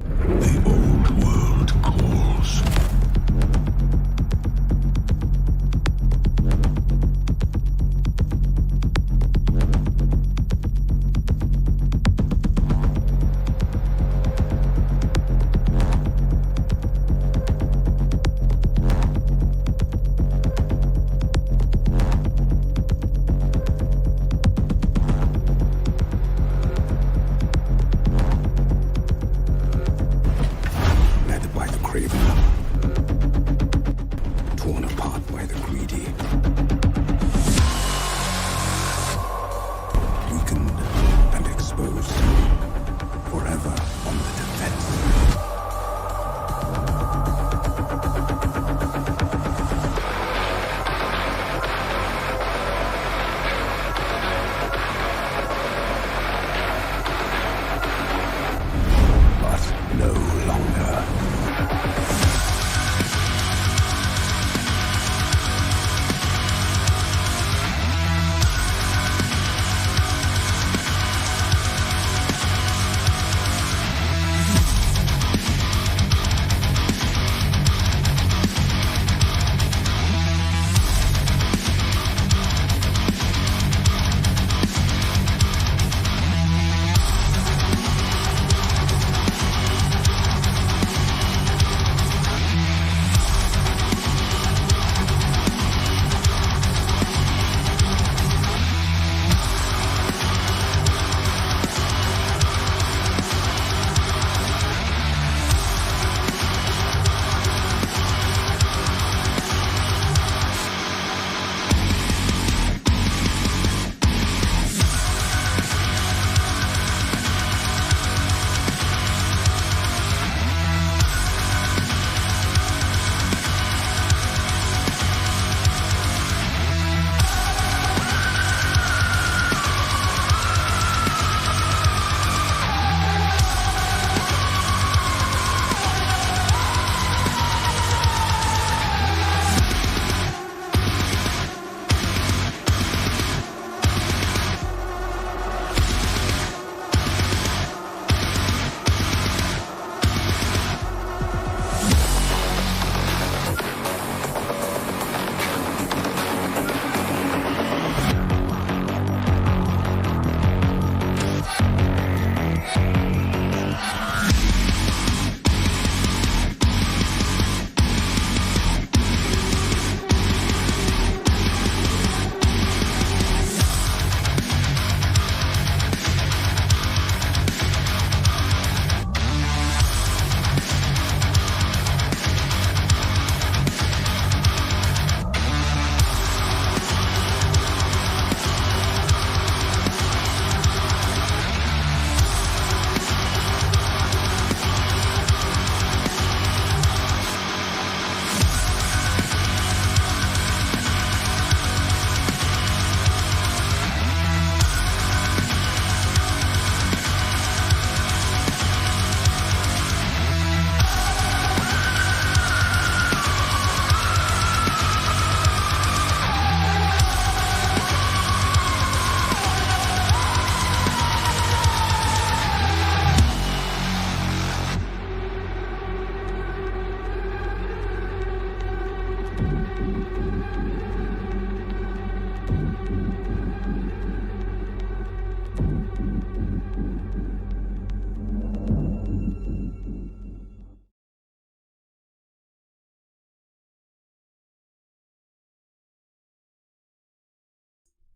The old world calls. Torn apart by the greedy, weakened and exposed, forever on the defense. But no longer.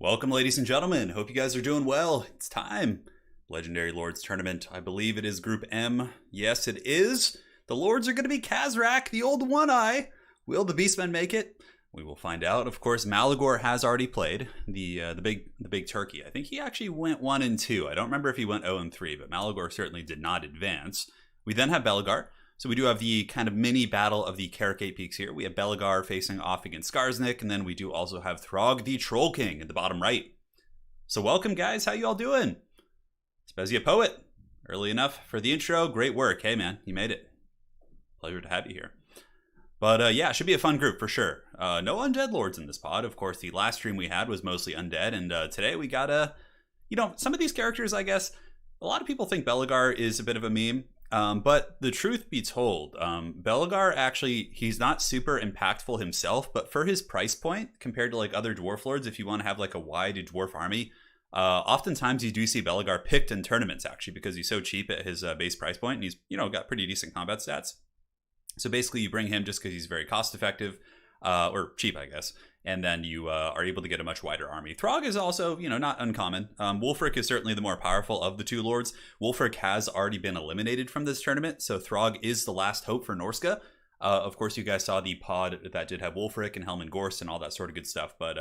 Welcome, ladies and gentlemen. Hope you guys are doing well. It's time. Legendary Lords Tournament. I believe it is Group M. Yes, it is. The Lords are going to be Kazrak, the old one-eye. Will the Beastmen make it? We will find out. Of course, Malagor has already played the big turkey. I think he actually went 1-2. I don't remember if he went 0-3, but Malagor certainly did not advance. We then have Belegar. So we do have the kind of mini battle of the Carrick Peaks here. We have Belegar facing off against Skarsnik, and then we do also have Throg the Troll King in the bottom right. So welcome, guys. How you all doing? Spezia Poet. Early enough for the intro. Great work. Hey, man, you made it. Pleasure to have you here. But yeah, it should be a fun group for sure. No Undead Lords in this pod. Of course, the last stream we had was mostly Undead, and today we got some of these characters, I guess, a lot of people think Belegar is a bit of a meme. But the truth be told, Belegar actually, he's not super impactful himself, but for his price point compared to like other dwarf lords, if you want to have like a wide dwarf army, oftentimes you do see Belegar picked in tournaments actually because he's so cheap at his base price point, and he's, you know, got pretty decent combat stats. So basically you bring him just because he's very cost effective, or cheap, I guess. And then you are able to get a much wider army. Throg is also, you know, not uncommon. Wulfric is certainly the more powerful of the two lords. Wulfric has already been eliminated from this tournament, so Throg is the last hope for Norske. Of course, you guys saw the pod that did have Wulfric and Helm and Gorst and all that sort of good stuff, but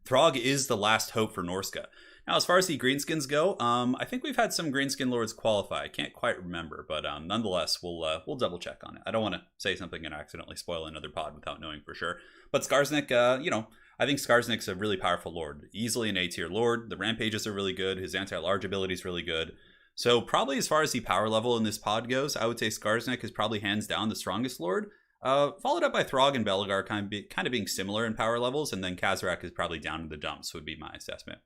Throg is the last hope for Norske. Now, as far as the Greenskins go, I think we've had some Greenskin lords qualify. I can't quite remember, but nonetheless, we'll double check on it. I don't want to say something and accidentally spoil another pod without knowing for sure. But Skarsnik, you know, I think Skarsnik's a really powerful lord. Easily an A-tier lord. The rampages are really good. His anti-large ability is really good. So probably as far as the power level in this pod goes, I would say Skarsnik is probably hands down the strongest lord. Followed up by Throg and Belegar kind of being similar in power levels, and then Kazarak is probably down in the dumps would be my assessment.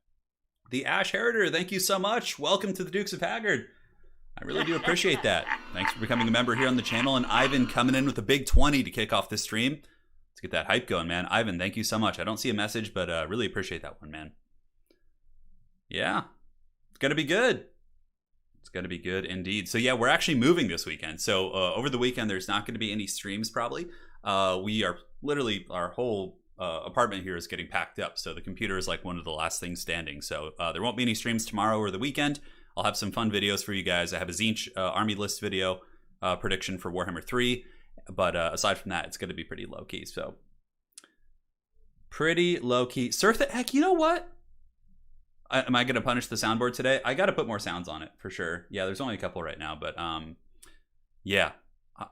The Ash Heriter, thank you so much. Welcome to the Dukes of Haggard. I really do appreciate that. Thanks for becoming a member here on the channel, and Ivan coming in with a big 20 to kick off this stream. Let's get that hype going, man. Ivan, thank you so much. I don't see a message, but really appreciate that one, man. Yeah, it's going to be good. It's going to be good indeed. So yeah, we're actually moving this weekend. So over the weekend, there's not going to be any streams probably. We are literally, our whole apartment here is getting packed up. So the computer is like one of the last things standing. So there won't be any streams tomorrow or the weekend. I'll have some fun videos for you guys. I have a Tzeentch army list video prediction for Warhammer 3. But aside from that, it's going to be pretty low-key. So pretty low-key. Surtha, heck, you know what? Am I going to punish the soundboard today? I got to put more sounds on it, for sure. Yeah, there's only a couple right now, but yeah.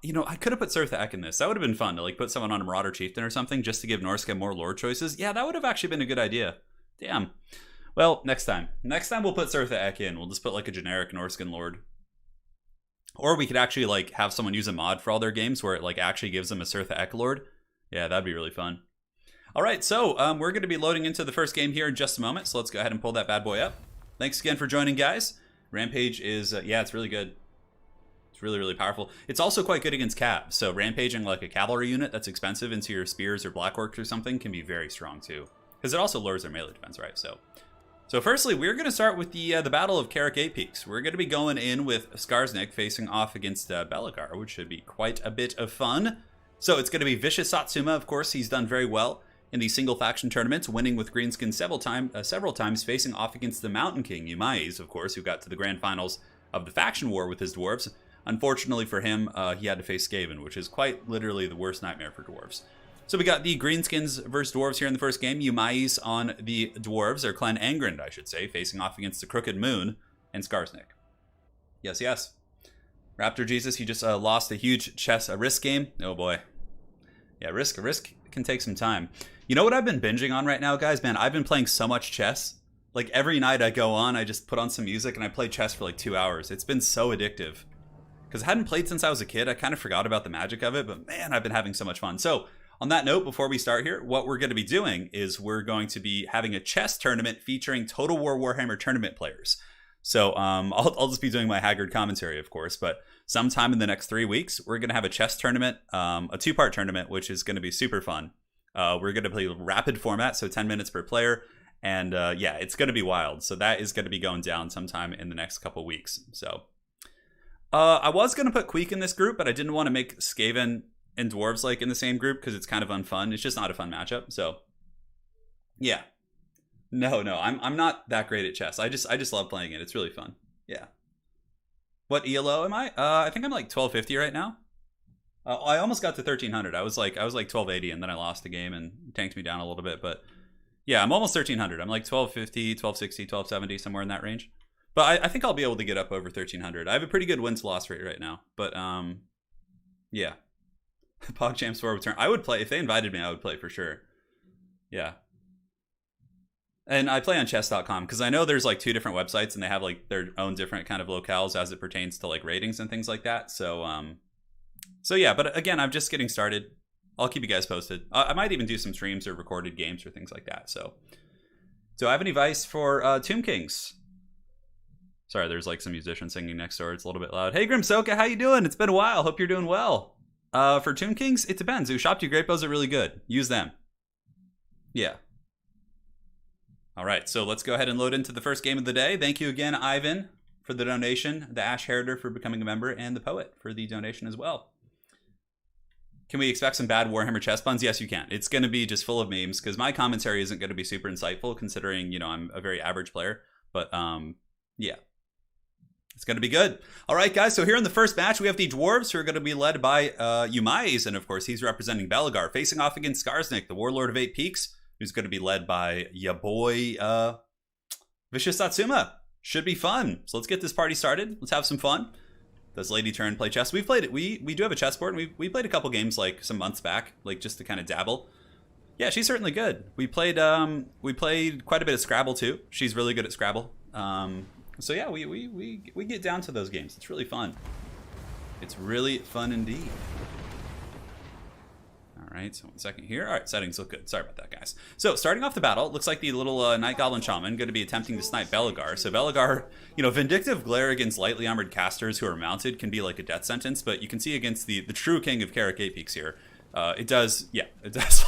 You know, I could have put Surtha Ek in this. That would have been fun to like put someone on a Marauder Chieftain or something just to give Norske more lord choices. Yeah, that would have actually been a good idea. Damn. Well, next time. Next time we'll put Surtha Ek in. We'll just put like a generic Norscan lord. Or we could actually like have someone use a mod for all their games where it like actually gives them a Surtha Ek lord. Yeah, that'd be really fun. All right, so we're going to be loading into the first game here in just a moment. So let's go ahead and pull that bad boy up. Thanks again for joining, guys. Rampage is, yeah, it's really good. It's really, really powerful. It's also quite good against cav. So rampaging like a cavalry unit that's expensive into your spears or black orcs or something can be very strong too. Because it also lowers their melee defense, right? So firstly, we're going to start with the Battle of Carrick Eight Peaks. We're going to be going in with Skarsnik facing off against Belegar, which should be quite a bit of fun. So it's going to be Vicious Satsuma, of course. He's done very well in the single faction tournaments, winning with Greenskins several times, facing off against the Mountain King, Yumais, of course, who got to the grand finals of the faction war with his dwarves. Unfortunately for him, he had to face Skaven, which is quite literally the worst nightmare for dwarves. So we got the Greenskins versus Dwarves here in the first game. Yumais on the Dwarves, or Clan Angrand, I should say, facing off against the Crooked Moon and Skarsnik. Yes, yes. Raptor Jesus, you just lost a huge chess risk game. Oh boy. Yeah, risk can take some time. You know what I've been binging on right now, guys? Man, I've been playing so much chess. Like every night I go on, I just put on some music and I play chess for like 2 hours. It's been so addictive. Because I hadn't played since I was a kid. I kind of forgot about the magic of it, but man, I've been having so much fun. So on that note, before we start here, what we're going to be doing is we're going to be having a chess tournament featuring Total War Warhammer tournament players. So I'll just be doing my Haggard commentary, of course, but sometime in the next 3 weeks, we're going to have a chess tournament, a two-part tournament, which is going to be super fun. We're going to play rapid format, so 10 minutes per player, and yeah, it's going to be wild. So that is going to be going down sometime in the next couple weeks. So I was going to put Queek in this group, but I didn't want to make Skaven and Dwarves like in the same group because it's kind of unfun. It's just not a fun matchup. So yeah. No, I'm not that great at chess. I just love playing it. It's really fun. Yeah. What ELO am I? I think I'm like 1250 right now. I almost got to 1300. I was like 1280 and then I lost the game and tanked me down a little bit, but yeah, I'm almost 1300. I'm like 1250, 1260, 1270, somewhere in that range. But I think I'll be able to get up over 1300. I have a pretty good win to loss rate right now, but yeah. PogChamps 4 return. I would play if they invited me. I would play for sure. Yeah. And I play on chess.com because I know there's like 2 different websites and they have like their own different kind of locales as it pertains to like ratings and things like that. So yeah, but again, I'm just getting started. I'll keep you guys posted. I might even do some streams or recorded games or things like that. So do I have any advice for Tomb Kings? Sorry, there's like some musician singing next door. It's a little bit loud. Hey, Grimsoka, how you doing? It's been a while. Hope you're doing well. For Tomb Kings, it depends. Ushopti Great Bows are really good. Use them. Yeah. All right, so let's go ahead and load into the first game of the day. Thank you again, Ivan, for the donation, the Ash Heriter for becoming a member, and the Poet for the donation as well. Can we expect some bad Warhammer chest puns? Yes, you can. It's going to be just full of memes because my commentary isn't going to be super insightful considering, you know, I'm a very average player. But, yeah. It's going to be good. All right, guys. So here in the first match, we have the Dwarves who are going to be led by Umais. And, of course, he's representing Belagar, facing off against Skarsnik, the Warlord of 8 Peaks, who's going to be led by ya boy Vicious Satsuma. Should be fun. So let's get this party started. Let's have some fun. Does Lady Turin play chess? We've played it. We do have a chessboard, and we played a couple games like some months back, like just to kind of dabble. Yeah, she's certainly good. We played quite a bit of Scrabble too. She's really good at Scrabble. So yeah, we get down to those games. It's really fun. It's really fun indeed. All right, so 1 second here. All right, settings look good. Sorry about that, guys. So starting off the battle, it looks like the little Night Goblin Shaman going to be attempting to snipe Belagar. So Belagar, you know, Vindictive Glare against lightly armored casters who are mounted can be like a death sentence, but you can see against the true King of Carrick 8 Peaks here, it does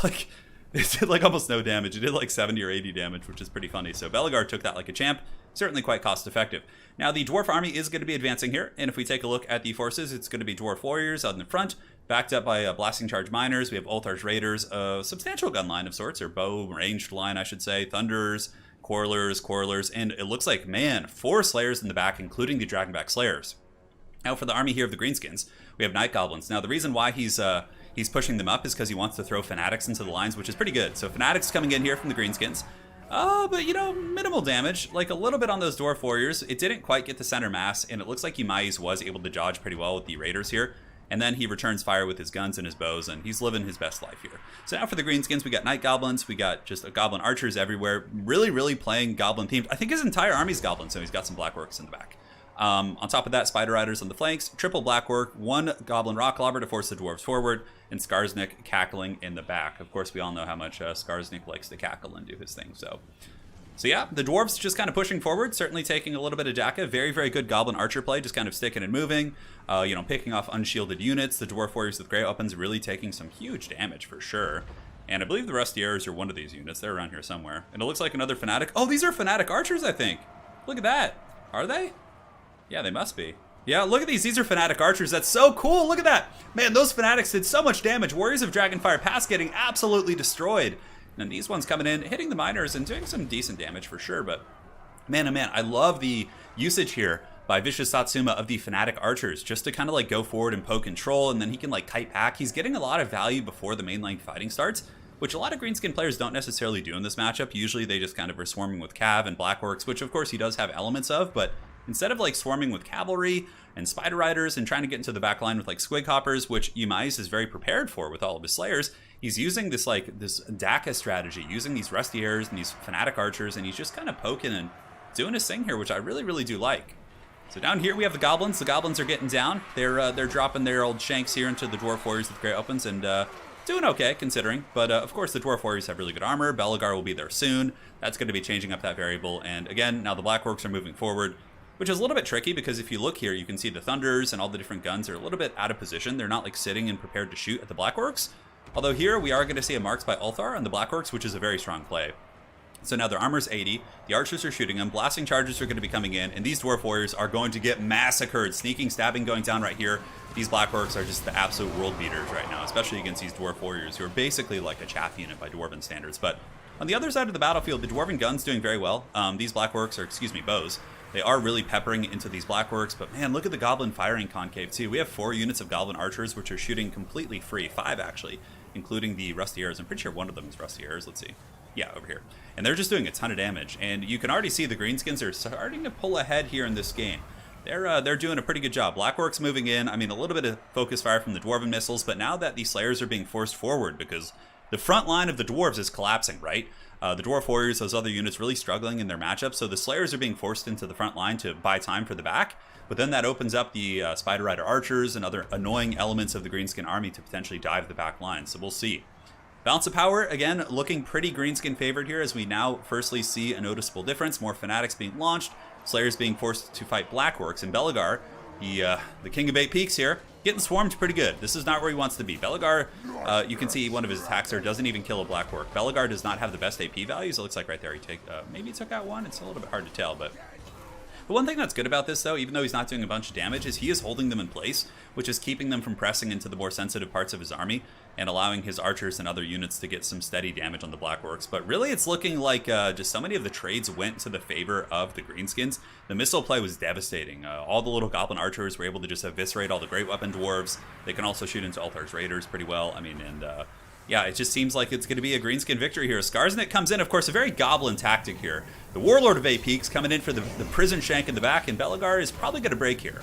like, it did like almost no damage. It did like 70 or 80 damage, which is pretty funny. So Belagar took that like a champ. Certainly quite cost effective. Now the Dwarf army is going to be advancing here, and if we take a look at the forces, it's going to be Dwarf warriors out in the front, backed up by blasting charge miners. We have Ulthar's raiders, a substantial gun line of sorts, or bow ranged line, I should say, thunders, quarrelers, and it looks like, man, 4 slayers in the back, including the dragonback slayers. Now for the army here of the Greenskins, we have night goblins. Now the reason why he's pushing them up is because he wants to throw fanatics into the lines, which is pretty good. So fanatics coming in here from the Greenskins. But, you know, minimal damage, like a little bit on those Dwarf Warriors. It didn't quite get the center mass, and it looks like Umais was able to dodge pretty well with the Raiders here. And then he returns fire with his guns and his bows, and he's living his best life here. So now for the Greenskins, we got Night Goblins, we got just Goblin Archers everywhere, really playing Goblin themed. I think his entire army's Goblin, so he's got some Black Orcs in the back. On top of that, Spider Riders on the flanks, triple Black Orc, 1 Goblin Rock Lobber to force the Dwarves forward, and Skarsnik cackling in the back. Of course, we all know how much Skarsnik likes to cackle and do his thing, So yeah, the Dwarves just kind of pushing forward, certainly taking a little bit of Daka. Very good Goblin Archer play, just kind of sticking and moving, you know, picking off unshielded units. The Dwarf Warriors with great weapons really taking some huge damage for sure. And I believe the Rustiers are one of these units. They're around here somewhere. And it looks like another Fanatic. Oh, these are Fanatic Archers, I think. Look at that. Are they? Yeah, they must be. Yeah, look at these. These are Fanatic Archers. That's so cool. Look at that. Man, those Fanatics did so much damage. Warriors of Dragonfire Pass getting absolutely destroyed. And these ones coming in, hitting the miners and doing some decent damage for sure. But man, oh man, I love the usage here by Vicious Satsuma of the Fanatic Archers, just to kind of like go forward and poke control, and then he can like kite back. He's getting a lot of value before the mainline fighting starts, which a lot of Greenskin players don't necessarily do in this matchup. Usually they just kind of are swarming with Cav and Black Orcs, which of course he does have elements of, but instead of like swarming with cavalry and Spider Riders and trying to get into the back line with like Squig Hoppers, which Umais is very prepared for with all of his slayers, he's using this like this Daka strategy, using these Rustiers and these Fanatic Archers, and he's just kind of poking and doing his thing here, which I really do like. So down here we have the Goblins. The Goblins are getting down. They're dropping their old shanks here into the Dwarf Warriors with great opens and doing okay considering. But of course the Dwarf Warriors have really good armor. Belagar will be there soon. That's going to be changing up that variable. And again, now the Black Orcs are moving forward, which is a little bit tricky because if you look here, you can see the Thunders and all the different guns are a little bit out of position. They're not like sitting and prepared to shoot at the Black Orcs. Although here we are going to see a Marks by Ulthar on the Black Orcs, which is a very strong play. So now their armor's 80, the Archers are shooting them, blasting charges are going to be coming in, and these Dwarf Warriors are going to get massacred. Sneaking, stabbing going down right here. These Black Orcs are just the absolute world beaters right now, especially against these Dwarf Warriors, who are basically like a chaff unit by Dwarven standards. But on the other side of the battlefield, the Dwarven guns doing very well. These Black Orcs, or excuse me, bows, they are really peppering into these Black Orcs, but man, look at the Goblin firing concave too. We have 4 units of Goblin Archers, which are shooting completely free, 5 actually, including the Rustiers. I'm pretty sure one of them is Rustiers. Let's see. Yeah, over here. And they're just doing a ton of damage. And you can already see the Greenskins are starting to pull ahead here in this game. They're doing a pretty good job. Black Orcs moving in. I mean, a little bit of focus fire from the Dwarven missiles, but now that the Slayers are being forced forward because the front line of the Dwarves is collapsing, right? The Dwarf Warriors, those other units, really struggling in their matchup. So the Slayers are being forced into the front line to buy time for the back. But then that opens up the Spider Rider Archers and other annoying elements of the Greenskin army to potentially dive the back line. So we'll see. Balance of power, again, looking pretty Greenskin favored here as we now firstly see a noticeable difference. More Fanatics being launched. Slayers being forced to fight Black Orcs, and Belegar, the King of 8 Peaks here, getting swarmed pretty good. This is not where he wants to be. Belegar, you can see one of his attacks there doesn't even kill a Black Orc. Belegar does not have the best AP values. It looks like right there maybe he took out one. It's a little bit hard to tell, but the one thing that's good about this, though, even though he's not doing a bunch of damage, is he is holding them in place, which is keeping them from pressing into the more sensitive parts of his army and allowing his archers and other units to get some steady damage on the Black Orcs. But really, it's looking like just so many of the trades went to the favor of the Greenskins. The missile play was devastating. All the little Goblin archers were able to just eviscerate all the Great Weapon Dwarves. They can also shoot into Althar's Raiders pretty well. I mean, and yeah, it just seems like it's going to be a Greenskin victory here. Skarsnik comes in, of course, a very Goblin tactic here. The Warlord of 8 Peaks coming in for the prison shank in the back, and Belegar is probably going to break here.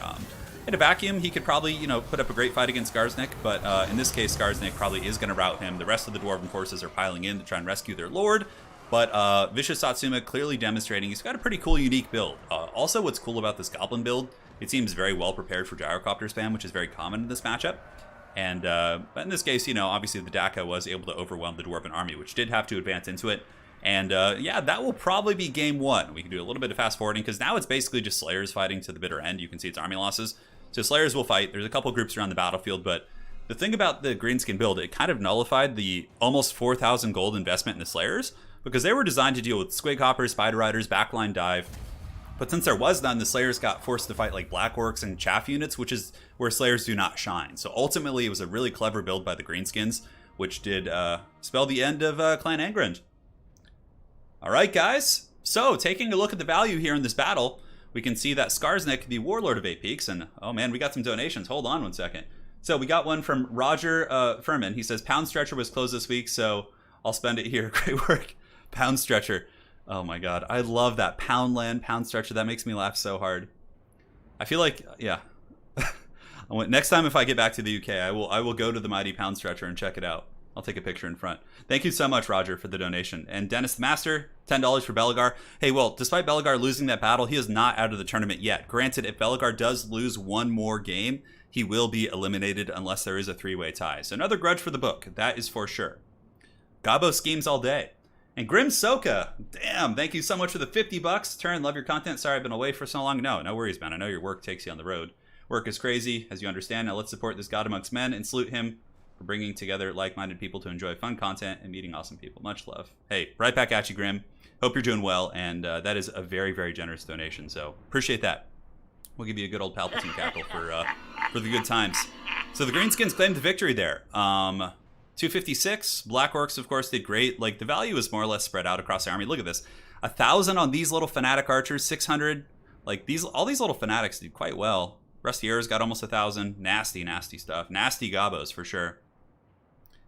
In a vacuum, he could probably, put up a great fight against Skarsnik, but in this case, Skarsnik probably is going to rout him. The rest of the Dwarven forces are piling in to try and rescue their lord, but Vicious Satsuma clearly demonstrating he's got a pretty cool, unique build. Also, what's cool about this Goblin build, it seems very well prepared for Gyrocopter spam, which is very common in this matchup. And but in this case, obviously the Daka was able to overwhelm the Dwarven army, which did have to advance into it. And yeah, that will probably be game one. We can do a little bit of fast forwarding because now it's basically just Slayers fighting to the bitter end. You can see it's army losses. So Slayers will fight. There's a couple groups around the battlefield, but the thing about the Greenskin build, it kind of nullified the almost 4,000 gold investment in the Slayers because they were designed to deal with Squig Hoppers, Spider Riders, backline dive. But since there was none, the Slayers got forced to fight like Black Orcs and Chaff units, which is where Slayers do not shine. So ultimately, it was a really clever build by the Greenskins, which did spell the end of Clan Angrand. All right, guys. So taking a look at the value here in this battle, we can see that Skarsnik, the Warlord of 8 Peaks, and oh man, we got some donations. Hold on one second. So we got one from Roger Furman. He says, Pound Stretcher was closed this week, so I'll spend it here. Great work. Pound Stretcher. Oh my god, I love that Poundland Pound Stretcher. That makes me laugh so hard. I feel like, yeah. Next time if I get back to the UK, I will go to the mighty Pound Stretcher and check it out. I'll take a picture in front. Thank you so much, Roger, for the donation. And Dennis the Master, $10 for Belegar. Hey, well, despite Belegar losing that battle, he is not out of the tournament yet. Granted, if Belegar does lose one more game, he will be eliminated unless there is a three-way tie. So another grudge for the book, that is for sure. Gabo schemes all day. And Grim Soka, damn, thank you so much for the $50. Turin, love your content. Sorry I've been away for so long. No worries, man. I know your work takes you on the road. Work is crazy, as you understand. Now let's support this God amongst men and salute him for bringing together like-minded people to enjoy fun content and meeting awesome people. Much love. Hey, right back at you, Grim. Hope you're doing well, and that is a very, very generous donation, so appreciate that. We'll give you a good old Palpatine cackle for the good times. So the Greenskins claimed the victory there. 256. Black Orcs, of course, did great. Like, the value is more or less spread out across the army. Look at this. 1,000 on these little Fanatic Archers, 600. Like, all these little Fanatics did quite well. Rustier's got almost 1,000. Nasty, nasty stuff. Nasty Gobos, for sure.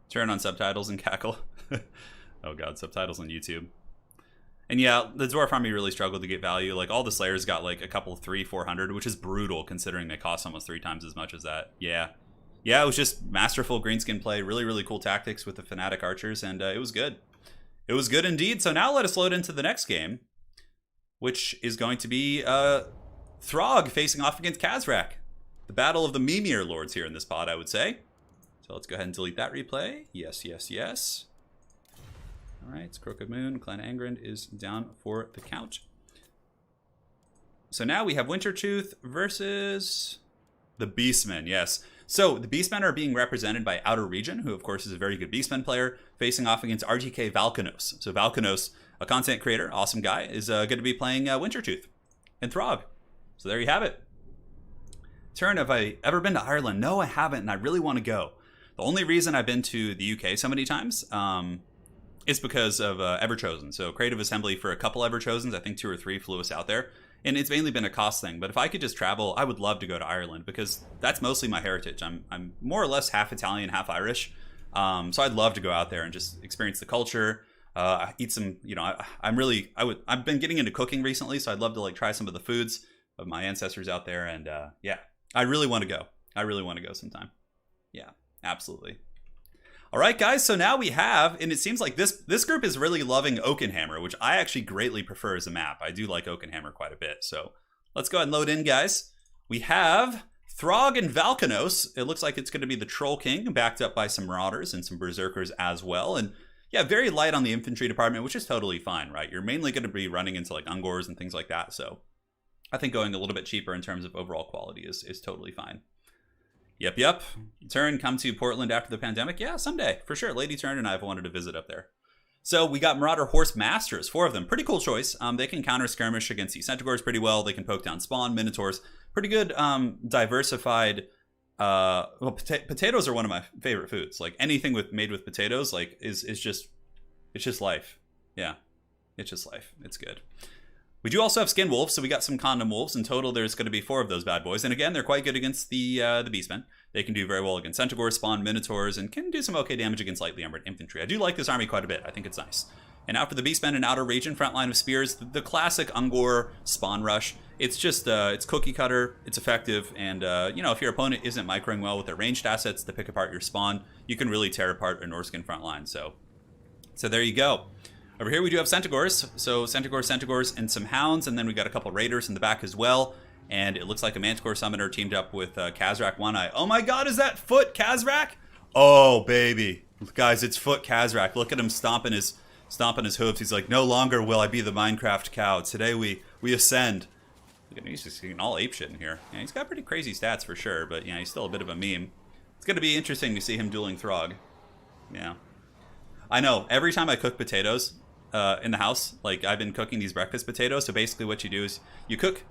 Turn on subtitles and cackle. Oh, God, subtitles on YouTube. And yeah, the Dwarf army really struggled to get value. Like, all the Slayers got, like, a couple, 300-400, which is brutal, considering they cost almost 3 times as much as that. Yeah. Yeah, it was just masterful Greenskin play. Really, really cool tactics with the Fanatic Archers, and it was good. It was good indeed. So now let us load into the next game, which is going to be Throg facing off against Khazrak. The battle of the Mimir Lords here in this pod, I would say. So let's go ahead and delete that replay. Yes, yes, yes. All right, it's Crooked Moon. Clan Angrand is down for the count. So now we have Wintertooth versus the Beastmen, yes. So the Beastmen are being represented by Outer Region, who of course is a very good Beastmen player, facing off against RTK Valkanos. So Valkanos, a content creator, awesome guy, is going to be playing Wintertooth and Throg. So there you have it. Turn, have I ever been to Ireland? No, I haven't, and I really want to go. The only reason I've been to the UK so many times is because of Everchosen. So Creative Assembly for a couple Everchosens, I think 2 or 3 flew us out there. And it's mainly been a cost thing. But if I could just travel, I would love to go to Ireland because that's mostly my heritage. I'm more or less half Italian, half Irish. So I'd love to go out there and just experience the culture, eat some, I've been getting into cooking recently, so I'd love to like try some of the foods of my ancestors out there. And yeah, I really want to go. I really want to go sometime. Yeah, absolutely. All right, guys, so now we have, and it seems like this group is really loving Oakenhammer, which I actually greatly prefer as a map. I do like Oakenhammer quite a bit. So let's go ahead and load in, guys. We have Throg and Valkanos. It looks like it's going to be the Troll King, backed up by some Marauders and some Berserkers as well. And yeah, very light on the infantry department, which is totally fine, right? You're mainly going to be running into like Ungors and things like that. So I think going a little bit cheaper in terms of overall quality is totally fine. Yep. Turin, come to Portland after the pandemic? Yeah, someday, for sure. Lady Turin and I have wanted to visit up there. So we got Marauder Horse Masters, 4 of them. Pretty cool choice. They can counter skirmish against the Centaurs pretty well. They can poke down spawn, Minotaurs. Pretty good diversified. Potatoes are one of my favorite foods. Like anything made with potatoes, like is just, it's just life. Yeah, it's just life. It's good. We do also have skin wolves, so we got some condom wolves. In total, there's going to be 4 of those bad boys. And again, they're quite good against the Beastmen. They can do very well against Centaurs, Spawn, Minotaurs, and can do some okay damage against lightly armored infantry. I do like this army quite a bit. I think it's nice. And now for the Beastmen in Outer Region, front line of spears, the classic Ungor Spawn Rush. It's just, it's cookie cutter, it's effective, and, you know, if your opponent isn't microing well with their ranged assets to pick apart your spawn, you can really tear apart a Norsken front line. So there you go. Over here we do have Centaurs, so Centaurs, and some Hounds, and then we got a couple Raiders in the back as well, and it looks like a Manticore Summoner teamed up with Khazrak One Eye. Oh my god, is that Foot Khazrak? Oh baby. Guys, it's Foot Khazrak. Look at him stomping his hooves. He's like, no longer will I be the Minecraft cow. Today we ascend. Look at him, he's just getting all apeshit in here. Yeah, he's got pretty crazy stats for sure, but yeah, he's still a bit of a meme. It's gonna be interesting to see him dueling Throg. Yeah. I know, every time I cook potatoes, in the house, like I've been cooking these breakfast potatoes. So basically what you do is you cook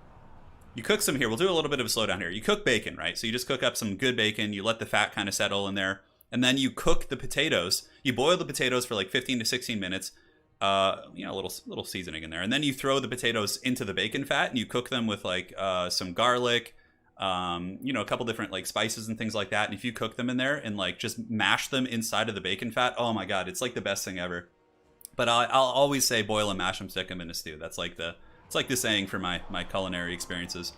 some here. We'll do a little bit of a slowdown here. You cook bacon, right? So you just cook up some good bacon. You let the fat kind of settle in there. And then you cook the potatoes. You boil the potatoes for like 15 to 16 minutes. You know, a little seasoning in there. And then you throw the potatoes into the bacon fat and you cook them with like some garlic, you know, a couple different like spices and things like that. And if you cook them in there and like just mash them inside of the bacon fat, oh my God, it's like the best thing ever. But I'll always say boil them, mash them, stick them in a stew. That's like the saying for my culinary experiences.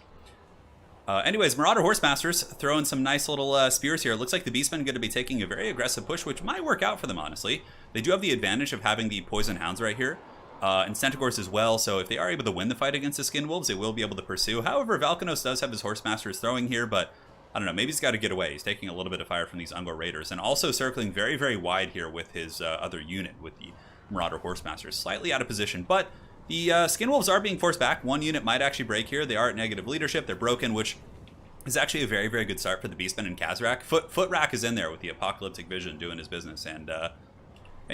Anyways, Marauder Horsemasters throwing some nice little spears here. It looks like the Beastmen are going to be taking a very aggressive push, which might work out for them, honestly. They do have the advantage of having the Poison Hounds right here, and Centaurs as well, so if they are able to win the fight against the Skin Wolves, they will be able to pursue. However, Valkanos does have his Horsemasters throwing here, but I don't know, maybe he's got to get away. He's taking a little bit of fire from these Ungor Raiders, and also circling very, very wide here with his other unit, with the Marauder Horsemasters. Slightly out of position, but the Skin Wolves are being forced back. One unit might actually break here. They are at negative leadership. They're broken, which is actually a very, very good start for the Beastmen and Khazrak. Footrack is in there with the Apocalyptic Vision doing his business, and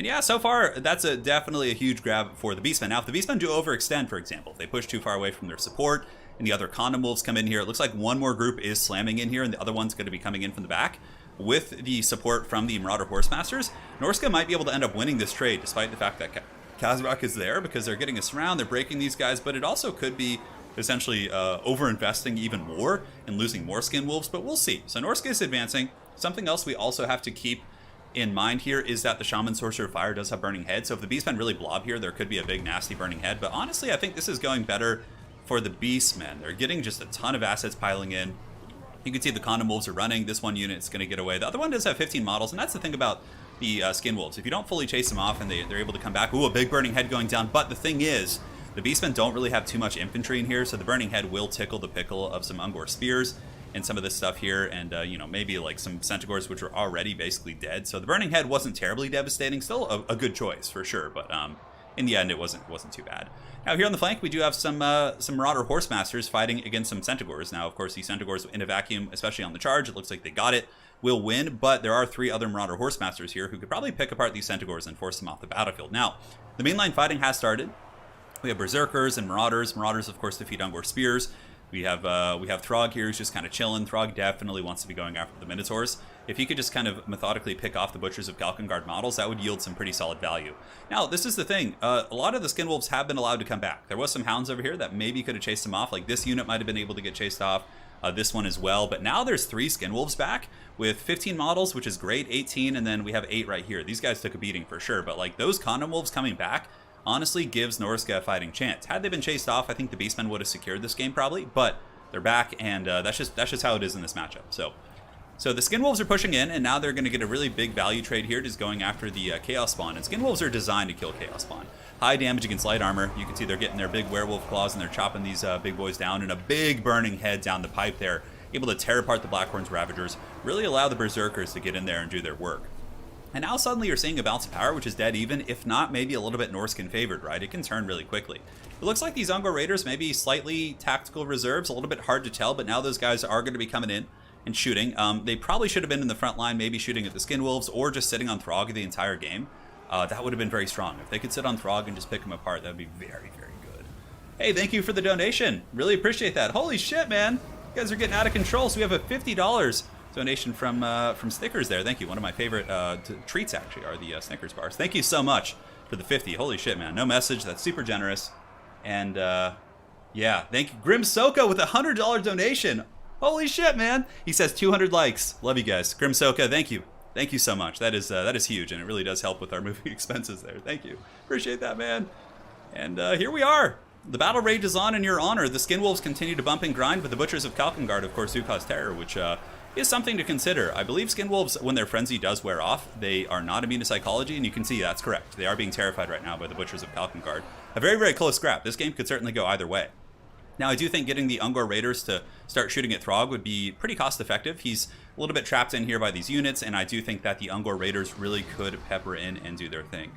yeah, so far that's definitely a huge grab for the Beastmen. Now, if the Beastmen do overextend, for example, if they push too far away from their support, and the other Condom Wolves come in here, it looks like one more group is slamming in here, and the other one's going to be coming in from the back. With the support from the Marauder Horsemasters, Norske might be able to end up winning this trade, despite the fact that Khazrak is there, because they're getting us around, they're breaking these guys, but it also could be essentially over-investing even more and losing more Skin Wolves, but we'll see. So Norske is advancing. Something else we also have to keep in mind here is that the Shaman Sorcerer of Fire does have Burning Head, so if the Beastmen really blob here, there could be a big, nasty Burning Head, but honestly, I think this is going better for the Beastmen. They're getting just a ton of assets piling in. You can see the Condom Wolves are running. This one unit is going to get away. The other one does have 15 models, and that's the thing about the Skin Wolves. If you don't fully chase them off and they're able to come back, ooh, a big Burning Head going down. But the thing is, the Beastmen don't really have too much infantry in here, so the Burning Head will tickle the pickle of some Ungor Spears and some of this stuff here, and you know, maybe like some Centaurs, which were already basically dead. So the Burning Head wasn't terribly devastating. Still a good choice for sure, but in the end, it wasn't too bad. Now here on the flank, we do have some Marauder Horsemasters fighting against some Centaurs. Now, of course, these Centaurs in a vacuum, especially on the charge, it looks like they got it, will win, but there are 3 other Marauder Horsemasters here who could probably pick apart these Centaurs and force them off the battlefield. Now, the mainline fighting has started. We have Berserkers and Marauders. Marauders, of course, defeat Ungor Spears. We have Throg here who's just kind of chilling. Throg definitely wants to be going after the Minotaurs. If he could just kind of methodically pick off the Butchers of Galkangard models, that would yield some pretty solid value. Now, this is the thing. A lot of the Skin Wolves have been allowed to come back. There was some Hounds over here that maybe could have chased them off. Like this unit might have been able to get chased off. This one as well. But now there's 3 Skin Wolves back with 15 models, which is great. 18, and then we have 8 right here. These guys took a beating for sure. But like those Condom Wolves coming back honestly gives Norske a fighting chance. Had they been chased off, I think the Beastmen would have secured this game probably. But they're back, and that's just how it is in this matchup. So the Skin Wolves are pushing in, and now they're going to get a really big value trade here, just going after the Chaos Spawn. And Skin Wolves are designed to kill Chaos Spawn. High damage against light armor. You can see they're getting their big werewolf claws, and they're chopping these big boys down, and a big burning head down the pipe there, able to tear apart the Blackhorn's Ravagers, really allow the Berserkers to get in there and do their work. And now suddenly you're seeing a bounce of power, which is dead even, if not maybe a little bit Norsken favored, right? It can turn really quickly. It looks like these Ungor Raiders may be slightly tactical reserves, a little bit hard to tell, but now those guys are going to be coming in and shooting. They probably should have been in the front line, maybe shooting at the Skin Wolves or just sitting on Throg the entire game. That would have been very strong. If they could sit on Throg and just pick him apart, that would be very, very good. Hey, thank you for the donation. Really appreciate that. Holy shit, man. You guys are getting out of control. So we have a $50 donation from Snickers there. Thank you. One of my favorite treats, actually, are the Snickers bars. Thank you so much for the 50. Holy shit, man. No message. That's super generous. And, yeah, thank you. Grim Soka with a $100 donation. Holy shit, man. He says 200 likes. Love you guys. Grim Soka, thank you. Thank you so much. That is huge, and it really does help with our moving expenses there. Thank you. Appreciate that, man. And here we are. The battle rage is on in your honor. The Skin Wolves continue to bump and grind, but the Butchers of Kalkengard, of course, do cause terror, which is something to consider. I believe Skin Wolves, when their frenzy does wear off, they are not immune to psychology, and you can see that's correct. They are being terrified right now by the Butchers of Kalkengard. A very, very close scrap. This game could certainly go either way. Now, I do think getting the Ungor Raiders to start shooting at Throg would be pretty cost-effective. He's a little bit trapped in here by these units, and I do think that the Ungor Raiders really could pepper in and do their thing.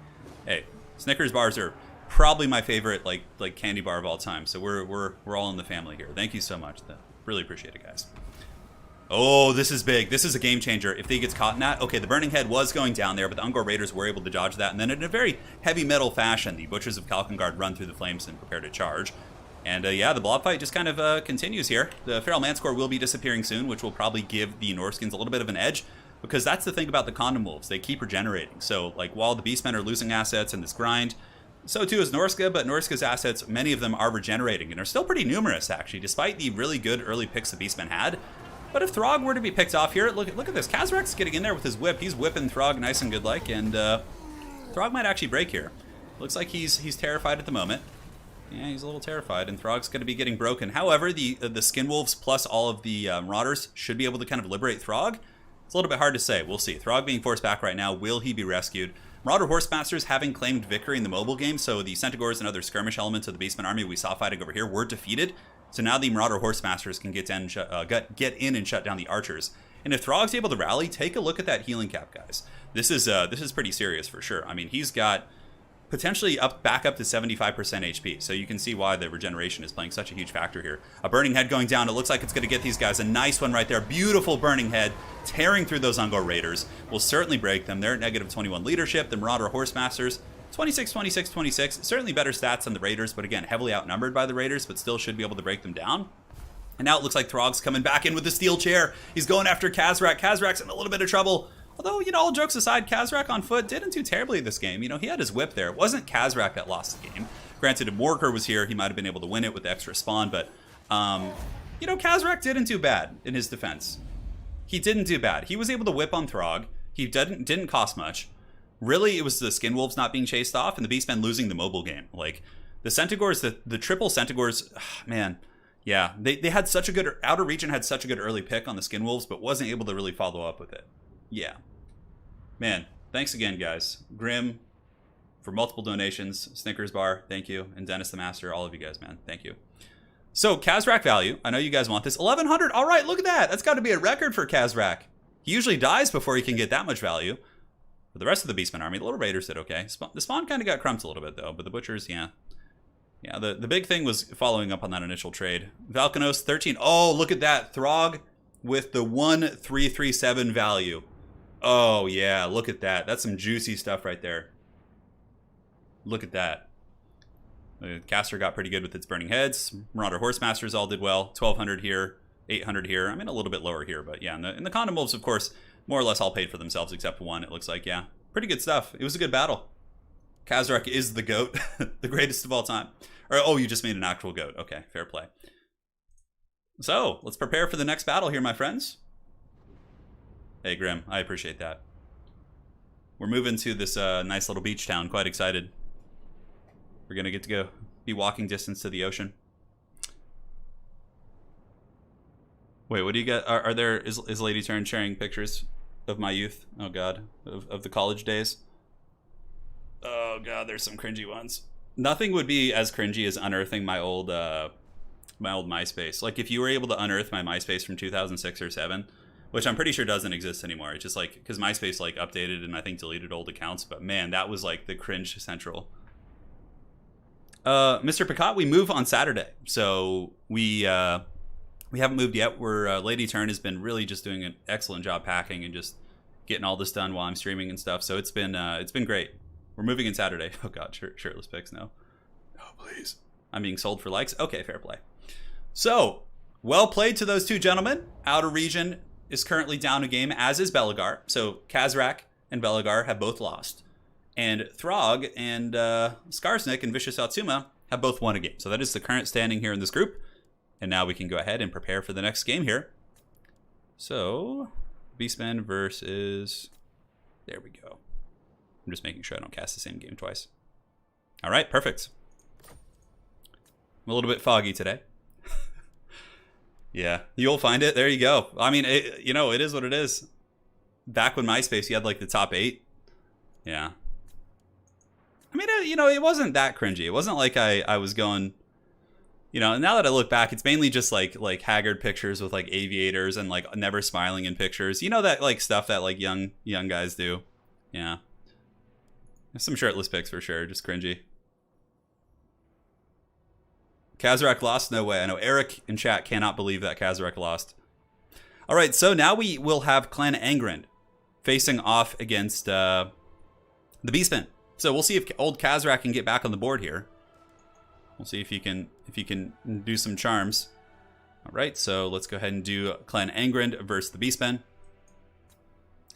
Hey, Snickers bars are probably my favorite like candy bar of all time, so we're all in the family here. Thank you so much. Really appreciate it, guys. Oh, this is big. This is a game changer. If he gets caught in that, okay, the Burning Head was going down there, but the Ungor Raiders were able to dodge that, and then in a very heavy metal fashion, the Butchers of Kalkengard run through the flames and prepare to charge. And yeah, the blob fight just kind of continues here. The Feral Manscore will be disappearing soon, which will probably give the Norskins a little bit of an edge, because that's the thing about the Condom Wolves. They keep regenerating. So, like, while the Beastmen are losing assets in this grind, so too is Norske, but Norske's assets, many of them are regenerating, and are still pretty numerous, actually, despite the really good early picks the Beastmen had. But if Throg were to be picked off here, look at this. Kazrak's getting in there with his whip. He's whipping Throg nice and good-like, and Throg might actually break here. Looks like he's terrified at the moment. Yeah, he's a little terrified, and Throg's going to be getting broken. However, the Skin Wolves plus all of the Marauders should be able to kind of liberate Throg. It's a little bit hard to say. We'll see. Throg being forced back right now. Will he be rescued? Marauder Horsemasters having claimed victory in the mobile game, so the Centaurs and other skirmish elements of the Beastman Army we saw fighting over here were defeated. So now the Marauder Horsemasters can get in and shut down the Archers. And if Throg's able to rally, take a look at that healing cap, guys. This is pretty serious for sure. I mean, he's got potentially back up to 75% HP, so you can see why the regeneration is playing such a huge factor here. A Burning Head going down. It looks like it's going to get these guys. A nice one right there. Beautiful Burning Head tearing through those Ungor Raiders. Will certainly break them. They're at negative 21 leadership. The Marauder Horsemasters, 26, 26, 26. Certainly better stats than the Raiders, but again, heavily outnumbered by the Raiders, but still should be able to break them down. And now it looks like Throg's coming back in with the steel chair. He's going after Kazrak. Kazrak's in a little bit of trouble. Although, you know, all jokes aside, Kazrak on foot didn't do terribly this game. You know, he had his whip there. It wasn't Kazrak that lost the game. Granted, if Morker was here, he might have been able to win it with the extra spawn, but, you know, Kazrak didn't do bad in his defense. He didn't do bad. He was able to whip on Throg. He didn't cost much. Really, it was the Skin Wolves not being chased off and the Beastmen losing the mobile game. Like, the Centaurs, the triple Centaurs, man, yeah, they had such a good, Outer Region had such a good early pick on the Skin Wolves, but wasn't able to really follow up with it. Yeah. Man, thanks again, guys. Grim for multiple donations. Snickers Bar, thank you. And Dennis the Master, all of you guys, man. Thank you. So, Kazrak value. I know you guys want this. 1,100. All right, look at that. That's got to be a record for Kazrak. He usually dies before he can get that much value. For the rest of the Beastman Army, the Little Raiders did okay. The spawn kind of got crumped a little bit, though. But the Butchers, yeah. Yeah, the big thing was following up on that initial trade. Valkanos, 13. Oh, look at that. Throg with the 1,337 value. Oh, yeah, look at that. That's some juicy stuff right there. Look at that. The caster got pretty good with its Burning Heads. Marauder Horsemasters all did well. 1,200 here, 800 here. I mean, a little bit lower here, but yeah. And the Condom Wolves, of course, more or less all paid for themselves except one, it looks like, yeah. Pretty good stuff. It was a good battle. Kazrak is the GOAT, the greatest of all time. Or, oh, you just made an actual GOAT. Okay, fair play. So, let's prepare for the next battle here, my friends. Hey, Grim, I appreciate that. We're moving to this nice little beach town. Quite excited. We're going to get to go be walking distance to the ocean. Wait, what do you get? Is Lady Turn sharing pictures of my youth? Oh, God. Of the college days? Oh, God, there's some cringy ones. Nothing would be as cringy as unearthing my old MySpace. Like, if you were able to unearth my MySpace from 2006 or 7, which I'm pretty sure doesn't exist anymore. It's just like, because MySpace like updated and I think deleted old accounts, but man, that was like the cringe central. Mr. Picot, we move on Saturday, so we haven't moved yet. We're Lady Turn has been really just doing an excellent job packing and just getting all this done while I'm streaming and stuff. So it's been great. We're moving in Saturday. Oh god, shirtless pics, no, please. I'm being sold for likes. Okay, fair play. So well played to those two gentlemen. Outer Region is currently down a game, as is Belagar. So Kazrak and Belagar have both lost. And Throg and Skarsnik and Vicious Atsuma have both won a game. So that is the current standing here in this group. And now we can go ahead and prepare for the next game here. So, Beastmen versus... There we go. I'm just making sure I don't cast the same game twice. All right, perfect. I'm a little bit foggy today. Yeah, you'll find it. There you go. I mean, it is what it is. Back when MySpace, you had like the top 8. Yeah. I mean, it wasn't that cringy. It wasn't like I was going, now that I look back, it's mainly just like haggard pictures with like aviators and like never smiling in pictures. That like stuff that like young guys do. Yeah. Some shirtless pics for sure. Just cringy. Kazrak lost? No way. I know Eric in chat cannot believe that Kazrak lost. All right, so now we will have Clan Angrand facing off against the Beastmen. So we'll see if old Kazrak can get back on the board here. We'll see if he can do some charms. All right, so let's go ahead and do Clan Angrand versus the Beastmen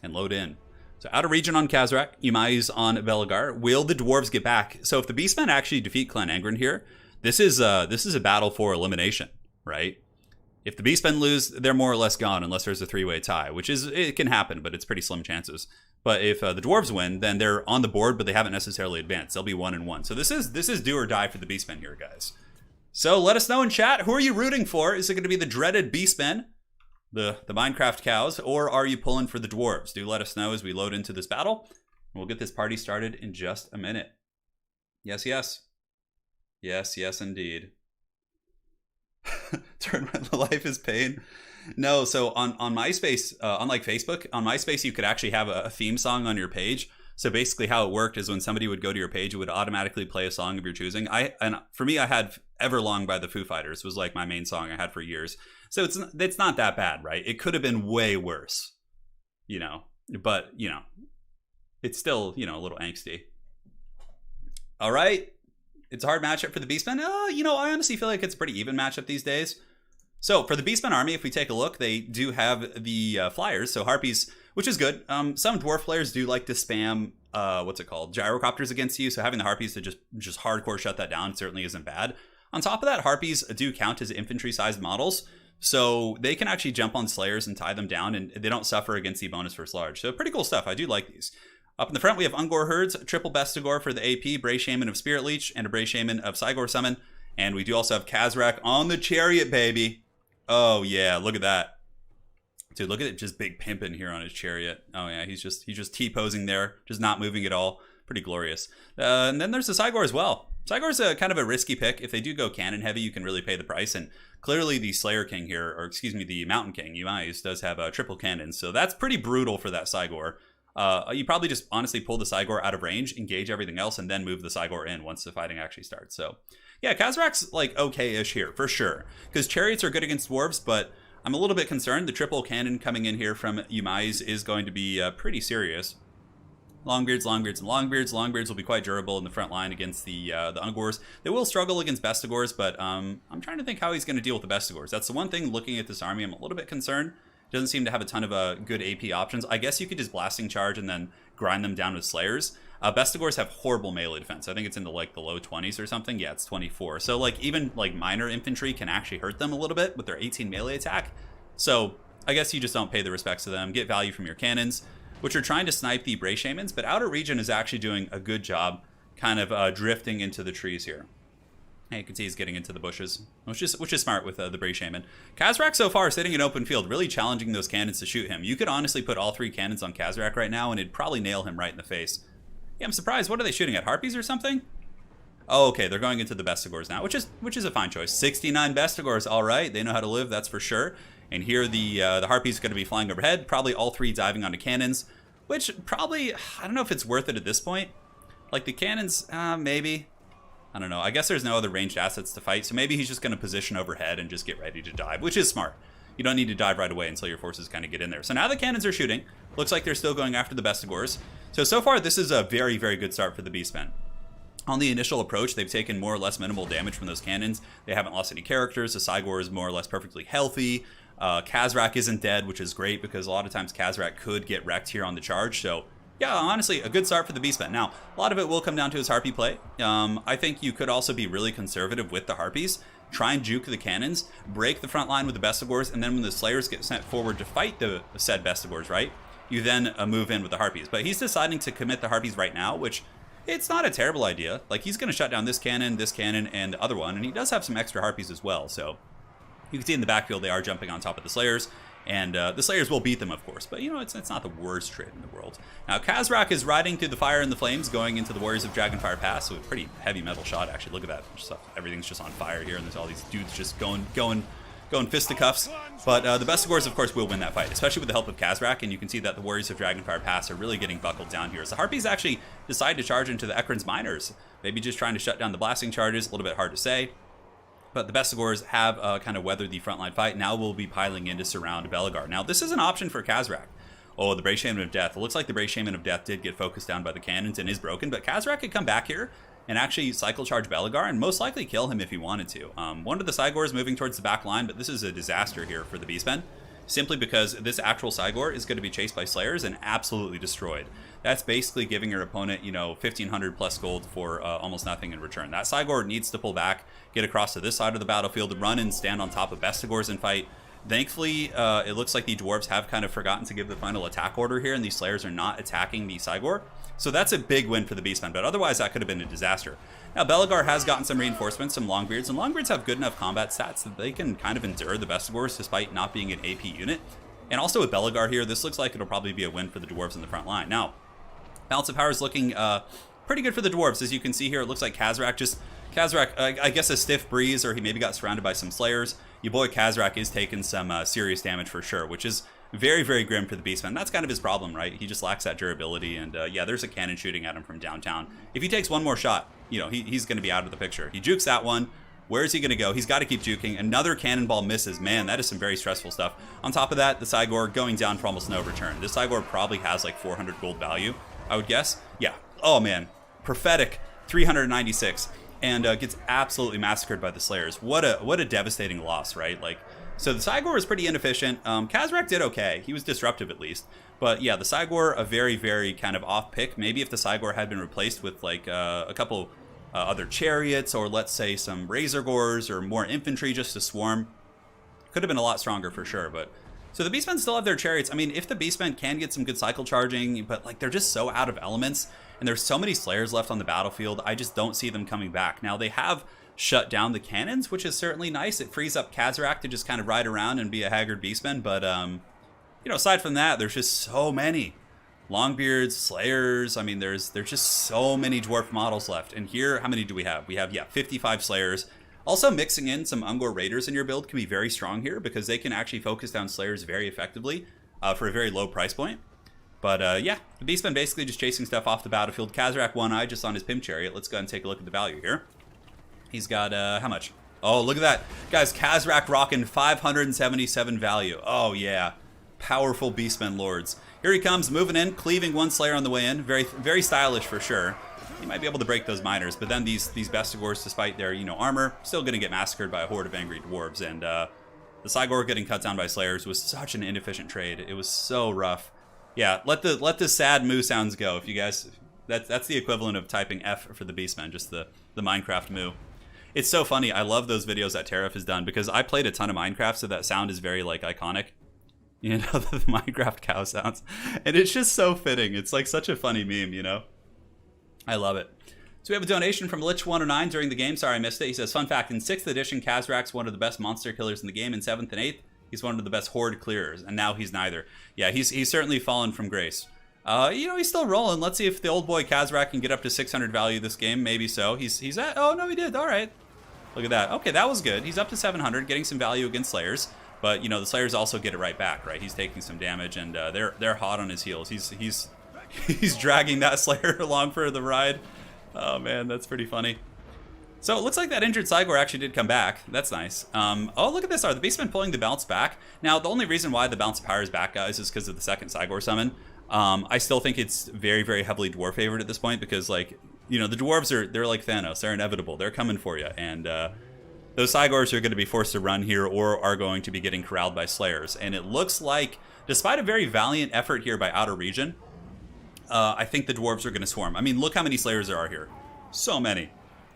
and load in. So Outer Region on Kazrak, Umai's on Belagar. Will the Dwarves get back? So if the Beastmen actually defeat Clan Angrand here, this is a battle for elimination, right? If the Beastmen lose, they're more or less gone unless there's a 3-way tie, which it can happen, but it's pretty slim chances. But if the Dwarves win, then they're on the board, but they haven't necessarily advanced. They'll be 1-1. So this is do or die for the Beastmen here, guys. So let us know in chat, who are you rooting for? Is it going to be the dreaded Beastmen, the Minecraft cows, or are you pulling for the Dwarves? Do let us know as we load into this battle. We'll get this party started in just a minute. Yes, yes. Yes, yes, indeed. Turn my life is pain. No, so on MySpace, unlike Facebook, on MySpace you could actually have a theme song on your page. So basically how it worked is when somebody would go to your page, it would automatically play a song of your choosing. And for me, I had Everlong by the Foo Fighters was like my main song I had for years. So it's not that bad, right? It could have been way worse, but it's still, a little angsty. All right. It's a hard matchup for the Beastmen. I honestly feel like it's a pretty even matchup these days. So for the Beastman Army, if we take a look, they do have the flyers, so Harpies, which is good. Some Dwarf players do like to spam, gyrocopters against you, so having the Harpies to just hardcore shut that down certainly isn't bad. On top of that, Harpies do count as infantry-sized models, so they can actually jump on Slayers and tie them down, and they don't suffer against the bonus first large. So pretty cool stuff. I do like these. Up in the front, we have Ungor Herds, triple Bestigor for the AP, Bray Shaman of Spirit Leech, and a Bray Shaman of Cygor Summon. And we do also have Kazrak on the Chariot, baby. Oh, yeah, look at that. Dude, look at it, just big pimping here on his Chariot. Oh, yeah, he's just T-posing there, just not moving at all. Pretty glorious. And then there's the Cygor as well. Cygor's kind of a risky pick. If they do go cannon heavy, you can really pay the price. And clearly the Slayer King here, the Mountain King, Umais, does have triple cannons. So that's pretty brutal for that Cygor. You probably just honestly pull the Cygor out of range, engage everything else, and then move the Cygor in once the fighting actually starts. So, yeah, Kazrak's like okay-ish here, for sure. Because Chariots are good against Dwarves, but I'm a little bit concerned. The triple cannon coming in here from Umais is going to be pretty serious. Longbeards, Longbeards, and Longbeards. Longbeards will be quite durable in the front line against the Ungors. They will struggle against Bestigors, but I'm trying to think how he's going to deal with the Bestigors. That's the one thing looking at this army I'm a little bit concerned. Doesn't seem to have a ton of good AP options. I guess you could just Blasting Charge and then grind them down with Slayers. Bestigors have horrible melee defense. I think it's in the low 20s or something. Yeah, it's 24. So even minor infantry can actually hurt them a little bit with their 18 melee attack. So I guess you just don't pay the respects to them. Get value from your cannons, which are trying to snipe the Bray Shamans. But Outer Region is actually doing a good job kind of drifting into the trees here. And you can see he's getting into the bushes, which is smart with the Bray Shaman. Kazrak so far sitting in open field, really challenging those cannons to shoot him. You could honestly put all 3 cannons on Kazrak right now, and it'd probably nail him right in the face. Yeah, I'm surprised. What are they shooting at? Harpies or something? Oh, okay. They're going into the Bestigors now, which is a fine choice. 69 Bestigors. All right. They know how to live. That's for sure. And here the Harpy's going to be flying overhead, probably all 3 diving onto cannons, which probably, I don't know if it's worth it at this point. Like the cannons, maybe. I don't know. I guess there's no other ranged assets to fight, so maybe he's just going to position overhead and just get ready to dive, which is smart. You don't need to dive right away until your forces kind of get in there. So now the cannons are shooting. Looks like they're still going after the Bestigors. So far, this is a very, very good start for the Beastmen. On the initial approach, they've taken more or less minimal damage from those cannons. They haven't lost any characters. The Cygor is more or less perfectly healthy. Khazrak isn't dead, which is great because a lot of times Khazrak could get wrecked here on the charge. So yeah, honestly, a good start for the Beastmen. Now, a lot of it will come down to his Harpy play. I think you could also be really conservative with the Harpies. Try and juke the cannons, break the front line with the Bestigors, and then when the Slayers get sent forward to fight the said Bestigors, right, you then move in with the Harpies. But he's deciding to commit the Harpies right now, which it's not a terrible idea. Like, he's going to shut down this cannon, and the other one, and he does have some extra Harpies as well. So you can see in the backfield they are jumping on top of the Slayers. And the Slayers will beat them, of course, but, you know, it's not the worst trade in the world. Now, Khazrak is riding through the fire and the flames, going into the Warriors of Dragonfire Pass, so a pretty heavy metal shot, actually. Look at that. Just, everything's just on fire here, and there's all these dudes just going fisticuffs. But the Bestigors, of course, will win that fight, especially with the help of Khazrak, and you can see that the Warriors of Dragonfire Pass are really getting buckled down here. So the Harpies actually decide to charge into the Ekron's Miners, maybe just trying to shut down the blasting charges, a little bit hard to say. But the Bestigors have kind of weathered the frontline fight. Now we'll be piling in to surround Belegar. Now, this is an option for Khazrak. Oh, the Brave Shaman of Death. It looks like the Brave Shaman of Death did get focused down by the cannons and is broken. But Khazrak could come back here and actually cycle charge Belegar and most likely kill him if he wanted to. One of the Cygor is moving towards the back line, but this is a disaster here for the Beastmen. Simply because this actual Cygor is going to be chased by Slayers and absolutely destroyed. That's basically giving your opponent, you know, 1,500 plus gold for almost nothing in return. That Cygor needs to pull back, get across to this side of the battlefield, run and stand on top of Bestigors and fight. Thankfully, it looks like the Dwarves have kind of forgotten to give the final attack order here, and these Slayers are not attacking the Cygor. So that's a big win for the Beastmen, but otherwise that could have been a disaster. Now, Belegar has gotten some reinforcements, some Longbeards, and Longbeards have good enough combat stats that they can kind of endure the Bestigors despite not being an AP unit. And also with Belegar here, this looks like it'll probably be a win for the Dwarves in the front line. Now, balance of power is looking pretty good for the Dwarves. As you can see here, it looks like Khazrak, I guess a stiff breeze, or he maybe got surrounded by some Slayers. Your boy Khazrak is taking some serious damage for sure, which is very, very grim for the Beastman. That's kind of his problem, right? He just lacks that durability, and yeah, there's a cannon shooting at him from downtown. If he takes one more shot, you know, he's going to be out of the picture. He jukes that one. Where is he going to go? He's got to keep juking. Another cannonball misses. Man, that is some very stressful stuff. On top of that, the Cygor going down for almost no return. This Cygor probably has like 400 gold value, I would guess. Yeah. Oh, man. Prophetic 396. And gets absolutely massacred by the Slayers. What a devastating loss, right? Like, so the Cygor was pretty inefficient. Khazrak did okay. He was disruptive at least. But yeah, the Cygor, a very, very kind of off pick. Maybe if the Cygor had been replaced with like a couple other chariots, or let's say some Razor Gores or more infantry just to swarm, could have been a lot stronger for sure. But so the Beastmen still have their chariots. I mean, if the Beastmen can get some good cycle charging, but like they're just so out of elements, and there's so many Slayers left on the battlefield, I just don't see them coming back. Now, they have shut down the cannons, which is certainly nice. It frees up Khazrak to just kind of ride around and be a haggard Beastman, but you know, aside from that, there's just so many Longbeards, Slayers. I mean, there's just so many dwarf models left. And here, how many do we have? We have, yeah, 55 Slayers. Also, mixing in some Ungor Raiders in your build can be very strong here, because they can actually focus down Slayers very effectively for a very low price point. But yeah, the Beastman basically just chasing stuff off the battlefield. Khazrak one-eye just on his Pim Chariot. Let's go ahead and take a look at the value here. He's got, how much? Oh, look at that. Guys, Khazrak rocking 577 value. Oh, yeah. Powerful Beastmen Lords. Here he comes, moving in, cleaving one Slayer on the way in. Very, very stylish for sure. He might be able to break those miners, but then these Bestigors, despite their, you know, armor, still going to get massacred by a horde of angry dwarves. And the Cygor getting cut down by Slayers was such an inefficient trade. It was so rough. Yeah, let the sad moo sounds go. If you guys, that's the equivalent of typing F for the Beastmen, just the Minecraft moo. It's so funny. I love those videos that Tariff has done, because I played a ton of Minecraft, so that sound is very like iconic. You know, the Minecraft cow sounds. And it's just so fitting. It's like such a funny meme, you know? I love it. So we have a donation from Lich109 during the game. Sorry, I missed it. He says, fun fact, in 6th edition, Khazrak's one of the best monster killers in the game. In 7th and 8th, he's one of the best horde clearers. And now he's neither. Yeah, he's certainly fallen from grace. You know, he's still rolling. Let's see if the old boy Khazrak can get up to 600 value this game. Maybe so. He's at... Oh, no, he did. All right. Look at that. Okay, that was good. He's up to 700, getting some value against Slayers. But, you know, the Slayers also get it right back, right? He's taking some damage, and they're hot on his heels. He's dragging that Slayer along for the ride. Oh, man, that's pretty funny. So it looks like that injured Cygor actually did come back. That's nice. Oh, look at this. Are the Beastmen pulling the bounce back? Now, the only reason why the bounce of power is back, guys, is because of the second Cygor summon. I still think it's very, very heavily dwarf favored at this point because, like, you know, the dwarves they're like Thanos. They're inevitable. They're coming for you. And those Cygors are going to be forced to run here or are going to be getting corralled by Slayers. And it looks like, despite a very valiant effort here by Outer Region, I think the dwarves are going to swarm. I mean, look how many Slayers there are here. So many.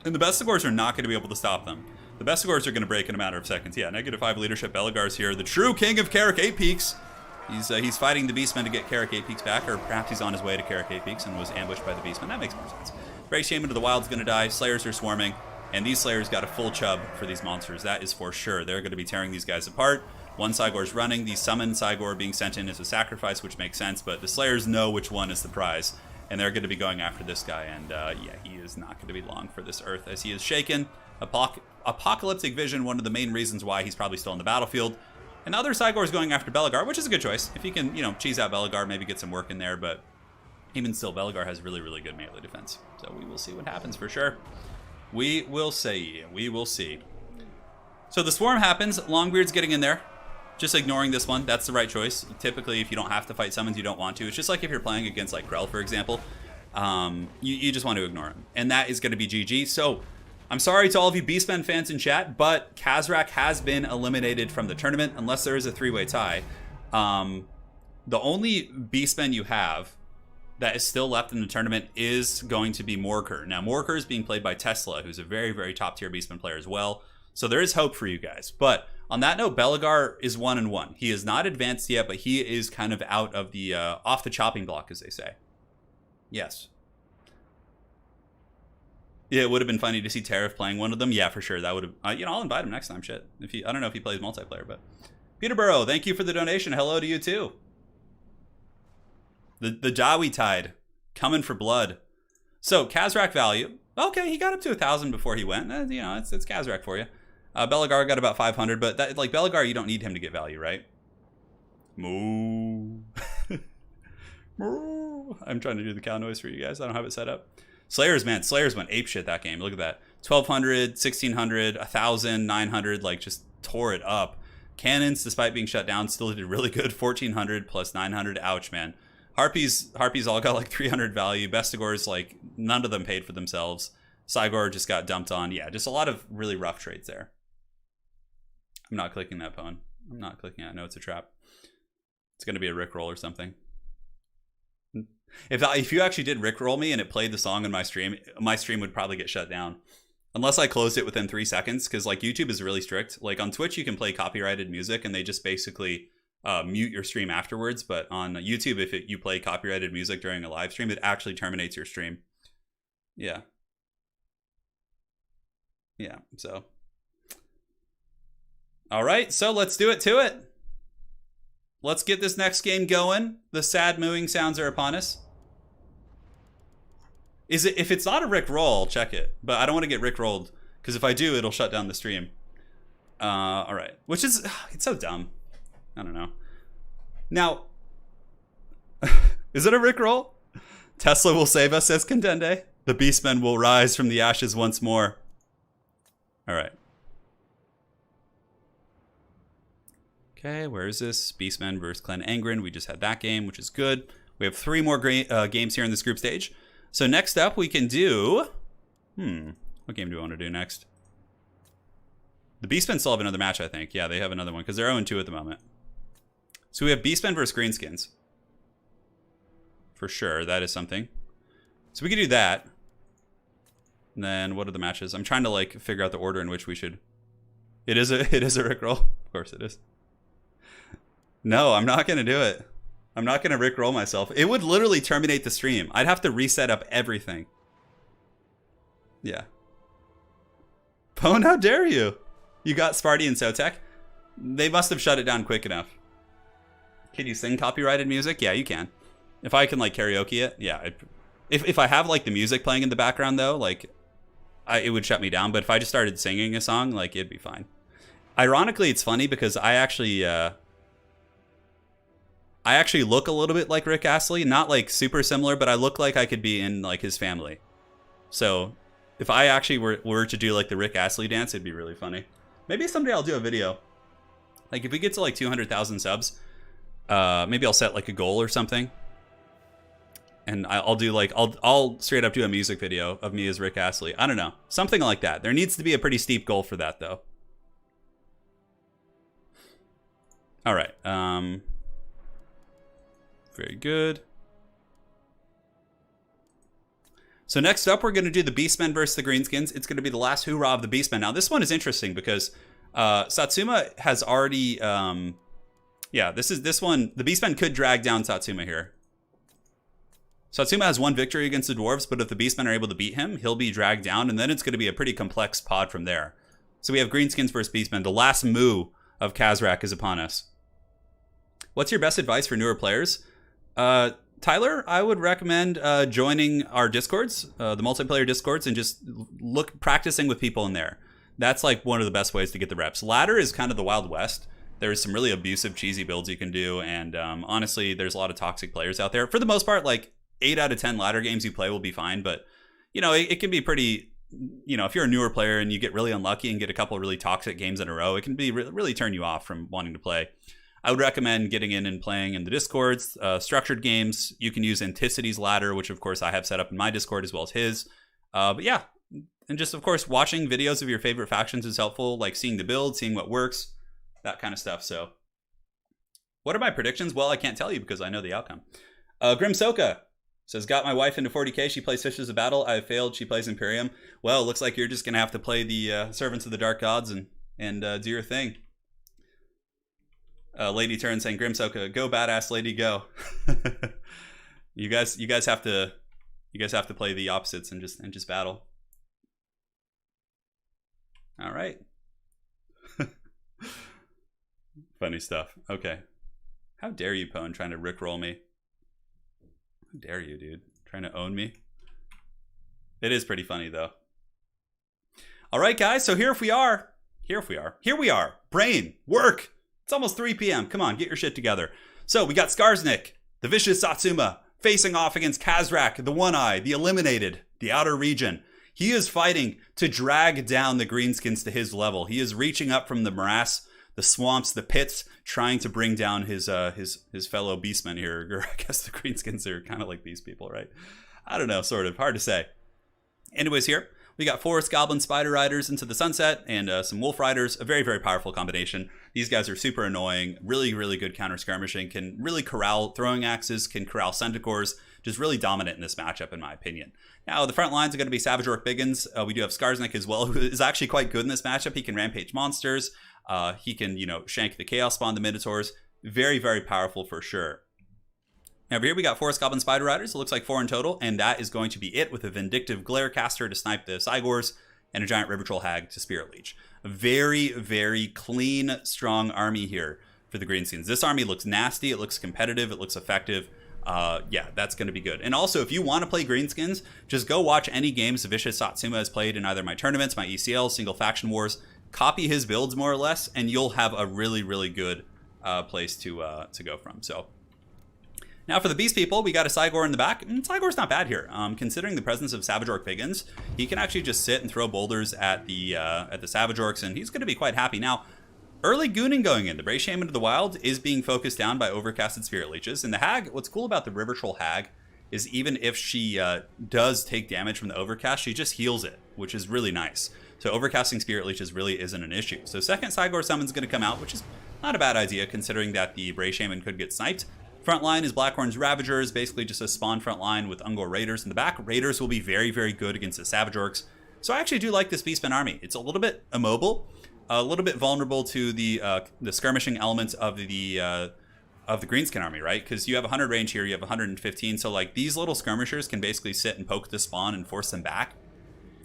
And the Bestigors are not going to be able to stop them. The Bestigors are going to break in a matter of seconds. Yeah, -5 leadership. Belegar's here. The true king of Carrick 8 Peaks. He's fighting the Beastmen to get Carrick 8 Peaks back, or perhaps he's on his way to Carrick 8 Peaks and was ambushed by the Beastmen. That makes more sense. Break Shaman to the Wild's going to die. Slayers are swarming. And these Slayers got a full chub for these monsters. That is for sure. They're going to be tearing these guys apart. One Cygor's running. The summoned Cygor being sent in as a sacrifice, which makes sense. But the Slayers know which one is the prize. And they're going to be going after this guy. And yeah, he is not going to be long for this earth as he is shaken. Apocalyptic Vision, one of the main reasons why he's probably still on the battlefield. And the other Cygor is going after Belegar, which is a good choice. If you can, you know, cheese out Belegar, maybe get some work in there. But even still, Belegar has really, really good melee defense. So we will see what happens for sure. We will see. We will see. So the swarm happens. Longbeard's getting in there. Just ignoring this one. That's the right choice. Typically, if you don't have to fight summons, you don't want to. It's just like if you're playing against like Grell, for example. You just want to ignore him. And that is going to be GG. So I'm sorry to all of you Beastmen fans in chat, but Khazrak has been eliminated from the tournament unless there is a three-way tie. The only Beastmen you have that is still left in the tournament is going to be Morker. Now, Morker is being played by Tesla, who's a very, very top-tier Beastman player as well. So there is hope for you guys. But on that note, Belegar is 1-1. He is not advanced yet, but he is kind of out of the off the chopping block, as they say. Yes. Yeah, it would have been funny to see Tariff playing one of them. Yeah, for sure. That would have. You know, I'll invite him next time. Shit. I don't know if he plays multiplayer, but Peterborough, thank you for the donation. Hello to you too. The Jawi Tide coming for blood. So Khazrak value. Okay, he got up to 1,000 before he went. You know, it's Khazrak for you. Belegar got about 500, but that, like Belegar, you don't need him to get value, right? Moo. Moo. I'm trying to do the cow noise for you guys. I don't have it set up. Slayers, man, Slayers went apeshit that game. Look at that. 1,200, 1,600, 1,000, 900, like just tore it up. Cannons, despite being shut down, still did really good. 1,400 plus 900. Ouch, man. Harpies all got like 300 value. Bestigors, like none of them paid for themselves. Cygor just got dumped on. Yeah, just a lot of really rough trades there. I'm not clicking that pwn. I'm not clicking it. I know it's a trap. It's going to be a Rickroll or something. If you actually did Rickroll me and it played the song in my stream would probably get shut down. Unless I closed it within 3 seconds, because like YouTube is really strict. Like on Twitch, you can play copyrighted music and they just basically mute your stream afterwards. But on YouTube, if you play copyrighted music during a live stream, it actually terminates your stream. Yeah. Yeah, so. All right, so let's do it to it. Let's get this next game going. The sad mooing sounds are upon us. If it's not a Rick roll, check it. But I don't want to get Rick rolled because if I do, it'll shut down the stream. All right, which is it's so dumb. I don't know. Now, is it a Rick roll? Tesla will save us, says Contende. The Beastmen will rise from the ashes once more. All right. Okay, where is this? Beastmen versus Clan Angren. We just had that game, which is good. We have 3 more games here in this group stage. So next up, we can do... what game do we want to do next? The Beastmen still have another match, I think. Yeah, they have another one, because they're 0-2 at the moment. So we have Beastmen versus Greenskins. For sure, that is something. So we can do that. And then, what are the matches? I'm trying to, like, figure out the order in which we should... It is a Rickroll. Of course it is. No, I'm not going to do it. I'm not going to Rickroll myself. It would literally terminate the stream. I'd have to reset up everything. Yeah. Pwn, how dare you? You got Sparty and Sotek. They must have shut it down quick enough. Can you sing copyrighted music? Yeah, you can. If I can, like, karaoke it, yeah. If I have, like, the music playing in the background, though, like, it would shut me down. But if I just started singing a song, like, it'd be fine. Ironically, it's funny because I actually look a little bit like Rick Astley, not like super similar, but I look like I could be in like his family. So if I actually were to do like the Rick Astley dance, it'd be really funny. Maybe someday I'll do a video. Like if we get to like 200,000 subs, maybe I'll set like a goal or something. And I'll do like, I'll straight up do a music video of me as Rick Astley. I don't know. Something like that. There needs to be a pretty steep goal for that though. All right. Very good. So next up, we're going to do the Beastmen versus the Greenskins. It's going to be the last hoorah of the Beastmen. Now, this one is interesting because Satsuma has already... yeah, this one... The Beastmen could drag down Satsuma here. Satsuma has one victory against the Dwarves, but if the Beastmen are able to beat him, he'll be dragged down, and then it's going to be a pretty complex pod from there. So we have Greenskins versus Beastmen. The last moo of Kazrak is upon us. What's your best advice for newer players? Tyler, I would recommend joining our Discords, the multiplayer Discords, and just practicing with people in there. That's like one of the best ways to get the reps. Ladder is kind of the Wild West. There's some really abusive, cheesy builds you can do, and honestly, there's a lot of toxic players out there. For the most part, like 8 out of 10 ladder games you play will be fine, but you know, it can be pretty, you know, if you're a newer player and you get really unlucky and get a couple of really toxic games in a row, it can be really turn you off from wanting to play. I would recommend getting in and playing in the Discords, structured games. You can use Anticity's ladder, which of course I have set up in my Discord as well as his. But yeah, and just of course watching videos of your favorite factions is helpful, like seeing the build, seeing what works, that kind of stuff. So what are my predictions? Well, I can't tell you because I know the outcome. Grim Soka says, got my wife into 40k. She plays Fishes of Battle. I failed. She plays Imperium. Well, it looks like you're just going to have to play the Servants of the Dark Gods and do your thing. Lady Turin saying, Grimsoka, go badass lady, go. you guys have to play the opposites and just battle. All right. Funny stuff. Okay. How dare you, Pone, trying to rickroll me? How dare you, dude? Trying to own me? It is pretty funny though. All right, guys. So here we are. Brain, work. It's almost 3 p.m. Come on, get your shit together. So we got Skarsnik, the vicious Satsuma, facing off against Kazrak, the One-Eye, the Eliminated, the Outer Region. He is fighting to drag down the Greenskins to his level. He is reaching up from the morass, the swamps, the pits, trying to bring down his fellow beastmen here. Or I guess the Greenskins are kind of like these people, right? I don't know, sort of. Hard to say. Anyways, here we got Forest Goblin Spider Riders into the sunset and some Wolf Riders. A very, very powerful combination. These guys are super annoying, really, really good counter skirmishing, can really corral throwing axes, can corral Centaurs, just really dominant in this matchup, in my opinion. Now, the front lines are going to be Savage Orc Biggins. We do have Skarsnik as well, who is actually quite good in this matchup. He can rampage monsters. He can, shank the Chaos Spawn, the Minotaurs. Very, very powerful for sure. Now, over here we got Forest Goblin Spider Riders. It looks like 4 in total, and that is going to be it with a Vindictive Glare Caster to snipe the Cygors and a Giant River Troll Hag to Spirit Leech. A very, very clean, strong army here for the Greenskins. This army looks nasty. It looks competitive. It looks effective. Yeah, that's going to be good. And also, if you want to play Greenskins, just go watch any games Vicious Satsuma has played in either my tournaments, my ECL, Single Faction Wars. Copy his builds more or less, and you'll have a really, really good place to go from. So now for the Beast People, we got a Cygor in the back. Cygor's not bad here. Considering the presence of Savage Orc Biggins, he can actually just sit and throw boulders at the Savage Orcs, and he's going to be quite happy. Now, early gooning going in. The Bray Shaman of the Wild is being focused down by Overcasted Spirit Leeches. And the Hag, what's cool about the River Troll Hag is even if she does take damage from the Overcast, she just heals it, which is really nice. So overcasting Spirit Leeches really isn't an issue. So second Cygor Summon's going to come out, which is not a bad idea considering that the Bray Shaman could get sniped. Front line is Blackhorn's Ravagers, basically just a spawn front line with Ungor Raiders in the back. Raiders will be very, very good against the Savage Orcs. So I actually do like this Beastman army. It's a little bit immobile, a little bit vulnerable to the skirmishing elements of the Greenskin army, right? Because you have 100 range here, you have 115. So like these little skirmishers can basically sit and poke the spawn and force them back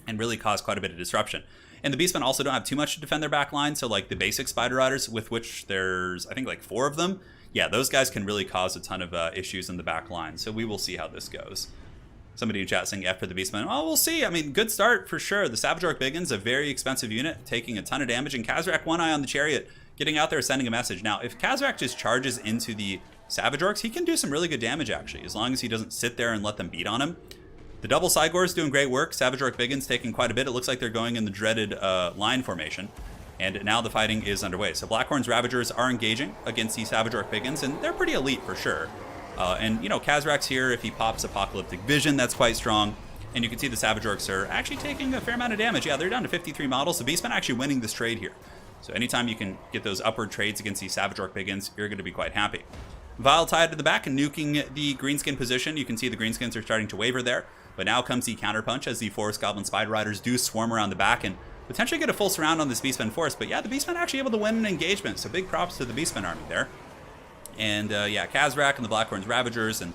and really cause quite a bit of disruption. And the Beastmen also don't have too much to defend their back line. So like the basic Spider Riders, with which there's, I think, like 4 of them. Yeah, those guys can really cause a ton of issues in the back line. So we will see how this goes. Somebody in chat saying F for the Beastman. Oh, we'll see. I mean, good start for sure. The Savage Orc Biggins, a very expensive unit, taking a ton of damage. And Kazrak, one eye on the chariot, getting out there, sending a message. Now, if Kazrak just charges into the Savage Orcs, he can do some really good damage, actually, as long as he doesn't sit there and let them beat on him. The double Cygor is doing great work. Savage Orc Biggins taking quite a bit. It looks like they're going in the dreaded line formation. And now the fighting is underway. So Blackhorn's Ravagers are engaging against the Savage Orc Biggins, and they're pretty elite for sure. And, you know, Kazrak's here. If he pops Apocalyptic Vision, that's quite strong. And you can see the Savage Orcs are actually taking a fair amount of damage. Yeah, they're down to 53 models. The Beastmen actually winning this trade here. So anytime you can get those upward trades against these Savage Orc Biggins, you're going to be quite happy. Vile Tide to the back and nuking the Greenskin position. You can see the Greenskins are starting to waver there. But now comes the counterpunch as the Forest Goblin Spider Riders do swarm around the back and potentially get a full surround on this Beastman force. But yeah, the Beastmen actually able to win an engagement. So big props to the Beastman Army there. And yeah, Kazrak and the Blackhorn's Ravagers and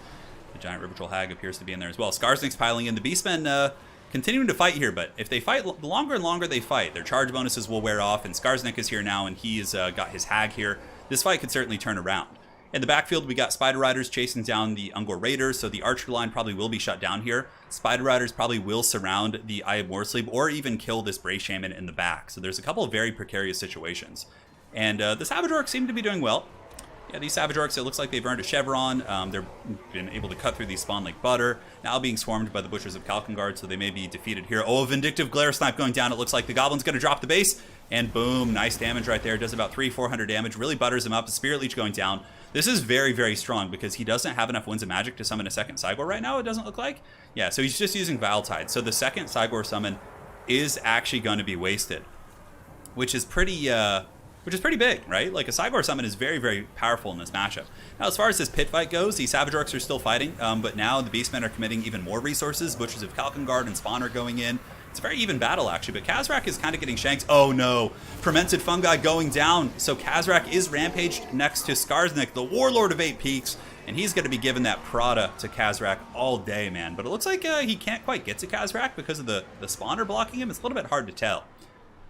the Giant River Troll Hag appears to be in there as well. Skarsnik's piling in. The Beastmen continuing to fight here, but if they fight, the longer and longer they fight, their charge bonuses will wear off, and Skarsnik is here now, and he's got his Hag here. This fight could certainly turn around. In the backfield, we got Spider Riders chasing down the Ungor Raiders, so the archer line probably will be shut down here. Spider Riders probably will surround the Eye of Moorsleep or even kill this Bray Shaman in the back. So there's a couple of very precarious situations. And the Savage Orcs seem to be doing well. Yeah, these Savage Orcs, it looks like they've earned a Chevron. They've been able to cut through these spawn like butter. Now being swarmed by the Butchers of Kalkengard, so they may be defeated here. Oh, a Vindictive Glare Snipe going down. It looks like the Goblin's going to drop the base. And boom, nice damage right there. Does about 300-400 damage. Really butters him up. The Spirit Leech going down. This is very, very strong because he doesn't have enough Winds of Magic to summon a second Cygor right now, it doesn't look like. Yeah, so he's just using Vile Tide. So the second Cygor summon is actually going to be wasted, which is pretty big, right? Like a Cygor summon is very, very powerful in this matchup. Now, as far as this pit fight goes, the Savage Orcs are still fighting, but now the Beastmen are committing even more resources. Butchers of Kalkengard and Spawn are going in. It's a very even battle, actually, but Kazrak is kind of getting shanked. Oh, no. Fermented Fungi going down. So Kazrak is rampaged next to Skarsnik, the Warlord of 8 Peaks, and he's going to be giving that Prada to Kazrak all day, man. But it looks like he can't quite get to Kazrak because of the spawner blocking him. It's a little bit hard to tell.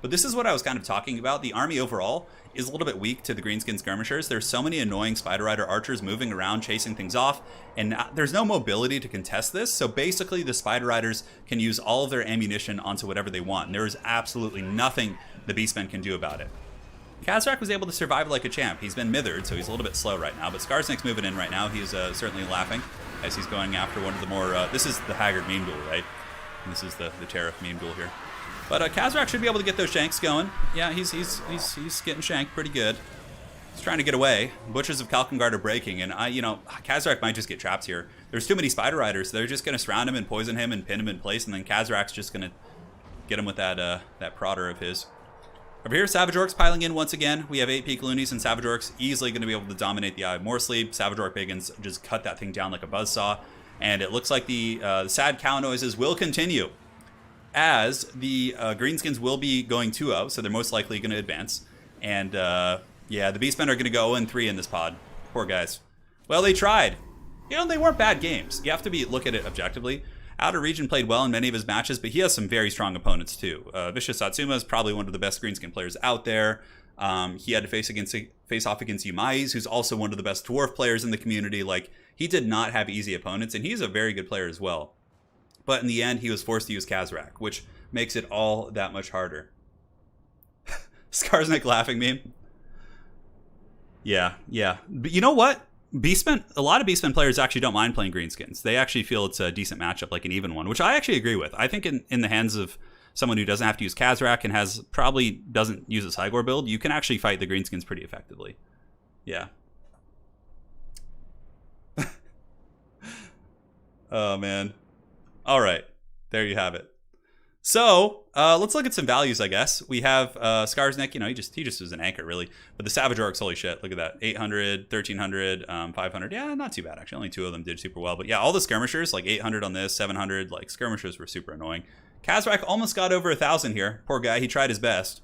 But this is what I was kind of talking about. The army overall is a little bit weak to the Greenskin skirmishers. There's so many annoying Spider Rider archers moving around, chasing things off, and there's no mobility to contest this. So basically, the Spider Riders can use all of their ammunition onto whatever they want. And there is absolutely nothing the Beastmen can do about it. Kazrak was able to survive like a champ. He's been mithered, so he's a little bit slow right now. But Skarsnik's moving in right now. He's certainly laughing as he's going after one of the more... this is the Haggard Meme Ghoul, right? And this is the Tariff Meme Ghoul here. But Kazrak should be able to get those shanks going. Yeah, he's getting shanked pretty good. He's trying to get away. Butchers of Kalkengard are breaking, and Kazrak might just get trapped here. There's too many Spider Riders. They're just going to surround him and poison him and pin him in place, and then Kazrak's just going to get him with that prodder of his. Over here, Savage Orcs piling in once again. We have 8 Peak Loonies, and Savage Orcs easily going to be able to dominate the Eye of Moorsleep. Savage Orc Biggins just cut that thing down like a buzzsaw, and it looks like the sad cow noises will continue, as the Greenskins will be going 2-0, so they're most likely going to advance. And yeah, the Beastmen are going to go 0-3 in this pod. Poor guys. Well, they tried. You know, they weren't bad games. You have to look at it objectively. Outer Region played well in many of his matches, but he has some very strong opponents too. Vicious Satsuma is probably one of the best Greenskin players out there. He had to face off against Yumais, who's also one of the best Dwarf players in the community. Like, he did not have easy opponents, and he's a very good player as well. But in the end, he was forced to use Kazrak, which makes it all that much harder. Skarsnik laughing meme. Yeah. But you know what? A lot of Beastmen players actually don't mind playing Greenskins. They actually feel it's a decent matchup, like an even one, which I actually agree with. I think in the hands of someone who doesn't have to use Kazrak and probably doesn't use a Cygor build, you can actually fight the Greenskins pretty effectively. Yeah. Oh, man. All right, there you have it. So let's look at some values, I guess. We have Skarsnik, he just was an anchor, really. But the Savage Orcs, holy shit, look at that. 800, 1300, 500. Yeah, not too bad, actually. Only 2 of them did super well. But yeah, all the skirmishers, like 800 on this, 700, like skirmishers were super annoying. Kazrak almost got over 1,000 here. Poor guy, he tried his best.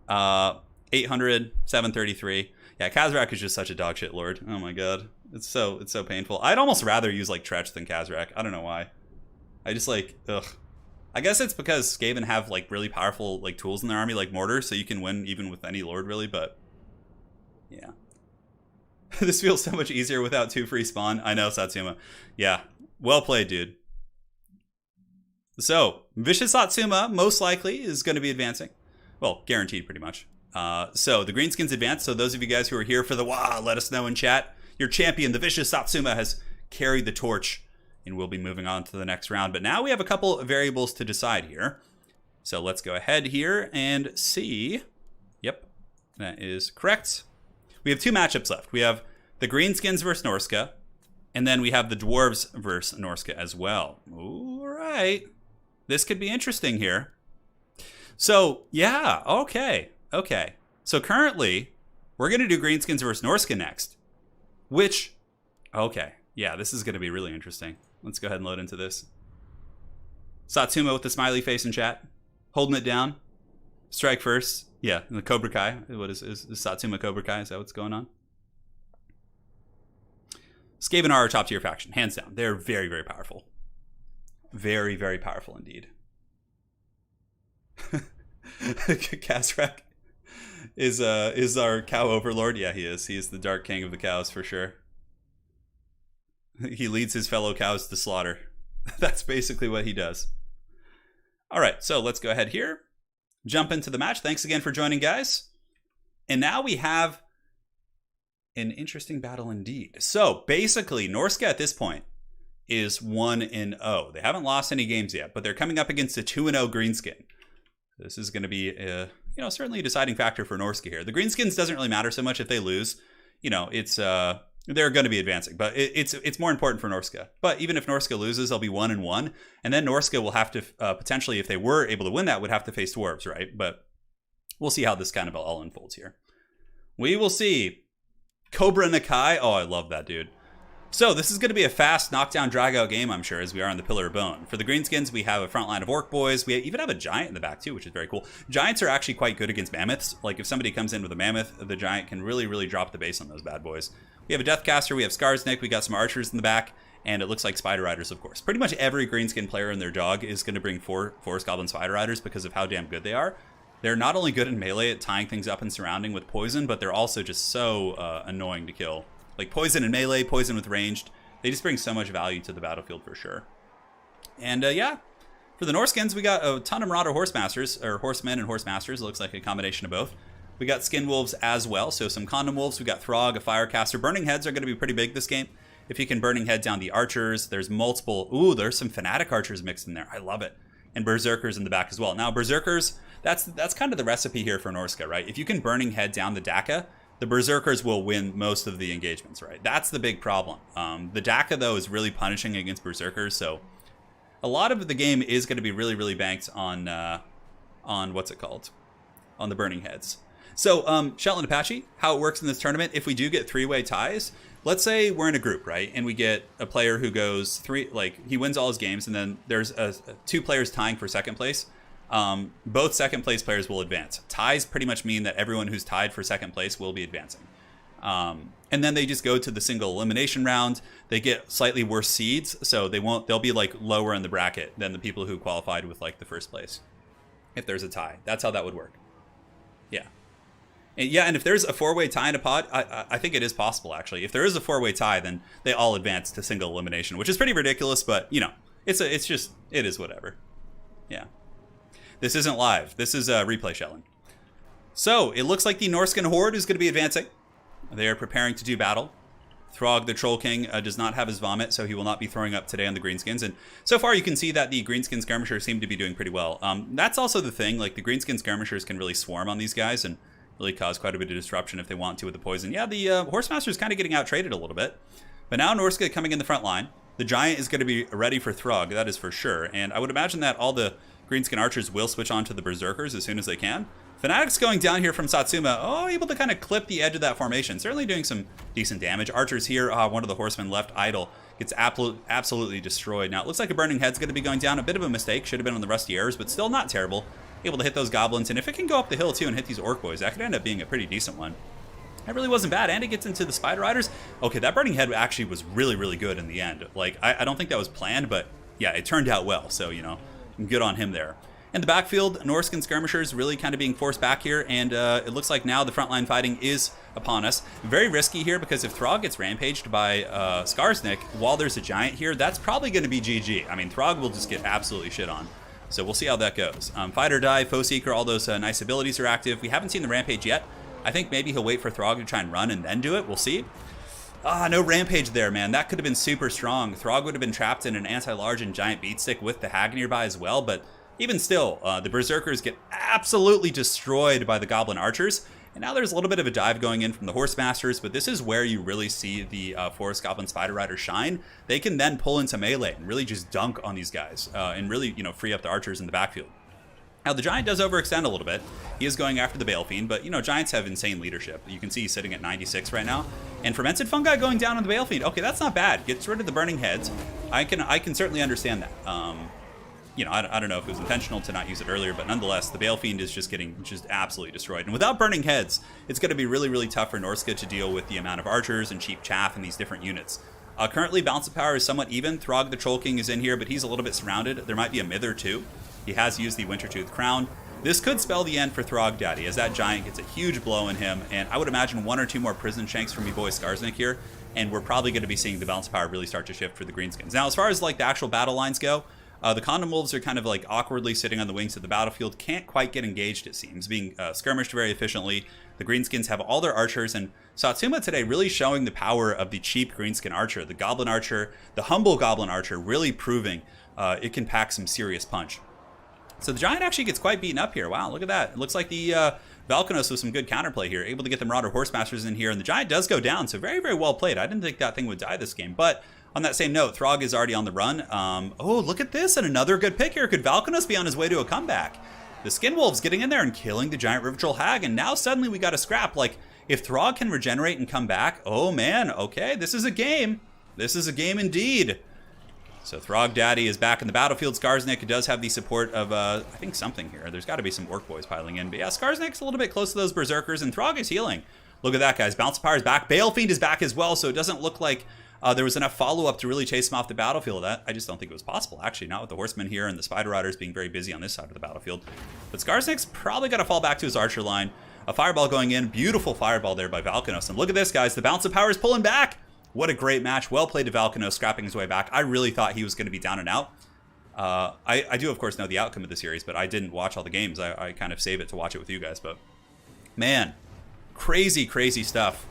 800, 733. Yeah, Kazrak is just such a dog shit lord. Oh my god. It's so painful. I'd almost rather use like Tretch than Kazrak. I don't know why. I just ugh. I guess it's because Skaven have like really powerful like tools in their army, like Mortar, so you can win even with any lord really, but yeah. This feels so much easier without 2 free spawn. I know, Satsuma. Yeah. Well played, dude. So, Vicious Satsuma, most likely, is going to be advancing. Well, guaranteed, pretty much. So, the Greenskins advance. So, those of you guys who are here for the wah, let us know in chat. Your champion, the Vicious Satsuma, has carried the torch, and we'll be moving on to the next round. But now we have a couple of variables to decide here. So, let's go ahead here and see. Yep, that is correct. We have two matchups left. We have the Greenskins versus Norske, and then we have the Dwarves versus Norske as well. All right. This could be interesting here. So, yeah, okay. So currently, we're going to do Greenskins versus Norske next. Which, okay. Yeah, this is going to be really interesting. Let's go ahead and load into this. Satsuma with the smiley face in chat. Holding it down. Strike first. Yeah, and the Cobra Kai. What is Satsuma Cobra Kai? Is that what's going on? Skaven are a top tier faction, hands down. They're very, very powerful. Very, very powerful indeed. Kazrak is our cow overlord. Yeah, he is. He is the dark king of the cows for sure. He leads his fellow cows to slaughter. That's basically what he does. All right, so let's go ahead here. Jump into the match. Thanks again for joining, guys. And now we have an interesting battle indeed. So basically, Norske at this point is 1-0. They haven't lost any games yet, but they're coming up against a 2-0 Greenskin. This is going to be certainly a deciding factor for Norske here. The Greenskins doesn't really matter so much if they lose. It's they're going to be advancing, but it's more important for Norske. But even if Norske loses, they'll be 1-1, and then Norske will have to potentially, if they were able to win that, would have to face Dwarves, right? But we'll see how this kind of all unfolds here. We will see. Cobra Nakai. Oh, I love that dude. So this is going to be a fast knockdown drag out game, I'm sure, as we are on the Pillar of Bone. For the Greenskins, we have a front line of Orc boys. We even have a giant in the back too, which is very cool. Giants are actually quite good against mammoths. Like if somebody comes in with a mammoth, the giant can really, really drop the base on those bad boys. We have a Deathcaster, we have Skarsnik, we got some archers in the back, and it looks like Spider Riders, of course. Pretty much every Greenskin player and their dog is going to bring Forest Goblin Spider Riders because of how damn good they are. They're not only good in melee at tying things up and surrounding with poison, but they're also just so annoying to kill. Like poison in melee, poison with ranged. They just bring so much value to the battlefield for sure. And yeah, for the Norskins, we got a ton of Marauder Horsemasters, or Horsemen and Horsemasters. It looks like a combination of both. We got Skin Wolves as well, so some Condom Wolves. We got Throg, a Firecaster. Burning Heads are going to be pretty big this game. If you can Burning Head down the Archers, there's multiple. Ooh, there's some Fanatic Archers mixed in there. I love it. And Berserkers in the back as well. Now, Berserkers, that's kind of the recipe here for Norske, right? If you can Burning Head down the Daka, the Berserkers will win most of the engagements, right? That's the big problem. The Daka, though, is really punishing against Berserkers, so a lot of the game is going to be really, really banked on what's it called? On the Burning Heads. So, Shetland Apache, how it works in this tournament, if we do get three-way ties, let's say we're in a group, right? And we get a player who goes he wins all his games, and then there's two players tying for second place. Both second place players will advance. Ties pretty much mean that everyone who's tied for second place will be advancing. And then they just go to the single elimination round. They get slightly worse seeds, so they'll be like lower in the bracket than the people who qualified with like the first place. If there's a tie, that's how that would work. Yeah. And if there's a four-way tie in a pod, I think it is possible, actually. If there is a four-way tie, then they all advance to single elimination, which is pretty ridiculous, but, it is whatever. Yeah. This isn't live. This is a replay, Shetland. So, it looks like the Norsken Horde is going to be advancing. They are preparing to do battle. Throg, the Troll King, does not have his vomit, so he will not be throwing up today on the Greenskins. And so far, you can see that the Greenskin Skirmishers seem to be doing pretty well. That's also the thing. Like, the Greenskin Skirmishers can really swarm on these guys and really cause quite a bit of disruption if they want to with the poison. Yeah, the Horsemaster is kind of getting out-traded a little bit. But now Norske coming in the front line. The Giant is going to be ready for Throg, that is for sure. And I would imagine that all the Greenskin Archers will switch on to the Berserkers as soon as they can. Fanatics going down here from Satsuma, able to kind of clip the edge of that formation. Certainly doing some decent damage. Archers here, one of the horsemen left idle, gets absolutely destroyed. Now, it looks like a Burning Head's going to be going down. A bit of a mistake, should have been on the Rusty Arrows, but still not terrible. Able to hit those Goblins, and if it can go up the hill too and hit these Orc boys, that could end up being a pretty decent one. That really wasn't bad, and it gets into the Spider Riders. Okay, that Burning Head actually was really, really good in the end. Like, I don't think that was planned, but yeah, it turned out well, so, good on him there. In the backfield, Norsken skirmishers really kind of being forced back here, and it looks like now the frontline fighting is upon us. Very risky here, because if Throg gets rampaged by Skarsnik while there's a giant here, that's probably going to be GG. I mean, Throg will just get absolutely shit on. So we'll see how that goes. Fight or Die, Foe Seeker, all those nice abilities are active. We haven't seen the rampage yet. I think maybe he'll wait for Throg to try and run and then do it. We'll see. No rampage there, man. That could have been super strong. Throg would have been trapped in an anti-large and giant beatstick with the hag nearby as well, but even still, the Berserkers get absolutely destroyed by the Goblin Archers. And now there's a little bit of a dive going in from the Horsemasters, but this is where you really see the Forest Goblin Spider Rider shine. They can then pull into melee and really just dunk on these guys and really, free up the archers in the backfield. Now, the Giant does overextend a little bit. He is going after the Balefiend, but, Giants have insane leadership. You can see he's sitting at 96 right now. And Fermented Fungi going down on the Balefiend. Okay, that's not bad. Gets rid of the Burning Heads. I can certainly understand that. I don't know if it was intentional to not use it earlier, but nonetheless, the Balefiend is just getting absolutely destroyed. And without Burning Heads, it's going to be really, really tough for Norske to deal with the amount of archers and cheap chaff in these different units. Currently, balance of power is somewhat even. Throg the Troll King is in here, but he's a little bit surrounded. There might be a Mither too. He has used the Wintertooth Crown. This could spell the end for Throg Daddy, as that giant gets a huge blow in him, and I would imagine 1 or 2 more prison shanks from me boy Skarsnik here, and we're probably going to be seeing the balance of power really start to shift for the Greenskins. Now, as far as like the actual battle lines go, the Condom Wolves are kind of like awkwardly sitting on the wings of the battlefield, can't quite get engaged, it seems, being skirmished very efficiently. The Greenskins have all their archers, and Satsuma today really showing the power of the cheap Greenskin archer, the Goblin Archer, the humble Goblin Archer, really proving it can pack some serious punch. So the Giant actually gets quite beaten up here. Wow, look at that. It looks like the Valkynos with some good counterplay here, able to get the Marauder Horsemasters in here, and the Giant does go down, so very, very well played. I didn't think that thing would die this game, but on that same note, Throg is already on the run. Oh, look at this, and another good pick here. Could Valkynos be on his way to a comeback? The Skin Wolves getting in there and killing the Giant River Troll Hag, and now suddenly we got a scrap. Like, if Throg can regenerate and come back, oh man, okay, this is a game. This is a game indeed. So Throg Daddy is back in the battlefield. Skarsnik does have the support of, I think, something here. There's got to be some Orc Boys piling in. But yeah, Skarsnik's a little bit close to those Berserkers, and Throg is healing. Look at that, guys. Bounce of Power is back. Balefiend is back as well, so it doesn't look like there was enough follow-up to really chase him off the battlefield. I just don't think it was possible, actually. Not with the Horsemen here and the Spider Riders being very busy on this side of the battlefield. But Skarsnik's probably got to fall back to his archer line. A Fireball going in. Beautiful Fireball there by Valkynos. And look at this, guys. The Bounce of Power is pulling back. What a great match. Well played to Valkynos, scrapping his way back. I really thought he was going to be down and out. I do, of course, know the outcome of the series, but I didn't watch all the games. I kind of save it to watch it with you guys. But, man, crazy, crazy stuff.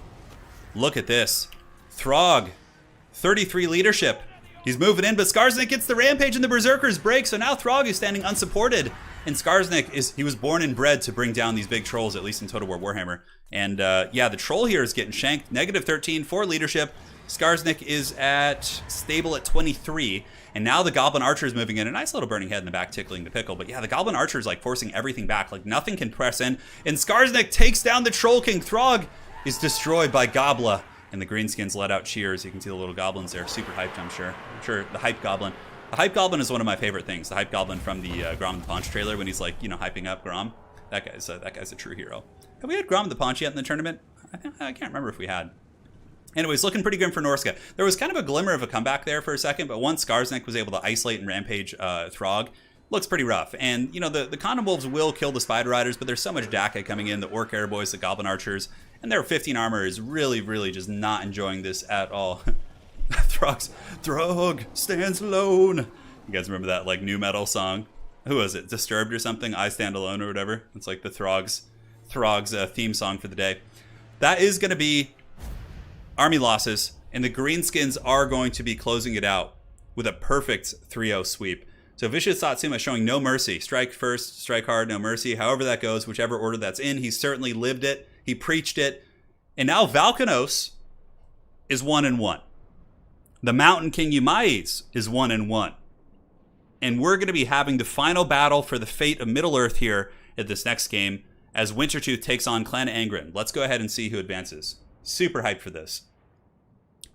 Look at this. Throg, 33 leadership. He's moving in, but Skarsnik gets the rampage and the Berserkers break, so now Throg is standing unsupported. And Skarsnik, he was born and bred to bring down these big trolls, at least in Total War Warhammer. And yeah, the troll here is getting shanked. -13 for leadership. Skarsnik is stable at 23. And now the Goblin Archer is moving in. A nice little Burning Head in the back tickling the pickle. But yeah, the Goblin Archer is like forcing everything back. Like nothing can press in. And Skarsnik takes down the Troll King. Throg is destroyed by Gobla. And the Greenskins let out cheers. You can see the little goblins there. Super hyped, I'm sure. I'm sure the Hype Goblin. The Hype Goblin is one of my favorite things. The Hype Goblin from the Grom the Paunch trailer when he's like, hyping up Grom. That guy's a true hero. Have we had Grom the Paunch yet in the tournament? I can't remember if we had. Anyways, looking pretty good for Norske. There was kind of a glimmer of a comeback there for a second, but once Skarsnik was able to isolate and rampage Throg, looks pretty rough. And, the Condom Wolves will kill the Spider Riders, but there's so much DACA coming in, the Orc Air Boys, the Goblin Archers, and their 15 armor is really, really just not enjoying this at all. Throg stands alone. You guys remember that, like, new metal song? Who was it? Disturbed or something? I Stand Alone or whatever. It's like the Throg's theme song for the day. That is going to be army losses, and the Greenskins are going to be closing it out with a perfect 3-0 sweep. So Vicious Satsuma showing no mercy. Strike first, strike hard, no mercy. However that goes, whichever order that's in, he certainly lived it. He preached it. And now Valkynos is 1-1. The Mountain King Yumais is 1-1. And we're going to be having the final battle for the fate of Middle-earth here at this next game as Wintertooth takes on Clan Angren. Let's go ahead and see who advances. Super hyped for this.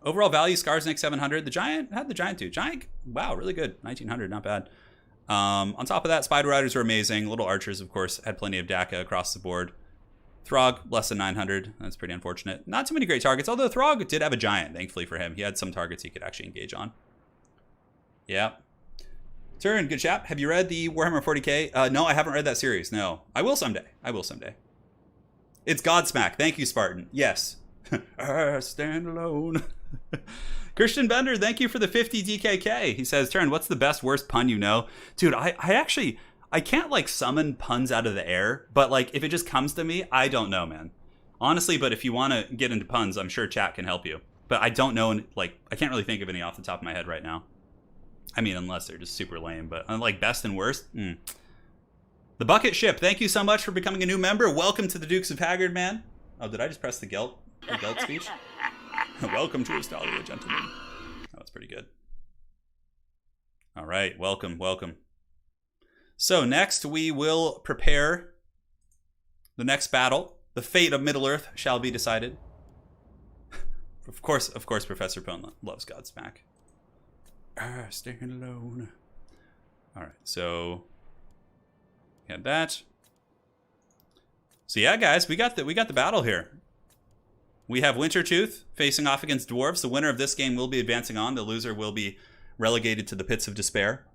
Overall value, Skarsnik 700. The Giant, how'd the Giant do? Giant, wow, really good. 1900, not bad. On top of that, Spider Riders are amazing. Little Archers, of course, had plenty of DACA across the board. Throg, less than 900. That's pretty unfortunate. Not too many great targets, although Throg did have a Giant, thankfully for him. He had some targets he could actually engage on. Yeah. Turin, good chap. Have you read the Warhammer 40k? No, I haven't read that series. No, I will someday. I will someday. It's Godsmack. Thank you, Spartan. Yes. Stand alone. Christian Bender, thank you for the 50 DKK. He says, Turin, what's the best, worst pun you know? Dude, I actually, I can't like summon puns out of the air, but like if it just comes to me, I don't know, man. Honestly, but if you want to get into puns, I'm sure chat can help you. But I don't know, like, I can't really think of any off the top of my head right now. I mean, unless they're just super lame, but like best and worst. The Bucket Ship, thank you so much for becoming a new member. Welcome to the Dukes of Haggard, man. Oh, did I just press the Gelt speech? Welcome to Australia, gentlemen. Oh, that's pretty good. All right, welcome, welcome. So next we will prepare the next battle. The fate of Middle-earth shall be decided. Of course, Professor Pone loves Godsmack. Stand alone. All right, so got that. So yeah, guys, we got the battle here. We have Wintertooth facing off against Dwarves. The winner of this game will be advancing on. The loser will be relegated to the pits of despair.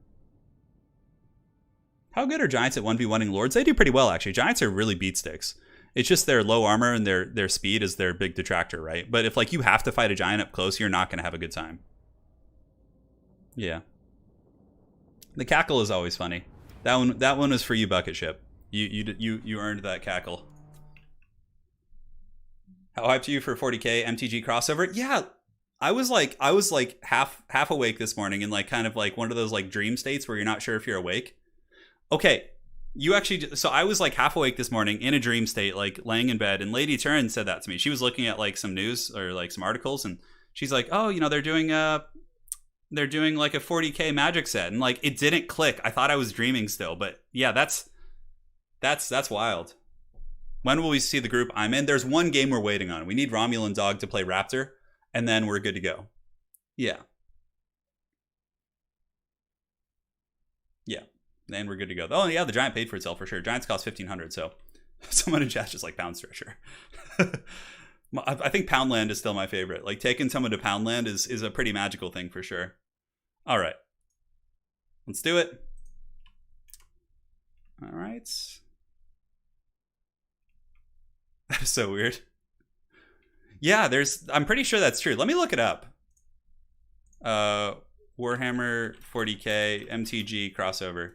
How good are Giants at 1v1ing Lords? They do pretty well, actually. Giants are really beat sticks. It's just their low armor and their speed is their big detractor, right? But if like you have to fight a Giant up close, you're not going to have a good time. Yeah. The cackle is always funny. That one was for you, Bucket Ship. You earned that cackle. How hyped are you for 40k MTG crossover? Yeah, I was like half awake this morning in like kind of like one of those like dream states where you're not sure if you're awake. Okay, you actually. So I was like half awake this morning in a dream state, like laying in bed, and Lady Turin said that to me. She was looking at like some news or like some articles, and she's like, "Oh, you know, they're doing like a 40k Magic set," and like it didn't click. I thought I was dreaming still, but yeah, that's wild. When will we see the group I'm in? There's one game we're waiting on. We need Romulan Dog to play Raptor, and then we're good to go. Yeah. Yeah. Then we're good to go. Oh, yeah, the Giant paid for itself for sure. Giants cost 1,500, so someone in chat just like Pound Stretcher. I think Poundland is still my favorite. Like taking someone to Poundland is a pretty magical thing for sure. All right. Let's do it. All right. That is so weird. Yeah, I'm pretty sure that's true. Let me look it up. Warhammer 40k MTG crossover.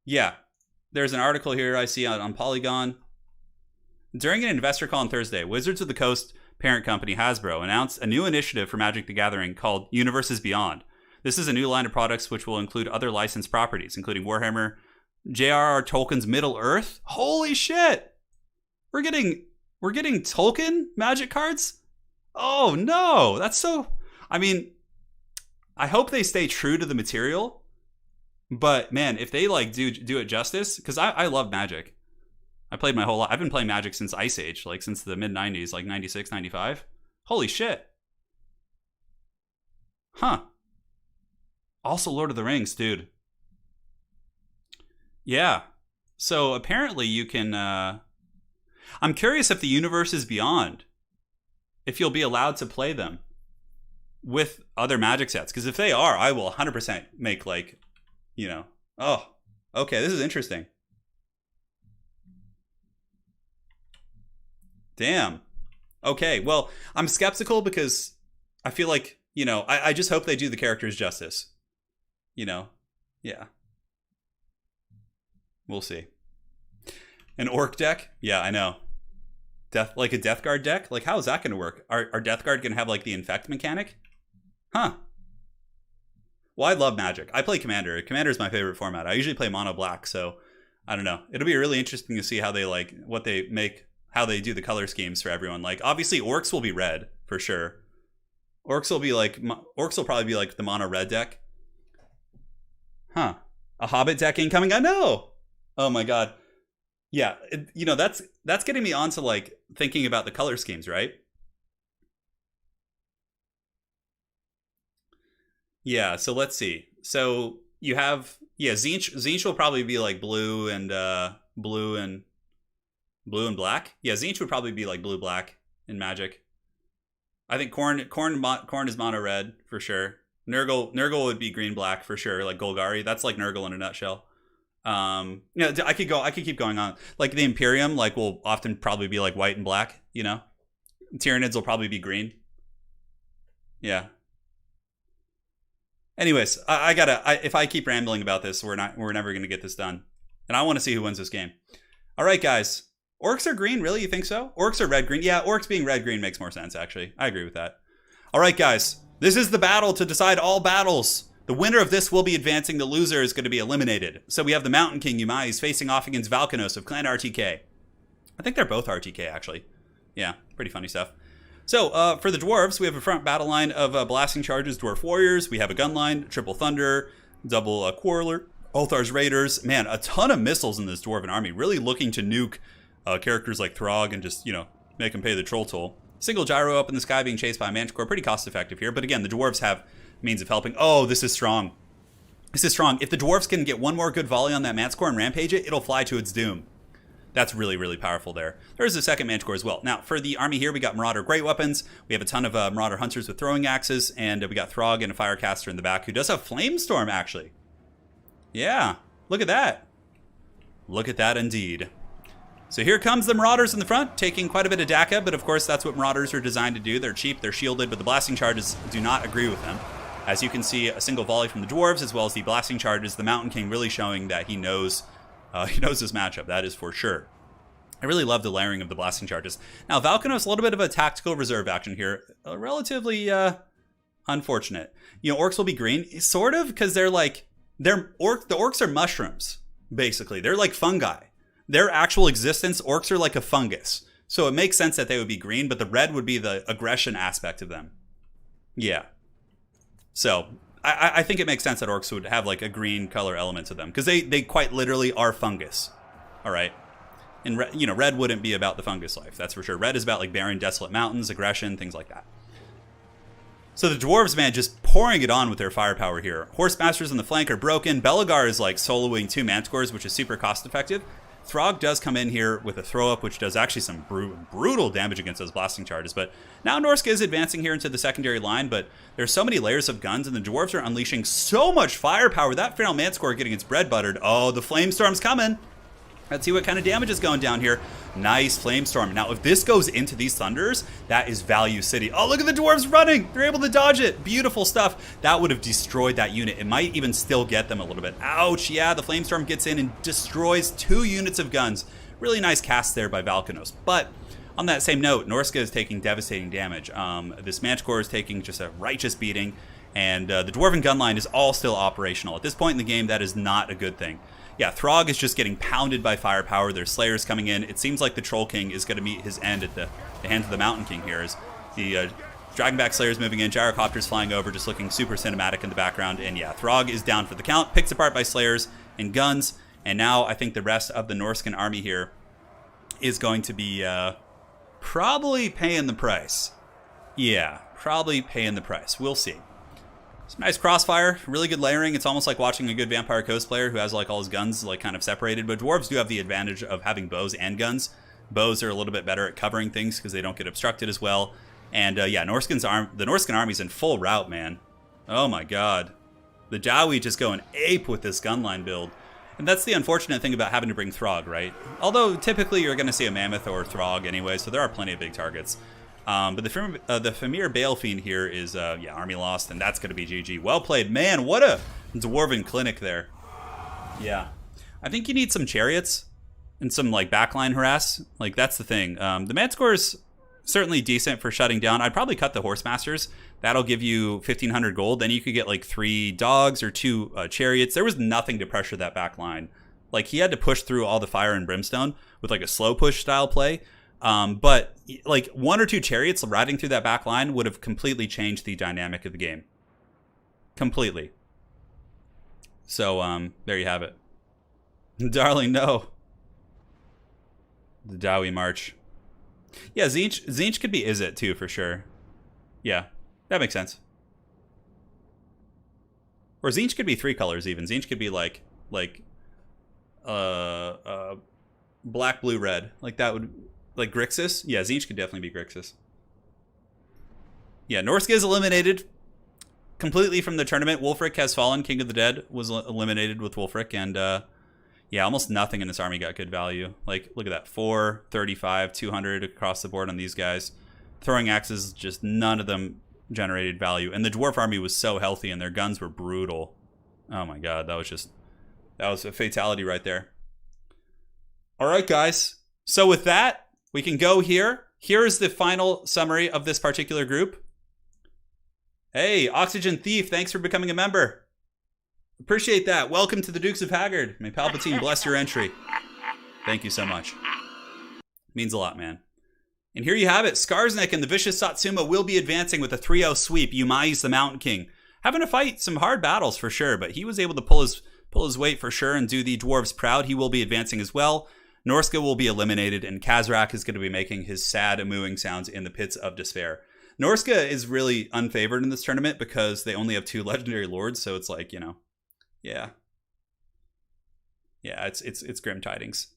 Yeah, there's an article here I see on Polygon. During an investor call on Thursday, Wizards of the Coast parent company Hasbro announced a new initiative for Magic the Gathering called Universes Beyond. This is a new line of products which will include other licensed properties, including Warhammer, J.R.R. Tolkien's Middle-earth. Holy shit! We're getting Tolkien Magic cards? Oh no, that's so. I mean, I hope they stay true to the material, but man, if they like do it justice, because I love Magic. I played my whole life. I've been playing Magic since Ice Age, like since the mid 90s, like 96, 95. Holy shit. Huh. Also Lord of the Rings, dude. Yeah. So apparently you can I'm curious if the Universes Beyond, if you'll be allowed to play them with other Magic sets, because if they are, I will 100% make like, you know, oh, okay, this is interesting. Damn. Okay, well, I'm skeptical because I feel like, you know, I just hope they do the characters justice. You know? Yeah. We'll see. An orc deck? Yeah, I know. Like a Death Guard deck? Like, how is that going to work? Are Death Guard going to have, like, the Infect mechanic? Huh. Well, I love Magic. I play Commander. Commander is my favorite format. I usually play mono black, so I don't know. It'll be really interesting to see how they, like, what they make, how they do the color schemes for everyone. Like, obviously, Orcs will be red, for sure. Orcs will probably be, like, the mono red deck. Huh. A Hobbit deck incoming? I know! Oh my god. Yeah, you know, that's getting me onto like thinking about the color schemes, right? Yeah, so let's see. So you have Tzeentch will probably be like blue and black. Yeah, Tzeentch would probably be like blue black in Magic. I think Khorne is mono red for sure. Nurgle would be green-black for sure, like Golgari. That's like Nurgle in a nutshell. Yeah, I could keep going on. Like the Imperium, like will often probably be like white and black, you know? Tyranids will probably be green. Yeah. Anyways, if I keep rambling about this, we're never gonna get this done. And I want to see who wins this game. All right, guys. Orcs are green, really? You think so? Orcs are red-green. Yeah, orcs being red-green makes more sense, actually. I agree with that. All right, guys. This is the battle to decide all battles. The winner of this will be advancing. The loser is going to be eliminated. So we have the Mountain King Yumais facing off against Valkanos of Clan RTK. I think they're both RTK, actually. Yeah, pretty funny stuff. So for the Dwarves, we have a front battle line of Blasting Charges, Dwarf Warriors. We have a gun line, Triple Thunder, Double Quarreler, Althar's Raiders. Man, a ton of missiles in this Dwarven army. Really looking to nuke characters like Throg and just, make them pay the troll toll. Single gyro up in the sky being chased by a Manticore. Pretty cost effective here. But again, the Dwarves have means of helping. Oh, this is strong. This is strong. If the Dwarves can get one more good volley on that Manticore and rampage it, it'll fly to its doom. That's really, really powerful there. There's a second Manticore as well. Now, for the army here, we got Marauder Great Weapons. We have a ton of Marauder Hunters with throwing axes. And we got Throg and a Firecaster in the back who does have Flamestorm, actually. Yeah, look at that. Look at that indeed. So here comes the Marauders in the front, taking quite a bit of DACA, but of course that's what Marauders are designed to do. They're cheap, they're shielded, but the Blasting Charges do not agree with them. As you can see, a single volley from the Dwarves, as well as the Blasting Charges, the Mountain King really showing that he knows his matchup, that is for sure. I really love the layering of the Blasting Charges. Now, Valkanos, a little bit of a tactical reserve action here. Relatively unfortunate. Orcs will be green, sort of, because the orcs are mushrooms, basically. They're like fungi. Their actual existence, orcs are like a fungus. So it makes sense that they would be green, but the red would be the aggression aspect of them. Yeah. So I think it makes sense that orcs would have like a green color element to them because they quite literally are fungus. All right. And red wouldn't be about the fungus life. That's for sure. Red is about like barren, desolate mountains, aggression, things like that. So the Dwarves, man, just pouring it on with their firepower here. Horsemasters on the flank are broken. Belagar is like soloing 2 Manticores, which is super cost effective. Throg does come in here with a throw-up, which does actually some brutal damage against those Blasting Charges. But now Norske is advancing here into the secondary line, but there's so many layers of guns, and the Dwarves are unleashing so much firepower. That Feral Manticore getting its bread buttered. Oh, the Flamestorm's coming. Let's see what kind of damage is going down here. Nice Flamestorm. Now, if this goes into these Thunders, that is Value City. Oh, look at the Dwarves running. They're able to dodge it. Beautiful stuff. That would have destroyed that unit. It might even still get them a little bit. Ouch. Yeah, the Flamestorm gets in and destroys 2 units of guns. Really nice cast there by Valkanos. But on that same note, Norske is taking devastating damage. This Manticore is taking just a righteous beating. And the Dwarven gun line is all still operational. At this point in the game, that is not a good thing. Yeah, Throg is just getting pounded by firepower. There's Slayers coming in. It seems like the Troll King is going to meet his end at the hands of the Mountain King here. As the Dragonback Slayers moving in, Gyrocopters flying over, just looking super cinematic in the background. And yeah, Throg is down for the count, picked apart by Slayers and guns. And now I think the rest of the Norsken army here is going to be probably paying the price. Yeah, probably paying the price. We'll see. Some nice crossfire, really good layering. It's almost like watching a good Vampire Coast player who has like all his guns like kind of separated. But Dwarves do have the advantage of having bows and guns. Bows are a little bit better at covering things because they don't get obstructed as well. And yeah, the Norsken army's in full rout, man. Oh my god. The Jawi just going ape with this gunline build. And that's the unfortunate thing about having to bring Throg, right? Although typically you're going to see a Mammoth or Throg anyway, so there are plenty of big targets. But the Famir Balefiend here is, yeah, army lost, and that's going to be GG. Well played. Man, what a Dwarven clinic there. Yeah. I think you need some chariots and some, like, backline harass. Like, that's the thing. The Manticore is certainly decent for shutting down. I'd probably cut the Horsemasters. That'll give you 1,500 gold. Then you could get, like, 3 dogs or 2 chariots. There was nothing to pressure that backline. Like, he had to push through all the fire and brimstone with, like, a slow push style play. But like 1 or 2 chariots riding through that back line would have completely changed the dynamic of the game. Completely. So, there you have it. Darling, no. The Dowie March. Yeah, Tzeentch could be Izzet too, for sure. Yeah, that makes sense. Or Tzeentch could be 3 colors even. Tzeentch could be like, black, blue, red. Like that would... Like Grixis? Yeah, Tzeentch could definitely be Grixis. Yeah, Norske is eliminated. completely from the tournament. Wulfric has fallen. King of the Dead was eliminated with Wulfric, and yeah, almost nothing in this army got good value. Like, look at that. 4, 35, 200 across the board on these guys. Throwing axes, just none of them generated value. And the dwarf army was so healthy, and their guns were brutal. Oh my god, that was a fatality right there. All right, guys. So with that, we can go here. Here is the final summary of this particular group. Hey, Oxygen Thief, thanks for becoming a member. Appreciate that. Welcome to the Dukes of Haggard. May Palpatine bless your entry. Thank you so much. Means a lot, man. And here you have it. Skarsnik and the Vicious Satsuma will be advancing with a 3-0 sweep. Yumai's the Mountain King. Having to fight some hard battles for sure, but he was able to pull his weight for sure and do the dwarves proud. He will be advancing as well. Norske will be eliminated, and Kazrak is going to be making his sad mooing sounds in the pits of despair. Norske is really unfavored in this tournament because they only have 2 legendary lords, so it's like, you know, yeah, it's grim tidings.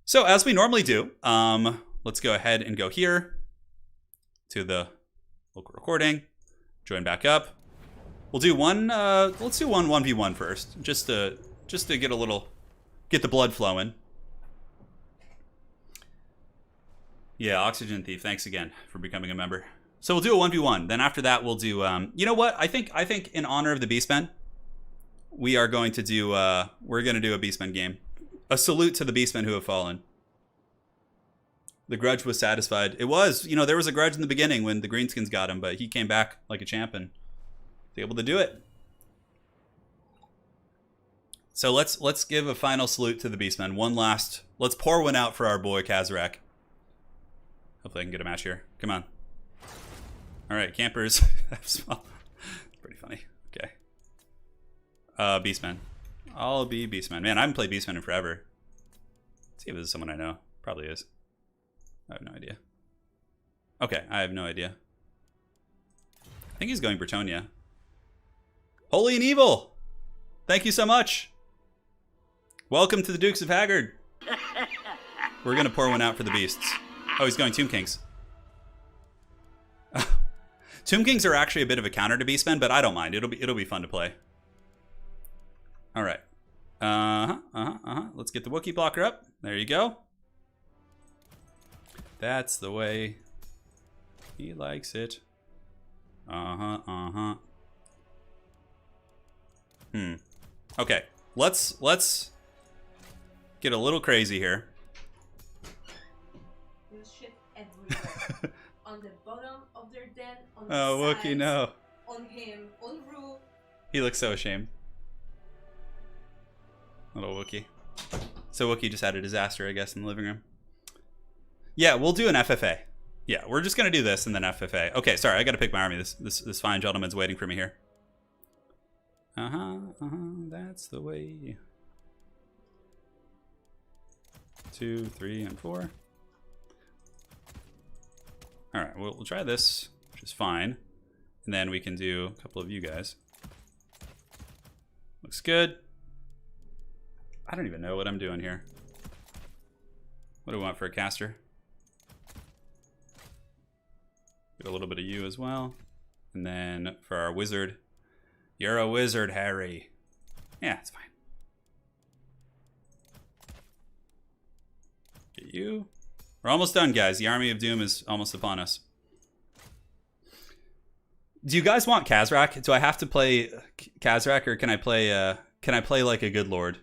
So as we normally do, let's go ahead and go here to the local recording, join back up. We'll do one. Let's do one 1v1 first, just to get the blood flowing. Yeah, Oxygen Thief, thanks again for becoming a member. So we'll do a 1v1. Then after that, we'll do, you know what? I think in honor of the Beastmen, we are going to do, we're going to do a Beastmen game. A salute to the Beastmen who have fallen. The grudge was satisfied. It was, you know, there was a grudge in the beginning when the Greenskins got him, but he came back like a champ and was able to do it. So let's give a final salute to the Beastmen. One last, let's pour one out for our boy Kazrak. Hopefully I can get a match here. Come on. All right, campers. That's pretty funny. Okay. Beastman. I'll be Beastman. Man, I haven't played Beastman in forever. Let's see if this is someone I know. Probably is. I have no idea. Okay, I have no idea. I think he's going Bretonia. Holy and Evil! Thank you so much. Welcome to the Dukes of Haggard. We're going to pour one out for the beasts. Oh, he's going Tomb Kings. Tomb Kings are actually a bit of a counter to Beastmen, but I don't mind. It'll be fun to play. All right. Let's get the Wookiee blocker up. There you go. That's the way he likes it. Okay. Let's get a little crazy here. On the bottom of their den, on the oh, sides, Wookiee, no. On him, on roof. He looks so ashamed. Little Wookiee. So Wookiee just had a disaster, I guess, in the living room. Yeah, we'll do an FFA. Yeah, we're just gonna do this and then FFA. Okay, sorry, I gotta pick my army. This fine gentleman's waiting for me here. That's the way. 2, 3, and 4. All right, we'll try this, which is fine. And then we can do a couple of you guys. Looks good. I don't even know what I'm doing here. What do we want for a caster? Get a little bit of you as well. And then for our wizard, you're a wizard, Harry. Yeah, it's fine. Get you. We're almost done, guys. The Army of Doom is almost upon us. Do you guys want Kazrak? Do I have to play Kazrak, or can I play like a good lord?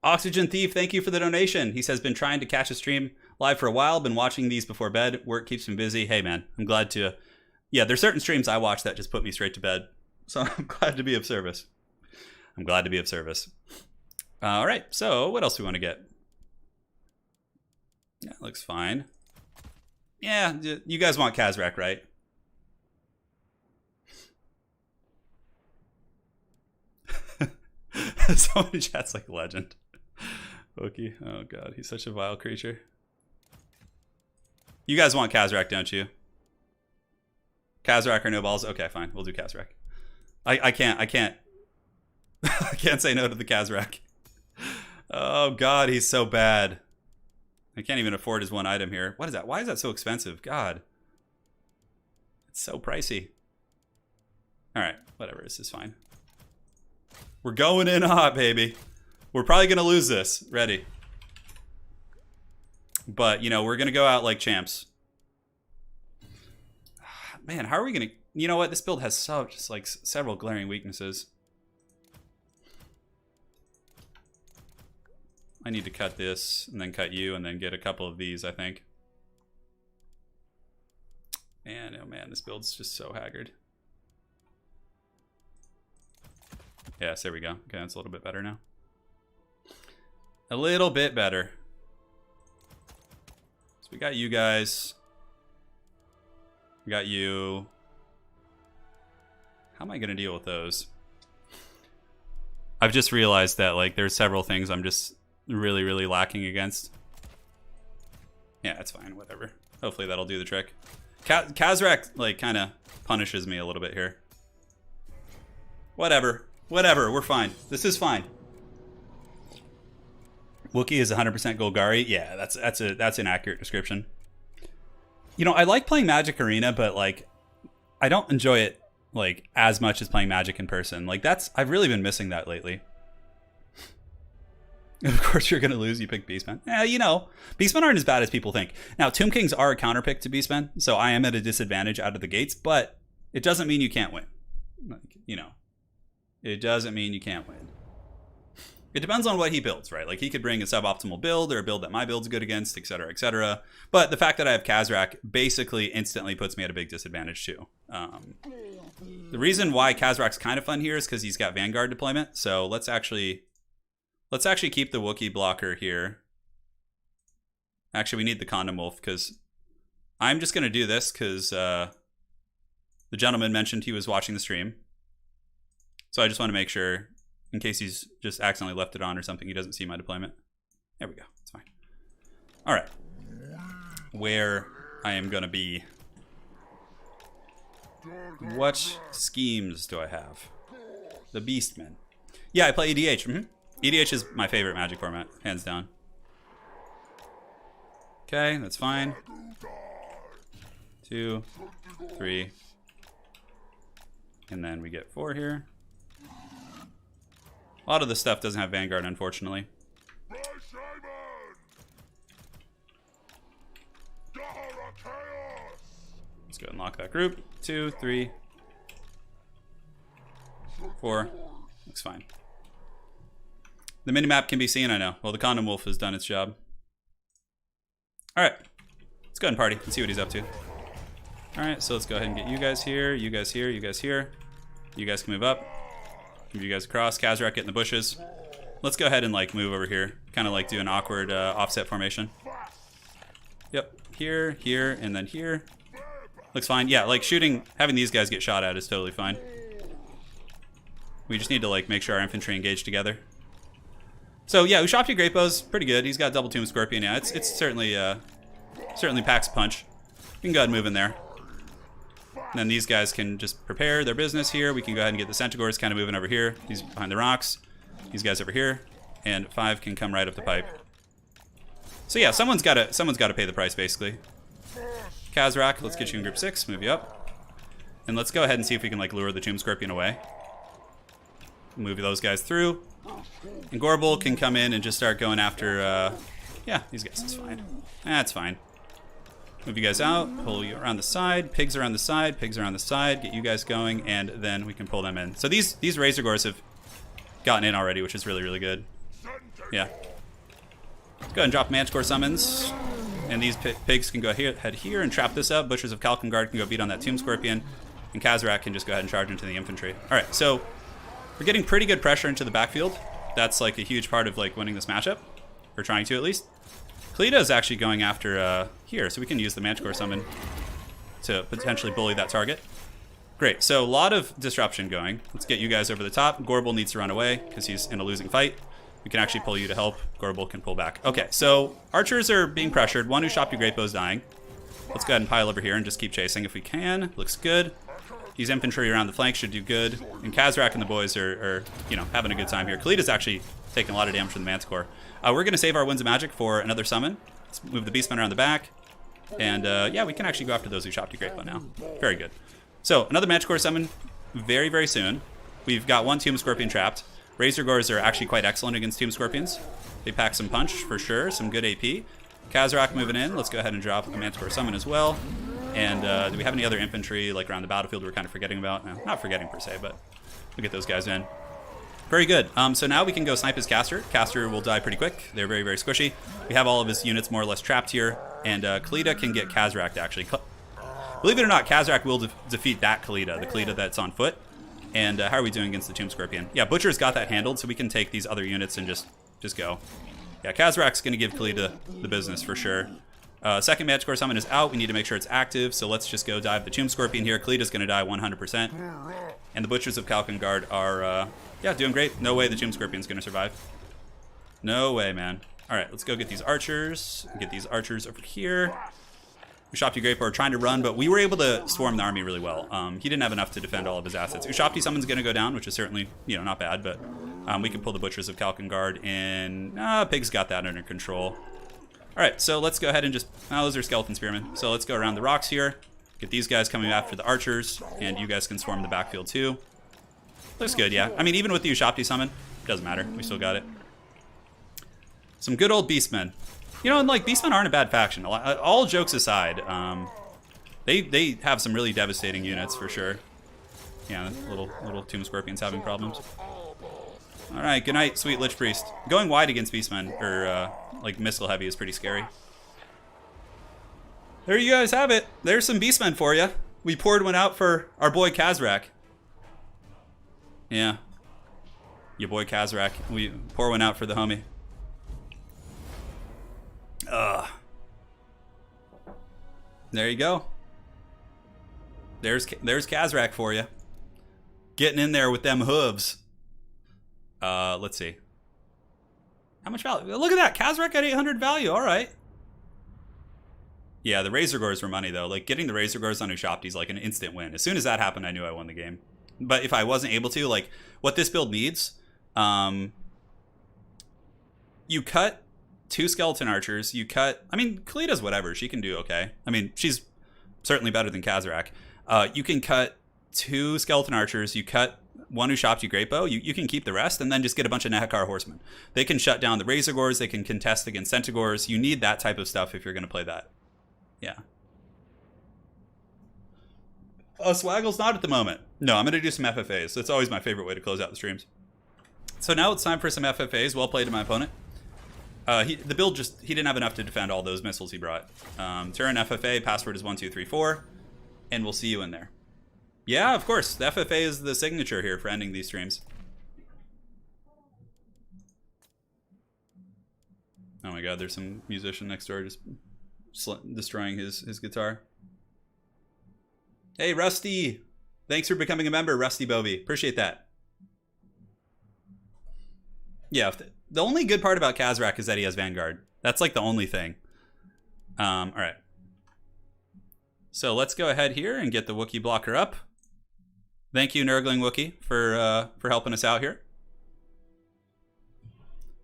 Oxygen Thief, thank you for the donation. He says, been trying to catch a stream live for a while. Been watching these before bed. Work keeps me busy. Hey, man, I'm glad to... Yeah, there's certain streams I watch that just put me straight to bed. So I'm glad to be of service. I'm glad to be of service. All right, so what else do we want to get? Yeah, looks fine. Yeah, you guys want Kazrak, right? Someone in chat's like a legend. Wookiee. Oh god, he's such a vile creature. You guys want Kazrak, don't you? Kazrak or no balls? Okay, fine. We'll do Kazrak. I can't I can't say no to the Kazrak. Oh god, he's so bad. I can't even afford his one item here. What is that? Why is that so expensive? God. It's so pricey. Alright, whatever. This is fine. We're going in hot, baby. We're probably going to lose this. Ready. But, you know, we're going to go out like champs. Man, how are we going to... You know what? This build has such, like, several glaring weaknesses. I need to cut this, and then cut you, and then get a couple of these, I think. Man, oh man, this build's just so haggard. Yes, there we go. Okay, that's a little bit better now. A little bit better. So we got you guys. We got you. How am I going to deal with those? I've just realized that, like, there's several things I'm just really, really lacking against. Yeah, that's fine. Whatever. Hopefully that'll do the trick. Kazrak, like, kind of punishes me a little bit here. Whatever. Whatever. We're fine. This is fine. Wookiee is 100% Golgari. Yeah, that's an accurate description. You know, I like playing Magic Arena, but, like, I don't enjoy it, like, as much as playing Magic in person. Like, I've really been missing that lately. Of course you're going to lose. You pick Beastmen. Yeah, you know, Beastmen aren't as bad as people think. Now, Tomb Kings are a counterpick to Beastmen, so I am at a disadvantage out of the gates, but it doesn't mean you can't win. Like, you know, it doesn't mean you can't win. It depends on what he builds, right? Like, he could bring a suboptimal build or a build that my build's good against, etc., etc. But the fact that I have Kazrak basically instantly puts me at a big disadvantage, too. The reason why Kazrak's kind of fun here is because he's got Vanguard deployment, so let's actually keep the Wookiee blocker here. Actually, we need the Condom Wolf, because I'm just going to do this, because the gentleman mentioned he was watching the stream. So I just want to make sure, in case he's just accidentally left it on or something, he doesn't see my deployment. There we go. It's fine. All right. Where I am going to be. What schemes do I have? The Beastmen. Yeah, I play EDH. EDH is my favorite Magic format, hands down. Okay, that's fine. 2, 3. And then we get 4 here. A lot of the stuff doesn't have Vanguard, unfortunately. Let's go ahead and lock that group. 2, 3, 4. Looks fine. The minimap can be seen, I know. Well, the Condom Wolf has done its job. Alright. Let's go ahead and party and see what he's up to. Alright, so let's go ahead and get you guys here, you guys here, you guys here. You guys can move up. Move you guys across. Kazrak, get in the bushes. Let's go ahead and, like, move over here. Kind of like do an awkward offset formation. Yep. Here, here, and then here. Looks fine. Yeah, like having these guys get shot at is totally fine. We just need to, like, make sure our infantry engage together. So yeah, Ushapti Greatbow's pretty good. He's got double Tomb Scorpion. Yeah, it's certainly packs a punch. We can go ahead and move in there. And then these guys can just prepare their business here. We can go ahead and get the Centaurs kind of moving over here. He's behind the rocks. These guys over here, and 5 can come right up the pipe. So yeah, someone's got to pay the price basically. Kazrak, let's get you in group 6. Move you up, and let's go ahead and see if we can, like, lure the Tomb Scorpion away. Move those guys through. And Gorbel can come in and just start going after, yeah, these guys. It's fine. That's fine. Move you guys out, pull you around the side, pigs around the side, pigs around the side, get you guys going, and then we can pull them in. So these Razor Gores have gotten in already, which is really, really good. Yeah. Go ahead and drop Manticore summons. And these pigs can go head here and trap this up. Butchers of Kalkengard can go beat on that Tomb Scorpion. And Kazrak can just go ahead and charge into the infantry. Alright, so we're getting pretty good pressure into the backfield. That's, like, a huge part of, like, winning this matchup. Or trying to, at least. Kalita is actually going after here, so we can use the Manticore summon to potentially bully that target. Great, so a lot of disruption going. Let's get you guys over the top. Gorbel needs to run away because he's in a losing fight. We can actually pull you to help. Gorbel can pull back. Okay, so archers are being pressured. One Ushapti Greatbow is dying. Let's go ahead and pile over here and just keep chasing if we can. Looks good. These infantry around the flank should do good. And Kazrak and the boys are you know, having a good time here. Kalita's actually taking a lot of damage from the Manticore. We're going to save our Winds of Magic for another summon. Let's move the Beastmen around the back. And yeah, we can actually go after those Ushapti Greatbow now. Very good. So another Manticore summon. very, very soon. We've got one Tomb Scorpion trapped. Razor Gores are actually quite excellent against Tomb Scorpions. They pack some punch for sure, some good AP. Khazrak moving in. Let's go ahead and drop a Manticore Summon as well. And do we have any other infantry like around the battlefield we're kind of forgetting about? No, not forgetting per se, but we'll get those guys in. Very good. So now we can go snipe his caster. Caster will die pretty quick. They're very, very squishy. We have all of his units more or less trapped here. And Khalida can get Khazrak actually. Believe it or not, Khazrak will defeat that Khalida, the Khalida that's on foot. And how are we doing against the Tomb Scorpion? Yeah, Butcher's got that handled, so we can take these other units and just go. Yeah, Khazrak's going to give Khalida the business for sure. Second Manticore Summon is out. We need to make sure it's active, so let's just go dive the Tomb Scorpion here. Khalida's going to die 100%. And the Butchers of Kalkengard are, yeah, doing great. No way the Tomb Scorpion's going to survive. No way, man. All right, let's go get these archers. Get these archers over here. Ushapti Greatbow are trying to run, but we were able to swarm the army really well. He didn't have enough to defend all of his assets. Ushapti Summon's going to go down, which is certainly, you know, not bad, but we can pull the Butchers of Kalkengard in. Pig's got that under control. All right, so let's go ahead and just... those are Skeleton Spearmen. So let's go around the rocks here. Get these guys coming after the archers, and you guys can swarm the backfield too. Looks good, yeah. I mean, even with the Ushapti Summon, it doesn't matter. We still got it. Some good old Beastmen. You know, and like, Beastmen aren't a bad faction. All jokes aside, they have some really devastating units for sure. Yeah, little Tomb Scorpions having problems. All right, good night, sweet Lich Priest. Going wide against Beastmen, or like Missile Heavy, is pretty scary. There you guys have it. There's some Beastmen for you. We poured one out for our boy Khazrak. Yeah. Your boy Khazrak. We pour one out for the homie. There you go. There's Khazrak for you. Getting in there with them hooves. Let's see. How much value? Look at that. Khazrak at 800 value. All right. Yeah, the Razor Gores were money, though. Like, getting the Razor Gores on Ushapti is like an instant win. As soon as that happened, I knew I won the game. But if I wasn't able to, like, what this build needs, you cut 2 Skeleton Archers. You cut... I mean, Khalida's whatever. She can do okay. I mean, she's certainly better than Khazrak. You can cut 2 Skeleton Archers. You cut 1 Ushapti Greatbow. You can keep the rest, and then just get a bunch of Nehekar Horsemen. They can shut down the Razor Gores. They can contest against Centaurs. You need that type of stuff if you're going to play that. Yeah. Swaggle's not at the moment. No, I'm going to do some FFAs. That's always my favorite way to close out the streams. So now it's time for some FFAs. Well played to my opponent. The build he didn't have enough to defend all those missiles he brought. Turin FFA, password is 1234, and we'll see you in there. Yeah, of course. The FFA is the signature here for ending these streams. Oh my god, there's some musician next door just destroying his guitar. Hey, Rusty! Thanks for becoming a member, Rusty Bovey. Appreciate that. Yeah, the only good part about Khazrak is that he has Vanguard. That's like the only thing. Alright. So let's go ahead here and get the Wookiee blocker up. Thank you, Nurgling Wookiee, for helping us out here.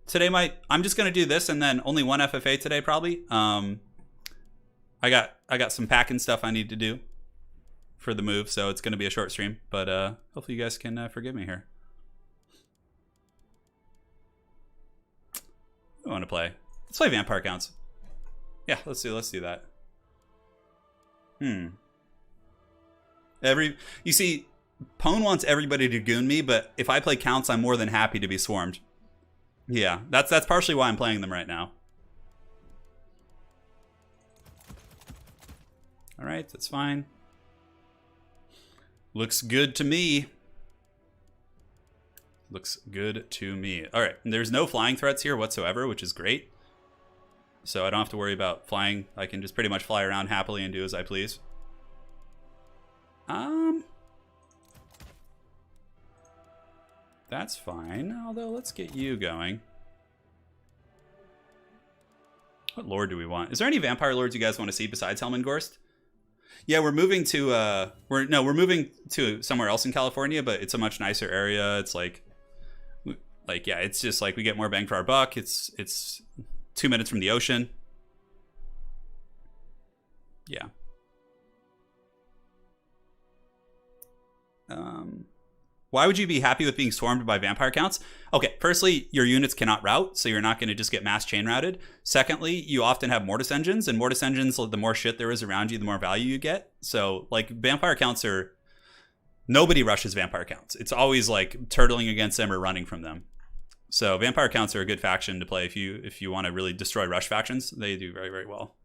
Today I'm just gonna do this and then only one FFA today probably. I got some packing stuff I need to do for the move, so it's gonna be a short stream, but hopefully you guys can forgive me here. I want to play. Let's play Vampire Counts. Yeah, let's do that. You see, Pwn wants everybody to goon me, but if I play Counts, I'm more than happy to be swarmed. Yeah, that's partially why I'm playing them right now. All right, that's fine. Looks good to me. Looks good to me. All right, there's no flying threats here whatsoever, which is great. So I don't have to worry about flying. I can just pretty much fly around happily and do as I please. That's fine. Although, let's get you going. What lord do we want? Is there any vampire lords you guys want to see besides Helmengorst? Yeah, we're moving to we're moving to somewhere else in California, but it's a much nicer area. It's like yeah, it's just like we get more bang for our buck. It's 2 minutes from the ocean. Yeah. Why would you be happy with being swarmed by vampire counts? Okay, firstly, your units cannot route, so you're not going to just get mass chain routed. Secondly, you often have mortis engines, and mortis engines, the more shit there is around you, the more value you get. So, like, vampire counts are... Nobody rushes vampire counts. It's always, like, turtling against them or running from them. So, vampire counts are a good faction to play if you want to really destroy rush factions. They do very, very well.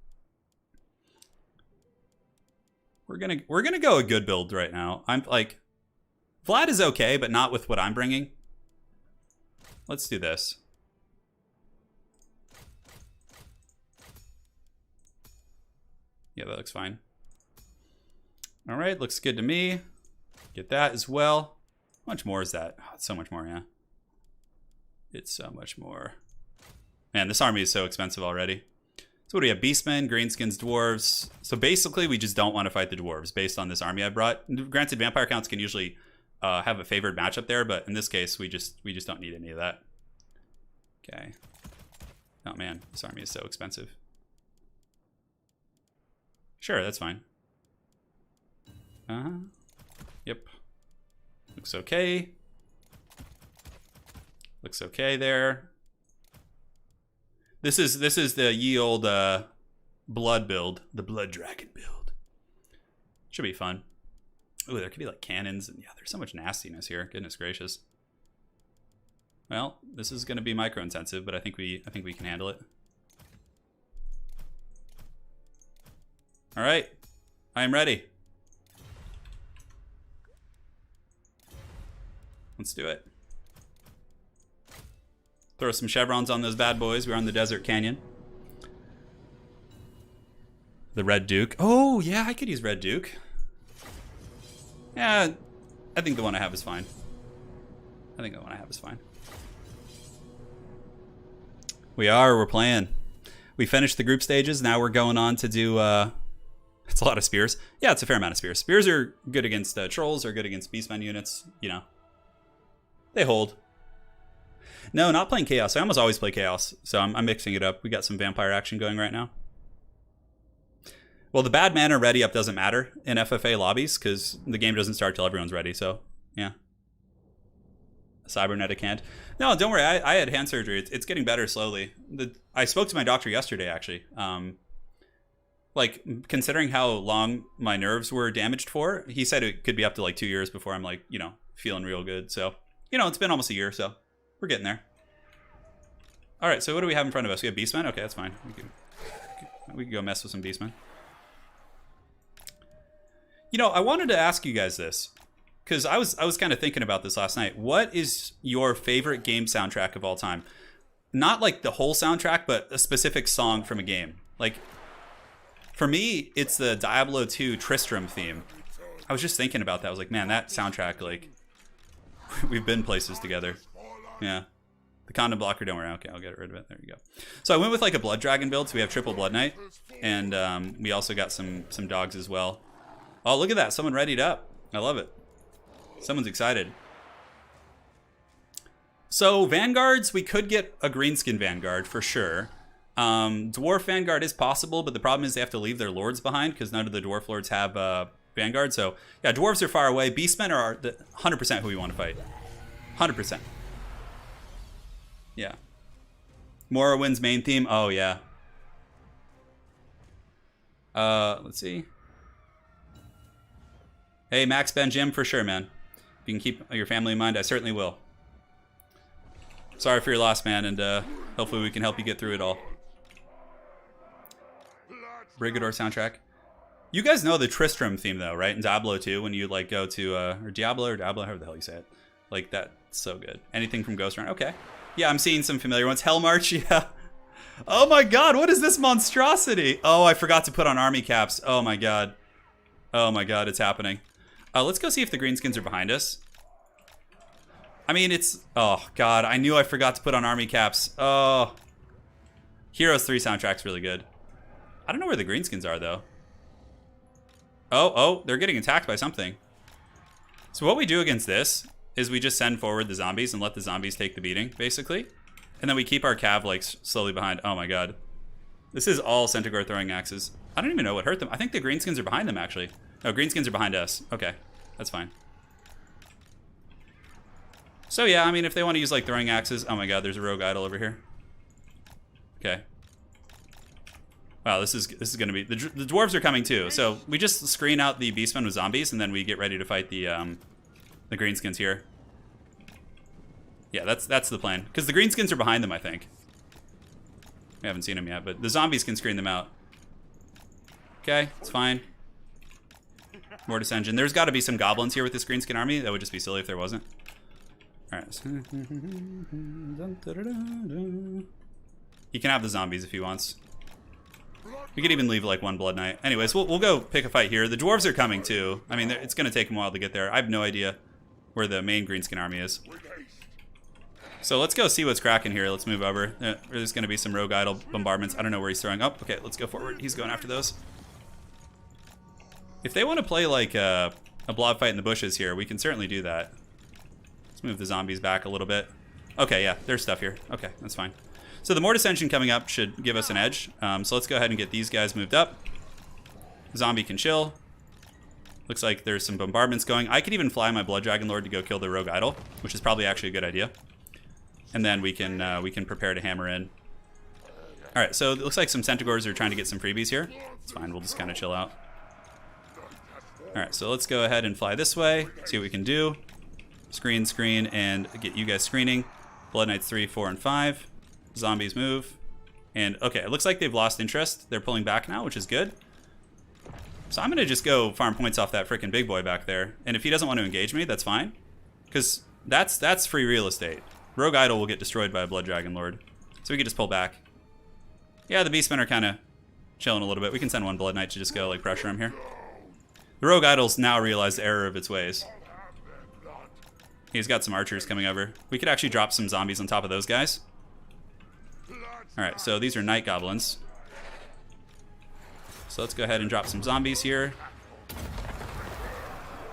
We're gonna go a good build right now. I'm, like... Vlad is okay, but not with what I'm bringing. Let's do this. Yeah, that looks fine. All right, looks good to me. Get that as well. How much more is that? Oh, it's so much more, yeah. It's so much more. Man, this army is so expensive already. So what do we have? Beastmen, Greenskins, Dwarves. So basically, we just don't want to fight the Dwarves based on this army I brought. Granted, vampire counts can usually... have a favored matchup there, but in this case, we just don't need any of that. Okay. Oh man, this army is so expensive. Sure, that's fine. Yep. Looks okay. Looks okay there. This is the ye old blood build, the blood dragon build. Should be fun. Ooh, there could be like cannons, and yeah, there's so much nastiness here. Goodness gracious. Well, this is going to be micro intensive, but I think we can handle it. All right, I am ready. Let's do it. Throw some chevrons on those bad boys. We're on the desert canyon. The Red Duke. Oh yeah, I could use Red Duke. Yeah, I think the one I have is fine. We're playing. We finished the group stages. Now we're going on to do, it's a lot of spears. Yeah, it's a fair amount of spears. Spears are good against trolls, or good against beastmen units, you know. They hold. No, not playing chaos. I almost always play chaos, so I'm mixing it up. We got some vampire action going right now. Well, the bad mana ready up doesn't matter in FFA lobbies because the game doesn't start till everyone's ready. So, yeah. Cybernetic hand. No, don't worry. I had hand surgery. It's getting better slowly. I spoke to my doctor yesterday, actually. Like, considering how long my nerves were damaged for, he said it could be up to like 2 years before I'm like, you know, feeling real good. So, you know, it's been almost a year, so we're getting there. All right, so what do we have in front of us? We have Beastmen? Okay, that's fine. We can go mess with some Beastmen. You know, I wanted to ask you guys this, because I was kind of thinking about this last night. What is your favorite game soundtrack of all time? Not like the whole soundtrack, but a specific song from a game. Like, for me, it's the Diablo 2 Tristram theme. I was just thinking about that. I was like, man, that soundtrack, like, we've been places together. Yeah. The condom blocker, don't worry. Okay, I'll get rid of it. There you go. So I went with like a Blood Dragon build, so we have triple Blood Knight. And we also got some dogs as well. Oh, look at that. Someone readied up. I love it. Someone's excited. So, Vanguards, we could get a Greenskin Vanguard for sure. Dwarf Vanguard is possible, but the problem is they have to leave their lords behind because none of the Dwarf lords have Vanguard. So, yeah, Dwarves are far away. Beastmen are 100% who we want to fight. 100%. Yeah. Morrowind's main theme. Oh, yeah. Let's see. Hey, Max, Ben, Jim, for sure, man. If you can keep your family in mind, I certainly will. Sorry for your loss, man, and hopefully we can help you get through it all. Brigador soundtrack. You guys know the Tristram theme, though, right? In Diablo 2, when you, like, go to, or Diablo, however the hell you say it. Like, that's so good. Anything from Ghost Runner? Okay. Yeah, I'm seeing some familiar ones. Hell March, yeah. Oh my god, what is this monstrosity? Oh, I forgot to put on army caps. Oh my god. Oh my god, it's happening. Let's go see if the Greenskins are behind us. I mean, it's... Oh, God. I knew I forgot to put on army caps. Oh. Heroes 3 soundtrack's really good. I don't know where the Greenskins are, though. Oh, they're getting attacked by something. So what we do against this is we just send forward the zombies and let the zombies take the beating, basically. And then we keep our cav, like, slowly behind. Oh, my God. This is all Centaur throwing axes. I don't even know what hurt them. I think the Greenskins are behind them, actually. No, Greenskins are behind us. Okay, that's fine. So yeah, I mean, if they want to use like throwing axes, oh my god, there's a rogue idol over here. Okay. Wow, this is gonna be the dwarves are coming too. So we just screen out the beastmen with zombies, and then we get ready to fight the greenskins here. Yeah, that's the plan. Because the greenskins are behind them, I think. We haven't seen them yet, but the zombies can screen them out. Okay, it's fine. Mortis engine. There's got to be some goblins here with this greenskin army. That would just be silly if there wasn't. All right. He can have the zombies if he wants. We could even leave like one blood knight. Anyways, we'll go pick a fight here. The dwarves are coming too. I mean, it's going to take them a while to get there. I have no idea where the main greenskin army is. So let's go see what's cracking here. Let's move over. There's going to be some rogue idol bombardments. I don't know where he's throwing. Oh, okay, let's go forward. He's going after those. If they want to play like a blob fight in the bushes here, we can certainly do that. Let's move the zombies back a little bit. Okay, yeah, there's stuff here. Okay, that's fine. So the Mortis engine coming up should give us an edge. So let's go ahead and get these guys moved up. Zombie can chill. Looks like there's some bombardments going. I could even fly my Blood Dragon Lord to go kill the rogue idol, which is probably actually a good idea. And then we can prepare to hammer in. All right, so it looks like some Centaurs are trying to get some freebies here. It's fine, we'll just kind of chill out. All right, so let's go ahead and fly this way, see what we can do. Screen, and get you guys screening. Blood Knights 3, 4, and 5. Zombies move. And okay, it looks like they've lost interest. They're pulling back now, which is good. So I'm gonna just go farm points off that freaking big boy back there. And if he doesn't want to engage me, that's fine. Because that's free real estate. Rogue Idol will get destroyed by a Blood Dragon Lord. So we can just pull back. Yeah, the Beastmen are kind of chilling a little bit. We can send one Blood Knight to just go like pressure him here. The Rogue Idol's now realized the error of its ways. He's got some archers coming over. We could actually drop some zombies on top of those guys. Alright, so these are night goblins. So let's go ahead and drop some zombies here.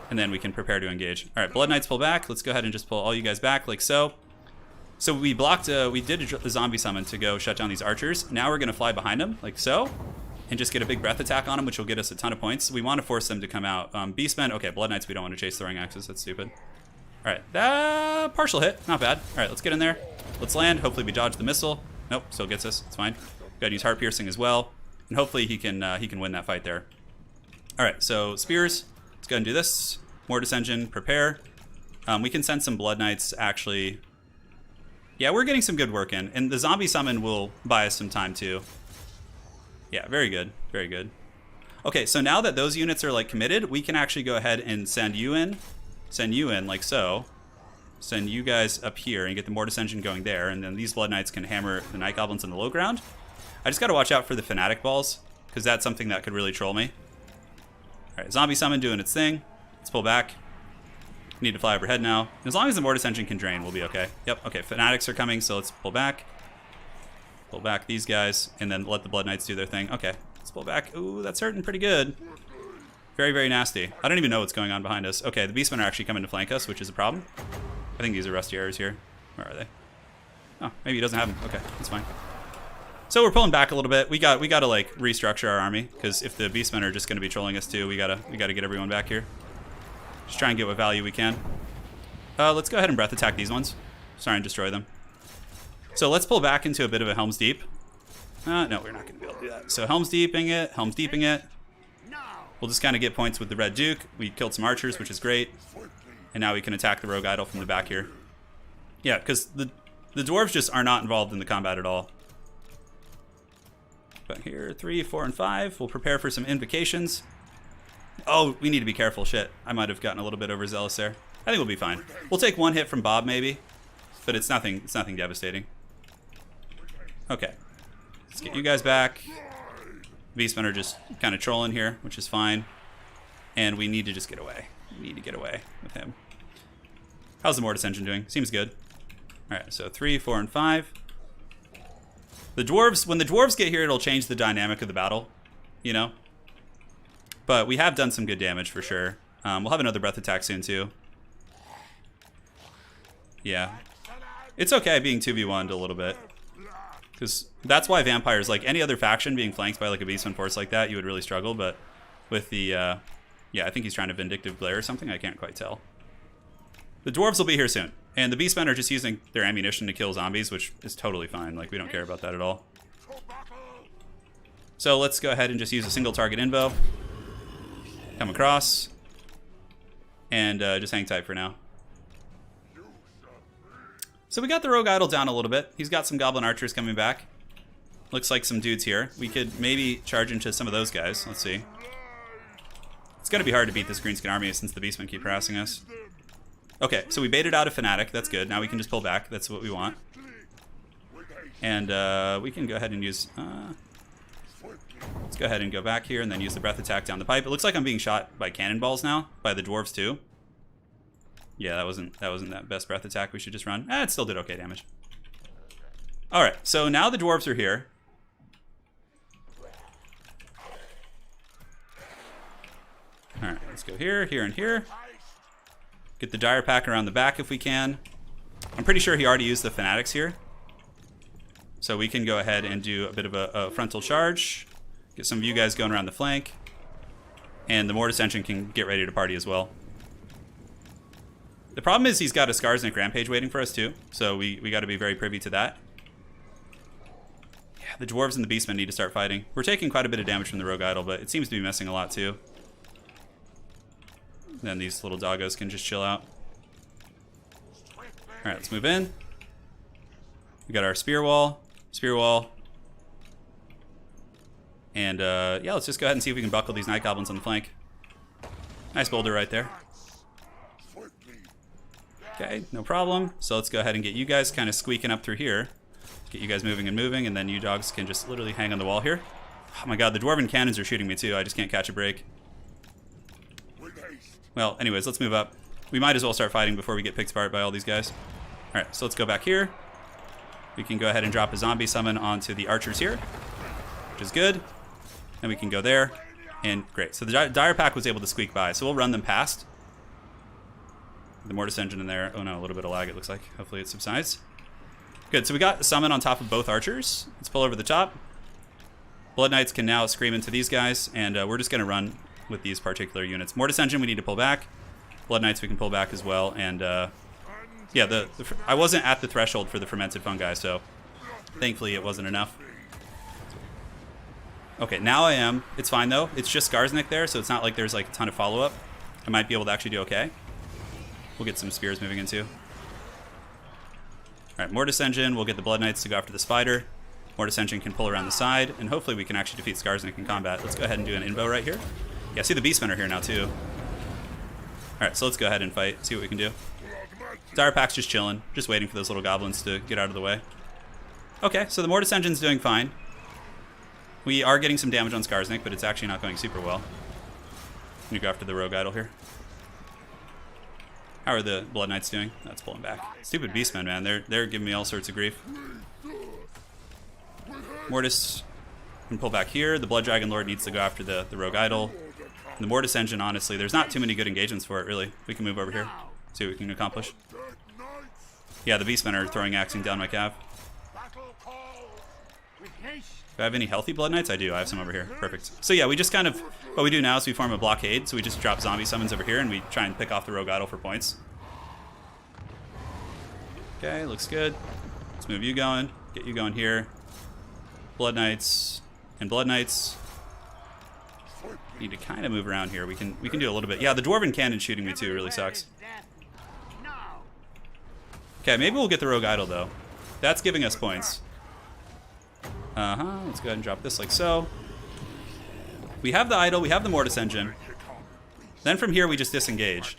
And then we can prepare to engage. Alright, Blood Knights pull back. Let's go ahead and just pull all you guys back like so. So we blocked, we did a zombie summon to go shut down these archers. Now we're going to fly behind them like so. And just get a big breath attack on them, which will get us a ton of points. We want to force them to come out. Beastmen, okay, Blood Knights we don't want to chase throwing axes. That's stupid. Alright, partial hit. Not bad. Alright, let's get in there. Let's land. Hopefully we dodge the missile. Nope, still gets us. It's fine. Go ahead and use heart piercing as well. And hopefully he can win that fight there. Alright, so spears. Let's go ahead and do this. Mortis engine, prepare. We can send some Blood Knights, actually. Yeah, we're getting some good work in. And the zombie summon will buy us some time, too. Yeah, very good. Very good. Okay, so now that those units are, like, committed, we can actually go ahead and send you in. Send you in, like so. Send you guys up here and get the Mortis engine going there. And then these Blood Knights can hammer the Night Goblins in the low ground. I just got to watch out for the Fanatic Balls, because that's something that could really troll me. Alright, Zombie Summon doing its thing. Let's pull back. Need to fly overhead now. As long as the Mortis engine can drain, we'll be okay. Yep, okay, Fanatics are coming, so let's pull back. Pull back these guys, and then let the Blood Knights do their thing. Okay, let's pull back. Ooh, that's hurting pretty good. Very, very nasty. I don't even know what's going on behind us. Okay, the Beastmen are actually coming to flank us, which is a problem. I think these are Rusty Arrows here. Where are they? Oh, maybe he doesn't have them. Okay, that's fine. So we're pulling back a little bit. We got to like restructure our army, because if the Beastmen are just going to be trolling us too, we gotta get everyone back here. Just try and get what value we can. Let's go ahead and breath attack these ones. Sorry and destroy them. So let's pull back into a bit of a Helm's Deep. No, we're not going to be able to do that. So Helm's Deeping it, Helm's Deeping it. We'll just kind of get points with the Red Duke. We killed some archers, which is great. And now we can attack the Rogue Idol from the back here. Yeah, because the Dwarves just are not involved in the combat at all. But here, 3, 4, and 5. We'll prepare for some invocations. Oh, we need to be careful. Shit, I might have gotten a little bit overzealous there. I think we'll be fine. We'll take one hit from Bob, maybe. But it's nothing devastating. Okay. Let's get you guys back. Beastmen are just kind of trolling here, which is fine. And we need to just get away. We need to get away with him. How's the Mortis engine doing? Seems good. Alright, so 3, 4, and 5. The Dwarves, when the Dwarves get here, it'll change the dynamic of the battle. You know? But we have done some good damage for sure. We'll have another breath attack soon too. Yeah. It's okay being 2v1'd a little bit. Because that's why vampires, like any other faction being flanked by like a Beastman force like that, you would really struggle. But with the, yeah, I think he's trying to Vindictive Glare or something. I can't quite tell. The Dwarves will be here soon. And the Beastmen are just using their ammunition to kill zombies, which is totally fine. Like, we don't care about that at all. So let's go ahead and just use a single target invo. Come across. And just hang tight for now. So we got the Rogue Idol down a little bit. He's got some Goblin Archers coming back. Looks like some dudes here. We could maybe charge into some of those guys. Let's see. It's going to be hard to beat this Greenskin army since the Beastmen keep harassing us. Okay, so we baited out a Fanatic. That's good. Now we can just pull back. That's what we want. And we can go ahead and use... let's go ahead and go back here and then use the Breath Attack down the pipe. It looks like I'm being shot by cannonballs now, by the Dwarves too. Yeah, that wasn't that best Breath Attack. We should just run. It still did okay damage. Alright, so now the Dwarves are here. Alright, let's go here, here, and here. Get the Dire Pack around the back if we can. I'm pretty sure he already used the Fanatics here. So we can go ahead and do a bit of a frontal charge. Get some of you guys going around the flank. And the Mortis Engine can get ready to party as well. The problem is he's got a Skarsnik Rampage waiting for us too. So we got to be very privy to that. Yeah, the Dwarves and the Beastmen need to start fighting. We're taking quite a bit of damage from the Rogue Idol, but it seems to be missing a lot too. Then these little doggos can just chill out. Alright, let's move in. We got our spear wall. And yeah, let's just go ahead and see if we can buckle these Night Goblins on the flank. Nice boulder right there. Okay, no problem. So let's go ahead and get you guys kind of squeaking up through here. Get you guys moving, and then you dogs can just literally hang on the wall here. Oh my god, the Dwarven cannons are shooting me too. I just can't catch a break. Well, anyways, let's move up. We might as well start fighting before we get picked apart by all these guys. Alright, so let's go back here. We can go ahead and drop a zombie summon onto the archers here, which is good. Then we can go there, and great. So the Dire Pack was able to squeak by, so we'll run them past. The Mortis Engine in there. Oh no, a little bit of lag it looks like. Hopefully it subsides. Good, so we got a summon on top of both archers. Let's pull over the top. Blood Knights can now scream into these guys, and we're just going to run with these particular units. Mortis Engine we need to pull back. Blood Knights we can pull back as well, and yeah, I wasn't at the threshold for the fermented fungi, so thankfully it wasn't enough. Okay, now I am. It's fine though. It's just Skarsnik there, so it's not like there's like a ton of follow-up. I might be able to actually do okay. We'll get some spears moving in too. Alright, Mortis Engine, we'll get the Blood Knights to go after the Spider. Mortis Engine can pull around the side, and hopefully we can actually defeat Skarsnik in combat. Let's go ahead and do an invo right here. Yeah, see the Beastmen are here now too. Alright, so let's go ahead and fight, see what we can do. Dire Pack's just chilling, just waiting for those little goblins to get out of the way. Okay, so the Mortis Engine's doing fine. We are getting some damage on Skarsnik, but it's actually not going super well. Let me go after the Rogue Idol here. How are the Blood Knights doing? That's pulling back. Stupid Beastmen, man. They're giving me all sorts of grief. Mortis can pull back here. The Blood Dragon Lord needs to go after the Rogue Idol. And the Mortis Engine, honestly, there's not too many good engagements for it, really. We can move over here, see what we can accomplish. Yeah, the Beastmen are throwing axing down my cav. Do I have any healthy Blood Knights? I do. I have some over here. Perfect. So yeah, we just kind of... What we do now is we form a blockade. So we just drop zombie summons over here and we try and pick off the Rogue Idol for points. Okay, looks good. Let's move you going. Get you going here. Blood Knights and Blood Knights. Need to kind of move around here. We can do a little bit. Yeah, the Dwarven cannon shooting me too really sucks. Okay, maybe we'll get the Rogue Idol though. That's giving us points. Let's go ahead and drop this like so. We have the Idol, we have the Mortis Engine. Then from here we just disengage.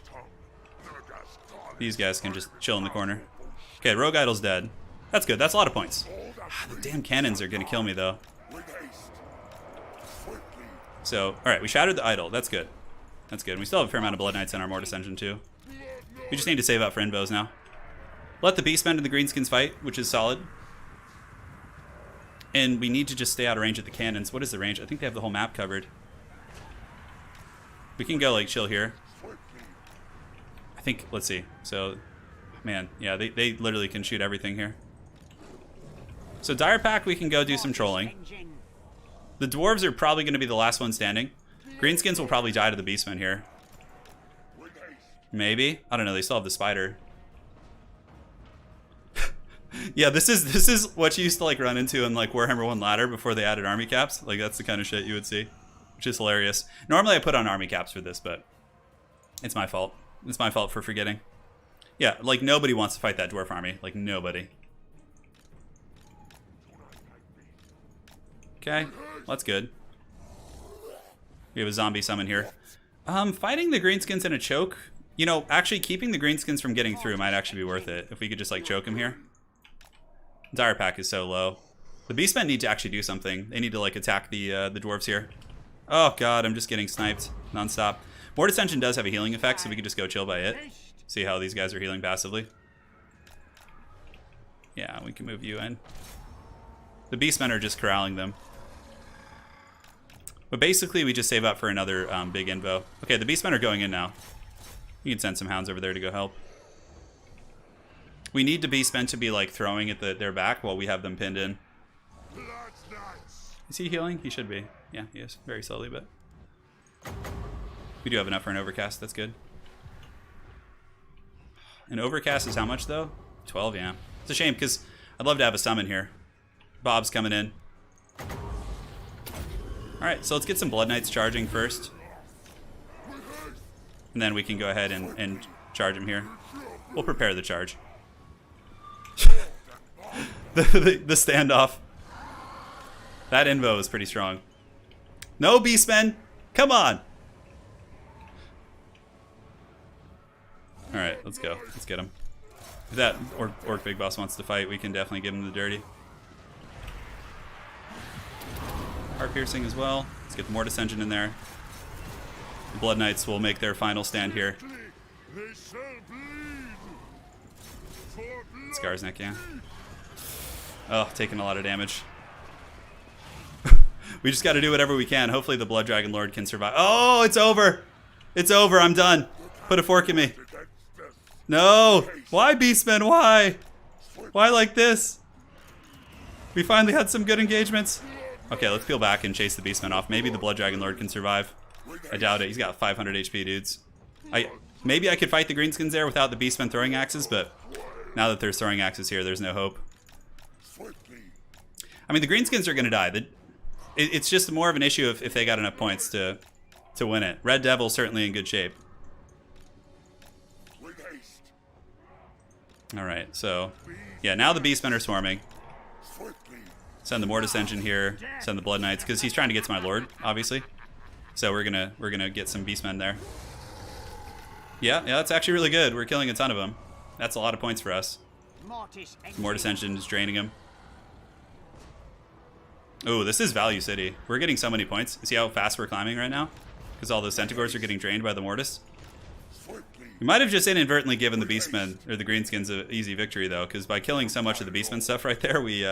These guys can just chill in the corner. Okay, Rogue Idol's dead. That's good, that's a lot of points. The damn cannons are gonna kill me though. So, alright, we shattered the Idol, that's good. That's good, and we still have a fair amount of Blood Knights in our Mortis Engine too. We just need to save up for invos now. Let the Beastmen and the Greenskins fight, which is solid. And we need to just stay out of range of the cannons. What is the range? I think they have the whole map covered. We can go like chill here. I think, let's see. So, man, yeah, they literally can shoot everything here. So Dire Pack, we can go do some trolling. The Dwarves are probably going to be the last one standing. Greenskins will probably die to the Beastmen here. Maybe. I don't know, they still have the Spider. Yeah, this is what you used to like run into in like Warhammer 1 ladder before they added army caps. Like that's the kind of shit you would see, which is hilarious. Normally I put on army caps for this, but it's my fault. It's my fault for forgetting. Yeah, like nobody wants to fight that dwarf army. Like nobody. Okay, that's good. We have a zombie summon here. Fighting the Greenskins in a choke. You know, actually keeping the Greenskins from getting through might actually be worth it. If we could just like choke him here. Dire pack is so low. The Beastmen need to actually do something. They need to like attack the dwarves here. Oh god, I'm just getting sniped nonstop. Mortis Engine does have a healing effect, so we could just go chill by it. See how these guys are healing passively. Yeah, we can move you in. The Beastmen are just corralling them. But basically, we just save up for another big invo. Okay, the Beastmen are going in now. You can send some hounds over there to go help. We need the Beastmen to be like throwing at their back while we have them pinned in. Is he healing? He should be. Yeah, he is. Very slowly, but... we do have enough for an overcast. That's good. An overcast is how much, though? 12, yeah. It's a shame, because I'd love to have a summon here. Bob's coming in. Alright, so let's get some Blood Knights charging first. And then we can go ahead and charge him here. We'll prepare the charge. the standoff. That invo is pretty strong. No, Beastmen! Come on! Alright, let's go. Let's get him. If that Orc Big Boss wants to fight, we can definitely give him the dirty. Heart piercing as well. Let's get the Mortis Engine in there. The Blood Knights will make their final stand here. Skarsnik, yeah. Oh, taking a lot of damage. We just got to do whatever we can. Hopefully the Blood Dragon Lord can survive. Oh, it's over. It's over. I'm done. Put a fork in me. No. Why, Beastmen? Why? Why like this? We finally had some good engagements. Okay, let's peel back and chase the Beastmen off. Maybe the Blood Dragon Lord can survive. I doubt it. He's got 500 HP, dudes. Maybe I could fight the Greenskins there without the Beastmen throwing axes, but now that there's throwing axes here, there's no hope. I mean, the Greenskins are going to die. It's just more of an issue if they got enough points to win it. Red Devil's certainly in good shape. Alright, so... yeah, now the Beastmen are swarming. Send the Mortis Engine here. Send the Blood Knights, because he's trying to get to my Lord, obviously. So we're gonna get some Beastmen there. Yeah, that's actually really good. We're killing a ton of them. That's a lot of points for us. Mortis Engine is draining him. Oh, this is Value City. We're getting so many points. See how fast we're climbing right now? Because all those Centaurs are getting drained by the Mortis. We might have just inadvertently given the Beastmen, or the Greenskins, an easy victory, though. Because by killing so much of the Beastmen stuff right there, we,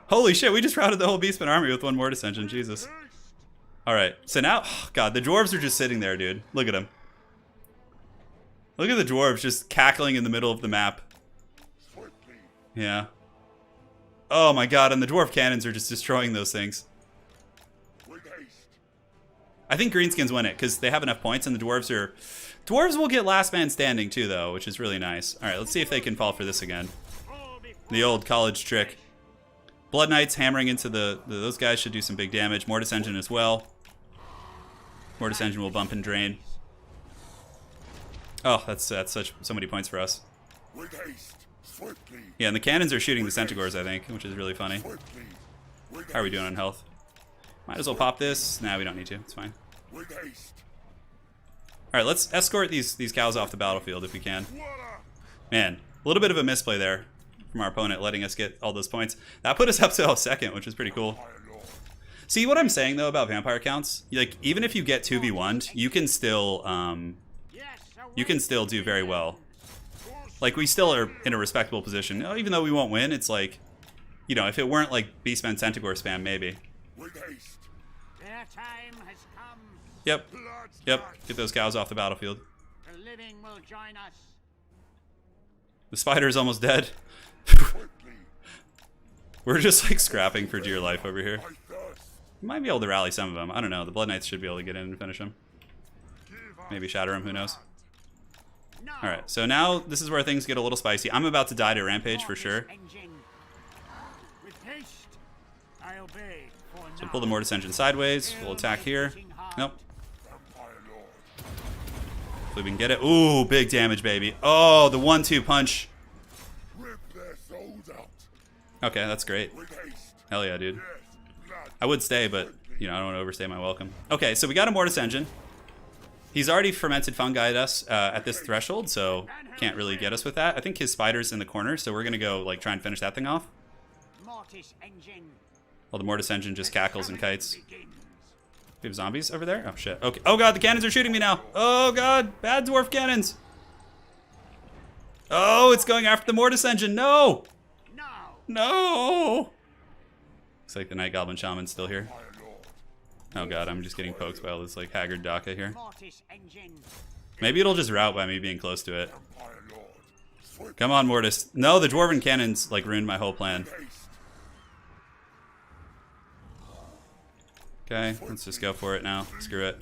holy shit, we just routed the whole Beastman Army with one Mortis Engine. Jesus. Alright, so now... oh, God, the Dwarves are just sitting there, dude. Look at them. Look at the Dwarves just cackling in the middle of the map. Yeah. Oh my god, and the Dwarf cannons are just destroying those things. I think Greenskins win it, because they have enough points, and the Dwarves are... Dwarves will get last man standing, too, though, which is really nice. Alright, let's see if they can fall for this again. The old college trick. Blood Knights hammering into those guys should do some big damage. Mortis Engine as well. Mortis Engine will bump and drain. Oh, that's so many points for us. Yeah, and the cannons are shooting the Centaurs, I think, which is really funny. How are we doing on health? Might as well pop this. Nah, we don't need to. It's fine. Alright, let's escort these cows off the battlefield if we can. Man, a little bit of a misplay there from our opponent, letting us get all those points. That put us up to second, which is pretty cool. See what I'm saying, though, about vampire counts? Like, even if you get 2v1'd, you can still do very well. Like, we still are in a respectable position. Even though we won't win, it's like, you know, if it weren't like Beastman Centaur spam, maybe. Yep. Get those cows off the battlefield. The spider is almost dead. We're just like scrapping for dear life over here. We might be able to rally some of them. I don't know. The Blood Knights should be able to get in and finish them. Maybe shatter them. Who knows? Alright, so now this is where things get a little spicy. I'm about to die to Rampage for sure. So pull the Mortis Engine sideways. We'll attack here. Nope. Hopefully we can get it. Ooh, big damage, baby. Oh, the 1-2 punch. Okay, that's great. Hell yeah, dude. I would stay, but, you know, I don't want to overstay my welcome. Okay, so we got a Mortis Engine. He's already fermented fungi'd us at this threshold, so can't really get us with that. I think his spider's in the corner, so we're going to go, like, try and finish that thing off. Well, the Mortis Engine just cackles and kites. We have zombies over there? Oh, shit. Okay. Oh, God, the cannons are shooting me now. Oh, God. Bad dwarf cannons. Oh, it's going after the Mortis Engine. No. No. Looks like the Night Goblin Shaman's still here. Oh, God, I'm just getting poked by all this, like, haggard Daka here. Maybe it'll just rout by me being close to it. Come on, Mortis. No, the Dwarven cannons, like, ruined my whole plan. Okay, let's just go for it now. Screw it.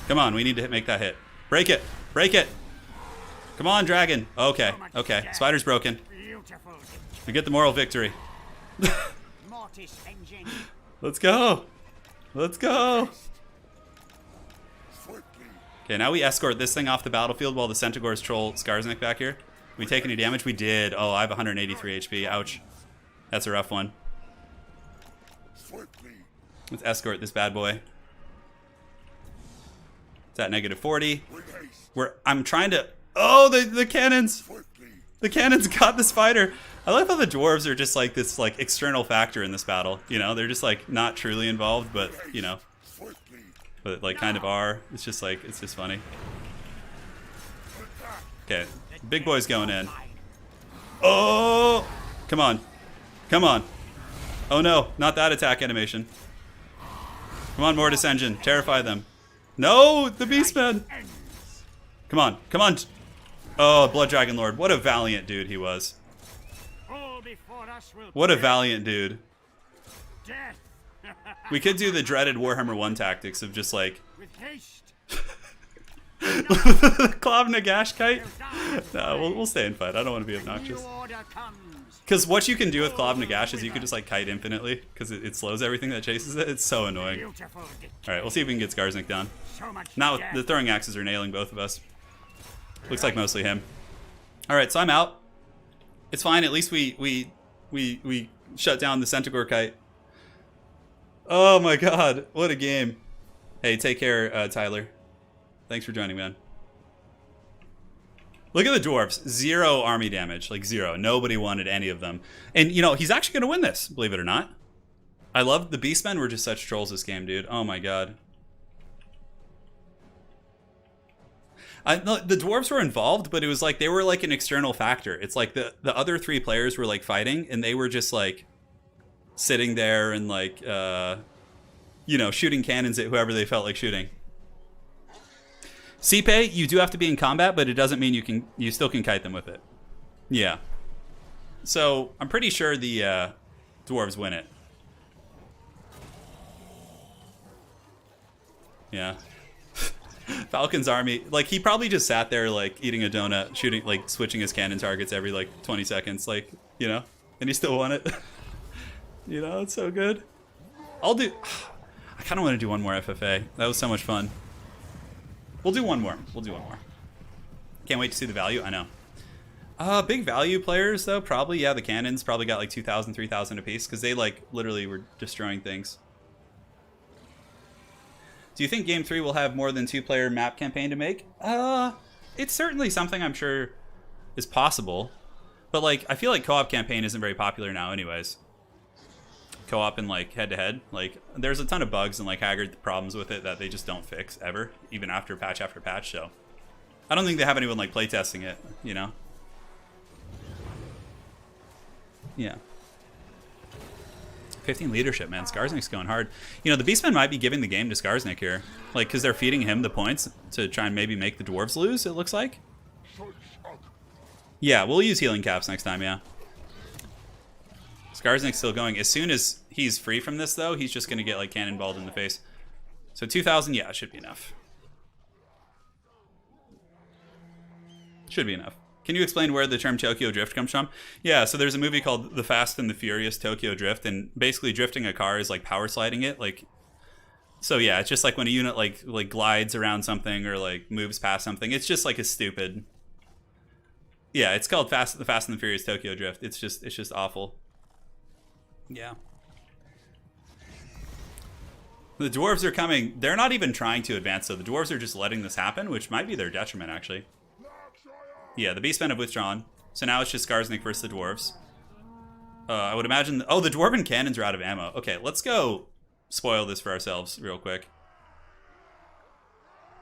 Come on, we need to make that hit. Break it! Break it! Come on, dragon! Okay, okay. Spider's broken. We get the moral victory. Let's go! Let's go! Okay, now we escort this thing off the battlefield while the Centaurs troll Skarsnik back here. We take any damage? We did. Oh, I have 183 HP. Ouch. That's a rough one. Let's escort this bad boy. It's at negative 40. I'm trying to... Oh, the cannons! The cannons got the spider. I love how the dwarves are just like this like external factor in this battle. You know, they're just like not truly involved, but you know, but like kind of are. It's just like, it's just funny. Okay, big boy's going in. Oh, come on, come on. Oh no, not that attack animation. Come on, Mortis Engine, terrify them. No, the Beastmen. Come on, come on. Oh, Blood Dragon Lord, what a valiant dude he was. What a valiant dude. We could do the dreaded Warhammer 1 tactics of just like... Klav Nagash kite? No, we'll stay and fight. I don't want to be obnoxious. Because what you can do with Klav Nagash is you can just like kite infinitely, because it slows everything that chases it. It's so annoying. Alright, we'll see if we can get Skarsnik down. Now the throwing axes are nailing both of us. Looks like mostly him. Alright, so I'm out. It's fine, at least we shut down the Centaur kite. Oh my god, what a game. Hey, take care, Tyler. Thanks for joining, man. Look at the dwarves. 0 army damage, like 0. Nobody wanted any of them. And, you know, he's actually going to win this, believe it or not. I love the Beastmen were just such trolls this game, dude. Oh my god. The dwarves were involved, but it was like they were like an external factor. It's like the other 3 players were like fighting, and they were just like sitting there and like, you know, shooting cannons at whoever they felt like shooting. CPay, you do have to be in combat, but it doesn't mean you still can kite them with it. Yeah. So I'm pretty sure the dwarves win it. Yeah. Falcon's army, like he probably just sat there like eating a donut, shooting, like switching his cannon targets every like 20 seconds, like, you know, and he still won it. You know, it's so good. I kind of want to do one more FFA. That was so much fun. We'll do one more. We'll do one more. Can't wait to see the value. I know. Big value players though, probably, yeah, the cannons probably got like 2,000, 3,000 a piece because they like literally were destroying things. Do you think Game 3 will have more than 2-player map campaign to make? It's certainly something I'm sure is possible. But, like, I feel like co-op campaign isn't very popular now anyways. Co-op and, like, head-to-head. Like, there's a ton of bugs and, like, haggard problems with it that they just don't fix, ever. Even after patch, so... I don't think they have anyone, like, playtesting it, you know? Yeah. 15 leadership, man. Skarsnik's going hard. You know, the Beastmen might be giving the game to Skarsnik here. Like, because they're feeding him the points to try and maybe make the dwarves lose, it looks like. Yeah, we'll use healing caps next time, yeah. Skarsnik's still going. As soon as he's free from this, though, he's just going to get, like, cannonballed in the face. So 2,000, yeah, it should be enough. Should be enough. Can you explain where the term Tokyo Drift comes from? Yeah, so there's a movie called The Fast and the Furious Tokyo Drift, and basically drifting a car is like power sliding it. Like, so yeah, it's just like when a unit like glides around something or like moves past something. It's just like a stupid. Yeah, it's called The Fast and the Furious Tokyo Drift. It's just awful. Yeah. The dwarves are coming. They're not even trying to advance, so the dwarves are just letting this happen, which might be their detriment, actually. Yeah, the Beastmen have withdrawn. So now it's just Skarsnik versus the dwarves. I would imagine... Oh, the dwarven cannons are out of ammo. Okay, let's go spoil this for ourselves real quick.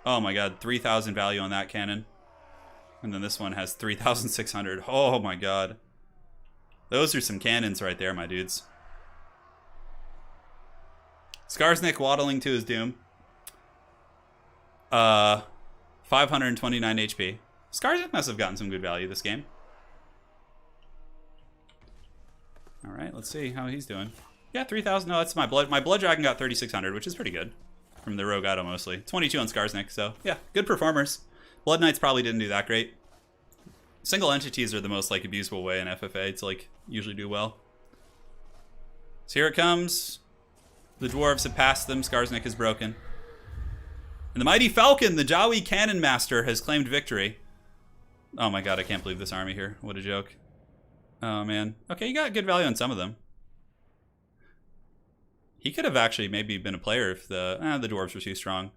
Oh my god, 3,000 value on that cannon. And then this one has 3,600. Oh my god. Those are some cannons right there, my dudes. Skarsnik waddling to his doom. 529 HP. Skarsnik must have gotten some good value this game. Alright, let's see how he's doing. Yeah, 3,000. No, that's my blood. My blood dragon got 3,600, which is pretty good. From the rogue idol mostly. 22 on Skarsnik, so yeah, good performers. Blood Knights probably didn't do that great. Single entities are the most like abusable way in FFA to like usually do well. So here it comes. The dwarves have passed them. Skarsnik is broken. And the mighty Falcon, the Jawi Cannon Master, has claimed victory. Oh my god, I can't believe this army here. What a joke. Oh man. Okay, you got good value on some of them. He could have actually maybe been a player if the dwarves were too strong.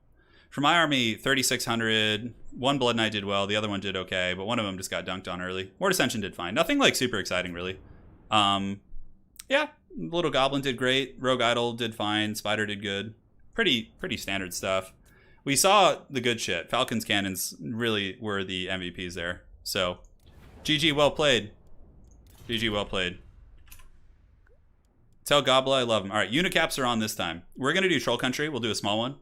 For my army, 3,600. One Blood Knight did well, the other one did okay, but one of them just got dunked on early. Ward Ascension did fine. Nothing like super exciting, really. Yeah, Little Goblin did great. Rogue Idol did fine. Spider did good. Pretty standard stuff. We saw the good shit. Falcon's cannons really were the MVPs there. So, GG, well played. GG, well played. Tell Gobla I love him. All right, Unicaps are on this time. We're going to do Troll Country. We'll do a small one.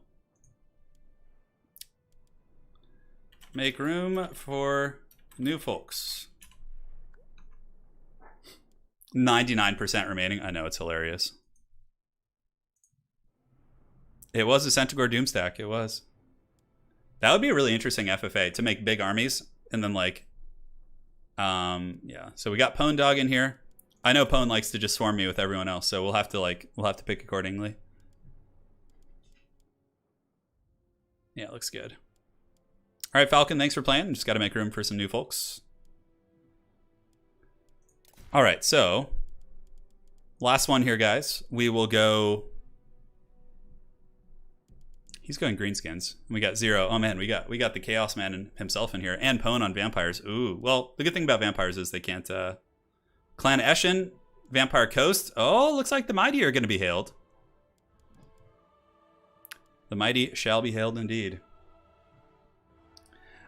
Make room for new folks. 99% remaining. I know, it's hilarious. It was a Centaur Doomstack. It was. That would be a really interesting FFA to make big armies and then like, yeah. So we got Pwn Dog in here. I know Pwn likes to just swarm me with everyone else, so we'll have to pick accordingly. Yeah, it looks good. All right, Falcon, thanks for playing. Just got to make room for some new folks. All right, so last one here, guys. We will go. He's going Greenskins. We got 0. Oh man, we got the Chaos Man himself in here, and Pwn on vampires. Ooh, well, the good thing about vampires is they can't. Clan Eshin, Vampire Coast. Oh, looks like the mighty are going to be hailed. The mighty shall be hailed indeed.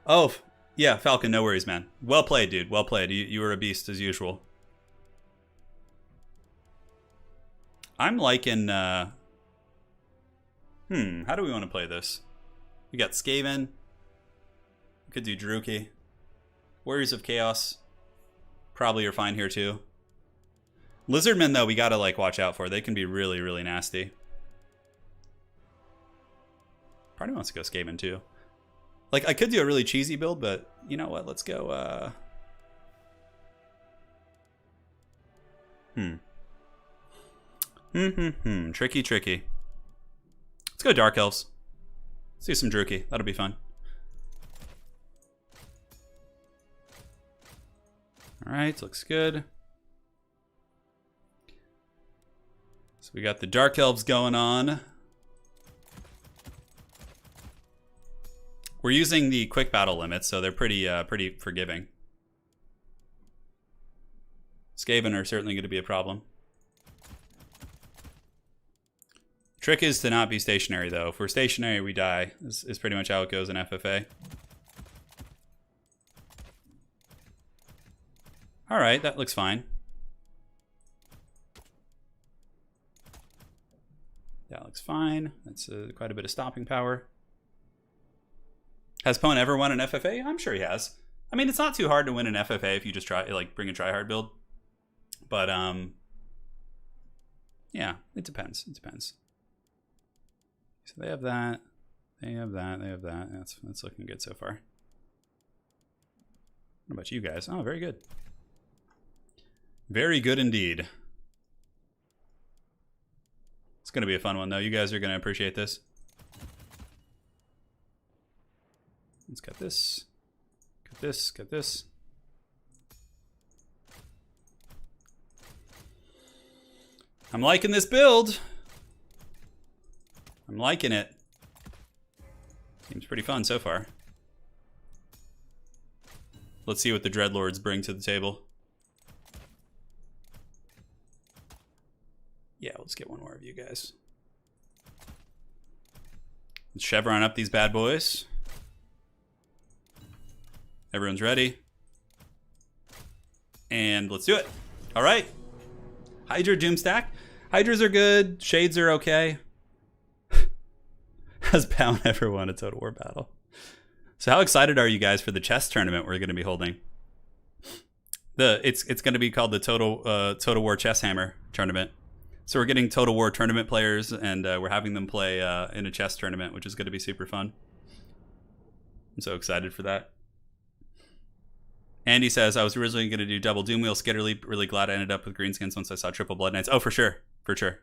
Oh, yeah, Falcon, no worries, man. Well played, dude. Well played. You were a beast as usual. I'm liking, how do we want to play this? We got Skaven. We could do Druki. Warriors of Chaos probably are fine here too. Lizardmen, though, we gotta like watch out for. They can be really, really nasty. Part of me wants to go Skaven too. Like, I could do a really cheesy build, but you know what? Let's go, Tricky. Let's go Dark Elves. Let's do some Druki. That'll be fun. Alright, looks good. So we got the Dark Elves going on. We're using the quick battle limits, so they're pretty forgiving. Skaven are certainly going to be a problem. Trick is to not be stationary, though. If we're stationary, we die. This is pretty much how it goes in FFA. Alright, that looks fine. That looks fine. That's quite a bit of stopping power. Has Pwn ever won an FFA? I'm sure he has. I mean, it's not too hard to win an FFA if you just try, like, bring a tryhard build. But, yeah, it depends. It depends. So they have that. They have that. They have that. That's looking good so far. What about you guys? Oh, very good. Very good indeed. It's going to be a fun one, though. You guys are going to appreciate this. Let's cut this. Cut this. Cut this. I'm liking this build. I'm liking it. Seems pretty fun so far. Let's see what the Dreadlords bring to the table. Yeah, let's get one more of you guys. Let's chevron up these bad boys. Everyone's ready. And let's do it. All right. Hydra Doomstack. Hydras are good. Shades are okay. Has Pound ever won a Total War battle? So how excited are you guys for the chess tournament we're going to be holding? It's going to be called the Total War Chess Hammer tournament. So we're getting Total War tournament players, and we're having them play in a chess tournament, which is going to be super fun. I'm so excited for that. Andy says, I was originally going to do double Doomwheel Skitterleap. Really glad I ended up with Greenskins once I saw triple Blood Knights. Oh, for sure. For sure.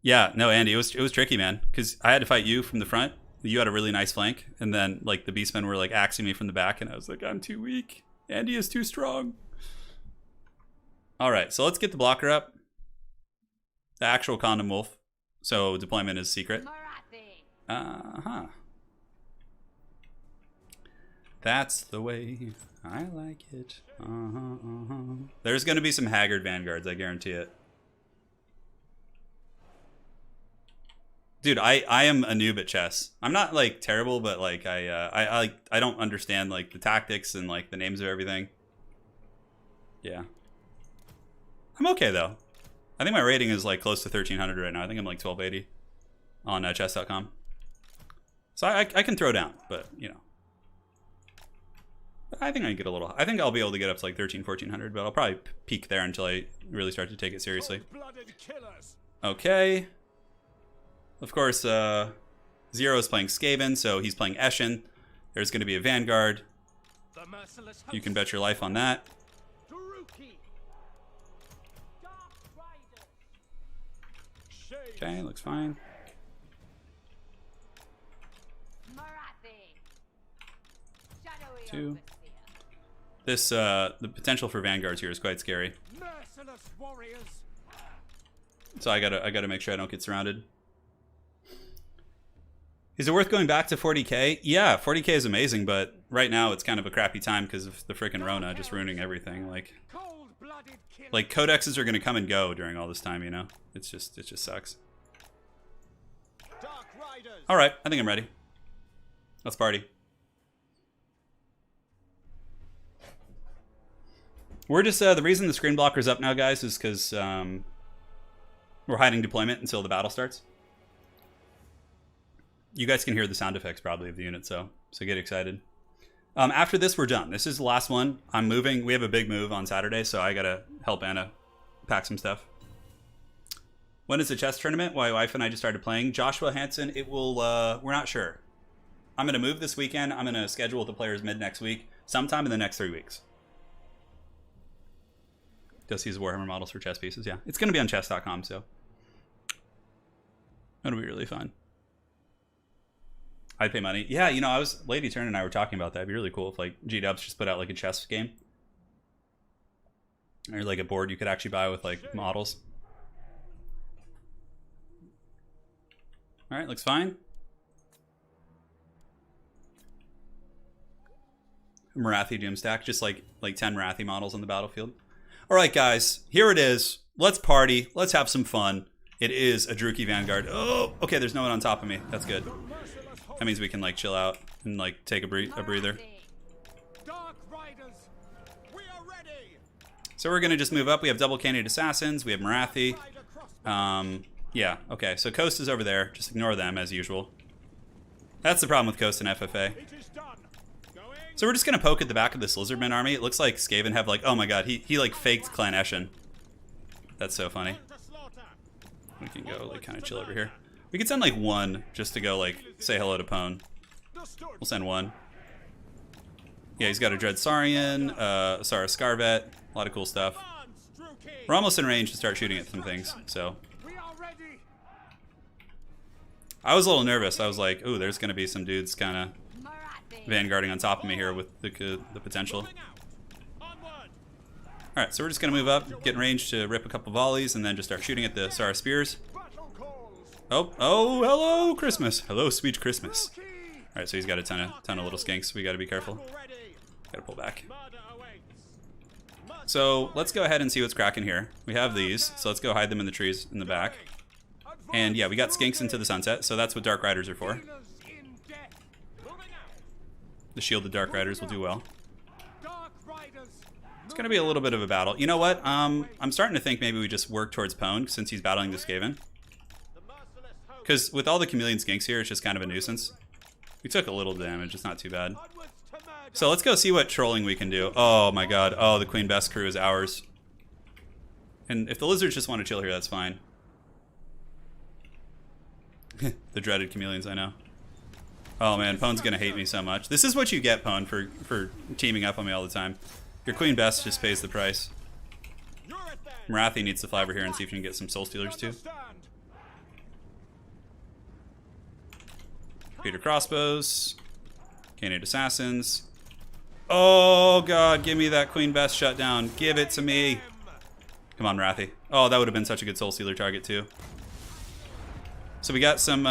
Yeah, no, Andy, it was tricky, man. Because I had to fight you from the front. You had a really nice flank. And then, like, the Beastmen were, like, axing me from the back. And I was like, I'm too weak. Andy is too strong. All right, so let's get the blocker up. The actual Condom Wolf. So deployment is secret. Uh-huh. That's the way I like it. There's going to be some Haggard Vanguards, I guarantee it. Dude, I am a noob at chess. I'm not like terrible, but like I don't understand like the tactics and like the names of everything. Yeah. I'm okay though. I think my rating is like close to 1300 right now. I think I'm like 1280 on chess.com. So I can throw down, but you know. I think I can get a little. I think I'll be able to get up to like 1400, but I'll probably peak there until I really start to take it seriously. Okay. Of course, Zero is playing Skaven, so he's playing Eshin. There's going to be a Vanguard. You can bet your life on that. Okay, looks fine. Two. This, the potential for Vanguards here is quite scary. So I gotta make sure I don't get surrounded. Is it worth going back to 40k? Yeah, 40k is amazing, but right now it's kind of a crappy time because of the frickin' Rona just ruining everything. Like codexes are gonna come and go during all this time, you know? It just sucks. All right, I think I'm ready. Let's party. We're just the reason the screen blocker's up now, guys, is because we're hiding deployment until the battle starts. You guys can hear the sound effects probably of the unit, so get excited. After this, we're done. This is the last one. I'm moving. We have a big move on Saturday, so I gotta help Anna pack some stuff. When is the chess tournament? My wife and I just started playing. Joshua Hansen, it will, we're not sure. I'm gonna move this weekend. I'm gonna schedule with the players mid next week, sometime in the next 3 weeks. Does use Warhammer models for chess pieces, yeah. It's gonna be on chess.com, so it'll be really fun. I'd pay money. Yeah, you know, Lady Turn and I were talking about that. It'd be really cool if like G-Dubs just put out like a chess game. Or like a board you could actually buy with like models. Alright, looks fine. Marathi Doomstack, just like 10 Marathi models on the battlefield. Alright guys, here it is. Let's party. Let's have some fun. It is a Druchii Vanguard. Oh, okay, there's no one on top of me. That's good. That means we can like chill out and like take a breather. So we're gonna just move up. We have double cannoned assassins. We have Marathi. Yeah, okay. So Coast is over there. Just ignore them as usual. That's the problem with Coast and FFA. So we're just gonna poke at the back of this Lizardman army. It looks like Skaven have like, oh my god, he like faked Clan Eshin. That's so funny. We can go like kind of chill over here. We could send like one just to go like say hello to Pone. We'll send one. Yeah, he's got a Dread Saurian, Sara Scarvet, a lot of cool stuff. We're almost in range to start shooting at some things, so. I was a little nervous. I was like, ooh, there's going to be some dudes kind of vanguarding on top of me here with the potential. Alright, so we're just going to move up, get in range to rip a couple volleys, and then just start shooting at the Sara Spears. Oh, hello, Christmas. Hello, sweet Christmas. Alright, so he's got a ton of little skinks. We got to be careful. Got to pull back. So let's go ahead and see what's cracking here. We have these, so let's go hide them in the trees in the back. And yeah, we got skinks into the sunset, so that's what Dark Riders are for. The shielded Dark Riders will do well. It's going to be a little bit of a battle. You know what? I'm starting to think maybe we just work towards Pwn since he's battling the Skaven. Because with all the chameleon skinks here, it's just kind of a nuisance. We took a little damage. It's not too bad. So let's go see what trolling we can do. Oh my god. Oh, the Queen Bess crew is ours. And if the lizards just want to chill here, that's fine. The dreaded chameleons, I know. Oh man, Pwn's gonna hate me so much. This is what you get, Pwn, for teaming up on me all the time. Your Queen Bess just pays the price. Marathi needs to fly over here and see if you can get some Soul Stealers too. Peter Crossbows. Canid Assassins. Oh god, give me that Queen Bess shutdown. Give it to me. Come on, Marathi. Oh, that would have been such a good Soul Stealer target too. So we got some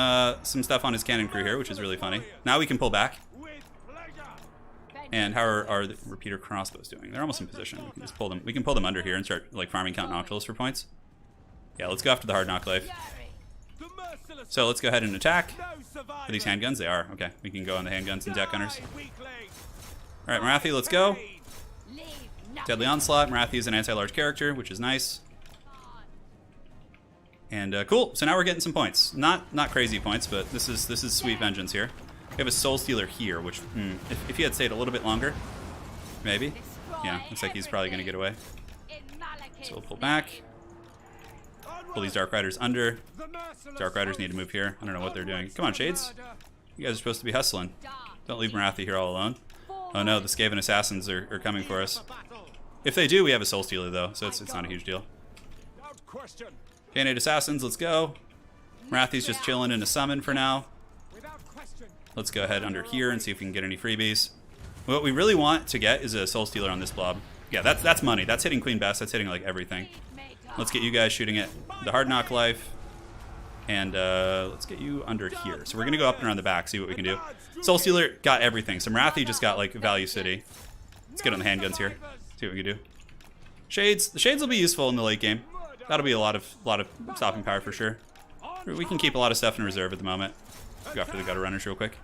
stuff on his cannon crew here, which is really funny. Now we can pull back. And how are the repeater crossbows doing? They're almost in position. We can just pull them. We can pull them under here and start like farming Count Noctiluls for points. Yeah, let's go after the hard knock life. So let's go ahead and attack. Are these handguns? They are. Okay, we can go on the handguns and deck gunners. All right, Marathi, let's go. Deadly Onslaught. Marathi is an anti-large character, which is nice. And cool. So now we're getting some points. Not crazy points, but this is sweet vengeance here. We have a Soul Stealer here, which if he had stayed a little bit longer, maybe. Yeah, looks like he's probably gonna get away. So we'll pull back. Pull these Dark Riders under. Dark Riders need to move here. I don't know what they're doing. Come on, Shades. You guys are supposed to be hustling. Don't leave Marathi here all alone. Oh no, the Skaven Assassins are coming for us. If they do, we have a Soul Stealer though, so it's not a huge deal. Canid Assassins, let's go. Marathi's just chilling in a summon for now. Let's go ahead under here and see if we can get any freebies. What we really want to get is a Soul Stealer on this blob. Yeah, that's money. That's hitting Queen Bess. That's hitting like everything. Let's get you guys shooting at the hard knock life. And let's get you under here. So we're going to go up and around the back, see what we can do. Soul Stealer got everything. So Marathi just got like Value City. Let's get on the handguns here. See what we can do. Shades. The Shades will be useful in the late game. That'll be a lot of stopping power for sure. We can keep a lot of stuff in reserve at the moment. Go after the gutter runners real quick.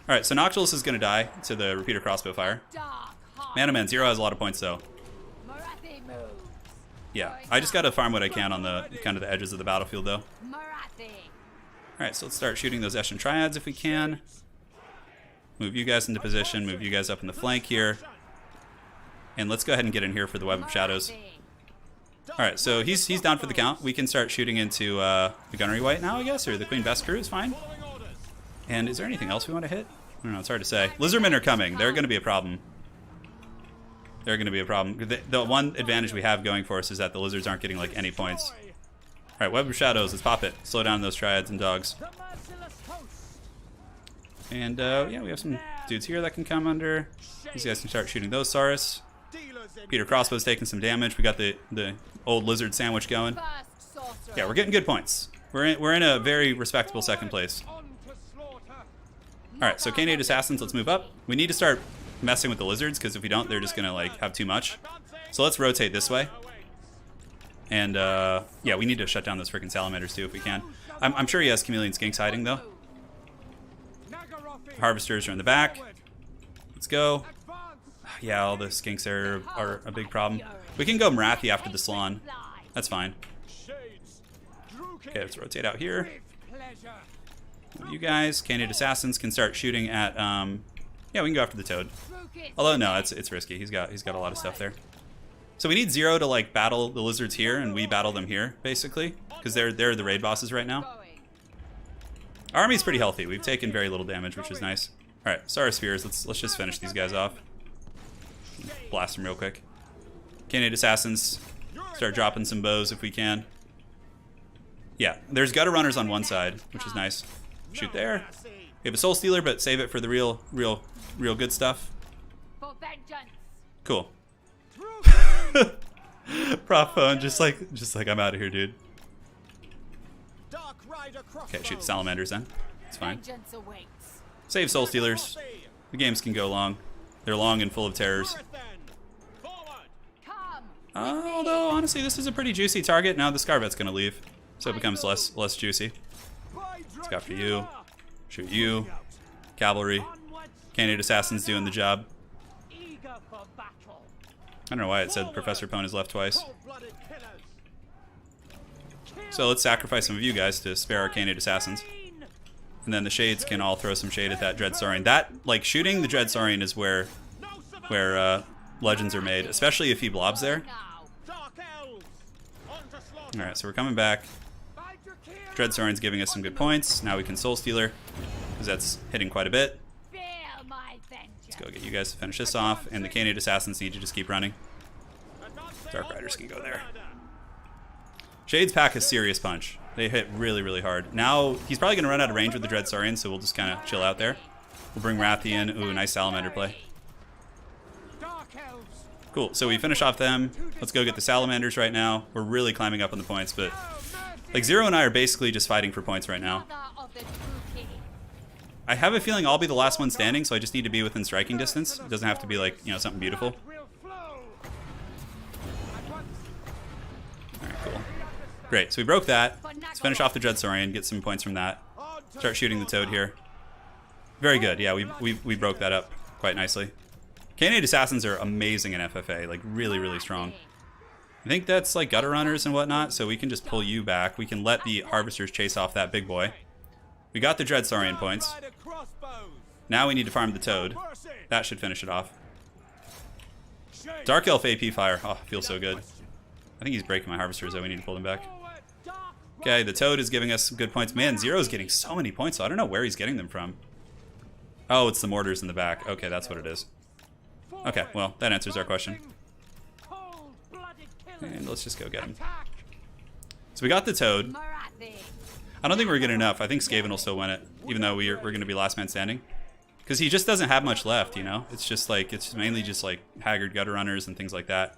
Alright, so Noctilus is going to die to the repeater crossbow fire. Mana Man Zero has a lot of points though. Yeah, I just got to farm what I can on the kind of the edges of the battlefield though. Alright, so let's start shooting those Eshin Triads if we can. Move you guys into position, move you guys up in the flank here. And let's go ahead and get in here for the Web of Shadows. Alright, so he's down for the count. We can start shooting into the Gunnery White now, I guess, or the Queen Bess crew is fine. And is there anything else we want to hit? I don't know, it's hard to say. Lizardmen are coming. They're going to be a problem. They're going to be a problem. The one advantage we have going for us is that the lizards aren't getting like any points. Alright, Web of Shadows, let's pop it. Slow down those Triads and Dogs. And yeah, we have some dudes here that can come under. These guys can start shooting those Saurus. Peter Crossbow's taking some damage. We got the old lizard sandwich going. Yeah, we're getting good points. We're in a very respectable second place. Alright, so Canid Assassins, let's move up. We need to start messing with the lizards, because if we don't, they're just going to like have too much. So let's rotate this way. And yeah, we need to shut down those freaking salamanders too if we can. I'm sure he has chameleon skinks hiding though. Harvesters are in the back. Let's go. Yeah, all the skinks are a big problem. We can go Marathi after the Salon. That's fine. Okay, let's rotate out here. You guys, Canid Assassins can start shooting at yeah, we can go after the Toad. Although no, it's risky. He's got a lot of stuff there. So we need Zero to like battle the lizards here, and we battle them here basically, because they're the raid bosses right now. Our army's pretty healthy. We've taken very little damage, which is nice. All right, Sara Spheres. Let's just finish these guys off. blast them real quick. Candidate Assassins, start dropping some bows if we can. Yeah, there's gutter runners on one side, which is nice. Shoot there. We have a soul stealer, but save it for the real good stuff. For vengeance. Cool. Prop phone, just like I'm out of here, dude. Okay, shoot the salamanders then. It's fine. Vengeance awaits. Save soul stealers. The games can go long. They're long and full of terrors. Come. Although honestly, this is a pretty juicy target. Now the Scarvet's gonna leave, so it becomes less juicy. Let's go for you. Shoot you. Cavalry. Candidate Assassins doing the job. I don't know why it said Professor Pone is left twice. So let's sacrifice some of you guys to spare our Candidate Assassins. And then the Shades can all throw some shade at that Dread Saurian. That, like, shooting the Dread Saurian is where legends are made, especially if he blobs there. Alright, so we're coming back. Dread Saurian's giving us some good points. Now we can Soul Stealer, because that's hitting quite a bit. Let's go get you guys to finish this off, and the Candidate Assassins need to just keep running. Dark Riders can go there. Shades pack a serious punch. They hit really, really hard. Now, he's probably going to run out of range with the Dread Saurian, so we'll just kind of chill out there. We'll bring Wrathy in. Ooh, nice Salamander play. Cool, so we finish off them. Let's go get the Salamanders right now. We're really climbing up on the points, but like Zero and I are basically just fighting for points right now. I have a feeling I'll be the last one standing, so I just need to be within striking distance. It doesn't have to be like, you know, something beautiful. Alright, cool. Great, so we broke that. Let's finish off the Dread Saurian, get some points from that. Start shooting the Toad here. Very good, yeah, we broke that up quite nicely. Candidate Assassins are amazing in FFA, like really, really strong. I think that's like gutter runners and whatnot, so we can just pull you back. We can let the Harvesters chase off that big boy. We got the Dread Saurian points. Now we need to farm the Toad. That should finish it off. Dark Elf AP fire. Oh, feels so good. I think he's breaking my Harvesters, though. We need to pull him back. Okay, the Toad is giving us some good points. Man, Zero's getting so many points, so I don't know where he's getting them from. Oh, it's the mortars in the back. Okay, that's what it is. Okay, well, that answers our question. And let's just go get him. So we got the Toad. I don't think we're getting enough. I think Skaven will still win it, even though we're going to be last man standing. Because he just doesn't have much left, you know? It's just like, it's mainly just like Haggard Gutter Runners and things like that.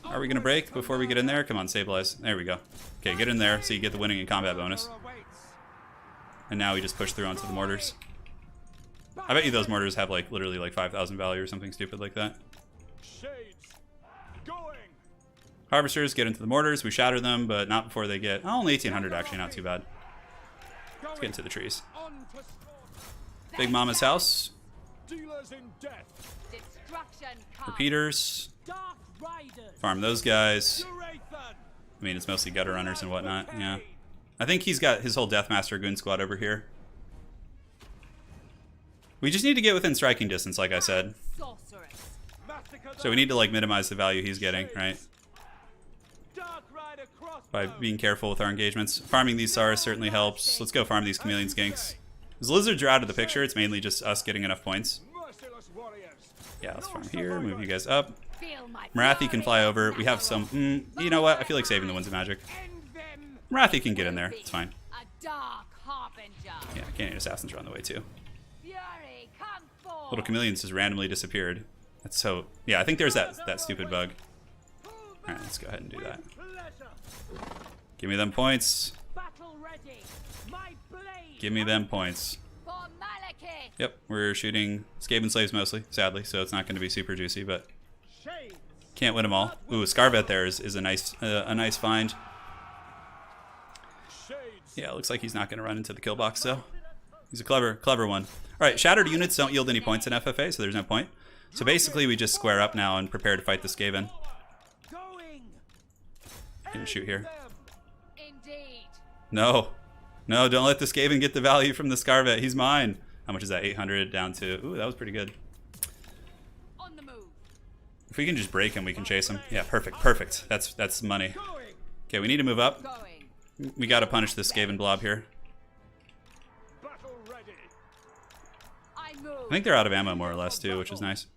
Are we going to break before we get in there? Come on, stabilize. There we go. Okay, get in there so you get the winning and combat bonus. And now we just push through onto the mortars. I bet you those mortars have like literally like 5,000 value or something stupid like that. Harvesters get into the mortars. We shatter them, but not before they get... Oh, only 1,800 actually, not too bad. Let's get into the trees. Big Mama's house. Repeaters. Farm those guys. I mean, it's mostly gutter runners and whatnot, yeah. I think he's got his whole Deathmaster Goon Squad over here. We just need to get within striking distance, like I said. So we need to like minimize the value he's getting, right? By being careful with our engagements. Farming these SARs certainly helps. Let's go farm these Chameleon Skinks. As lizards are out of the picture, it's mainly just us getting enough points. Yeah, let's farm here, move you guys up. Marathi can fly over. We have some... you know what? I feel like saving the Winds of Magic. Marathi can get in there. It's fine. Yeah, Candidate Assassins are on the way too. Little Chameleons just randomly disappeared. That's so... Yeah, I think there's that stupid bug. Alright, let's go ahead and do that. Give me them points. Give me them points. Yep, we're shooting Skaven Slaves mostly, sadly, so it's not going to be super juicy, but can't win them all. Ooh, Scarvet there is a nice find. Yeah, it looks like he's not going to run into the kill box, though. He's a clever one. All right, shattered units don't yield any points in FFA, so there's no point. So basically, we just square up now and prepare to fight the Skaven. Can shoot here. No, don't let the Skaven get the value from the Scarvet. He's mine. How much is that? 800 down to... Ooh, that was pretty good. If we can just break him, we can chase him. Yeah, perfect. That's money. Okay, we need to move up. We got to punish this Skaven blob here. I think they're out of ammo more or less too, which is nice.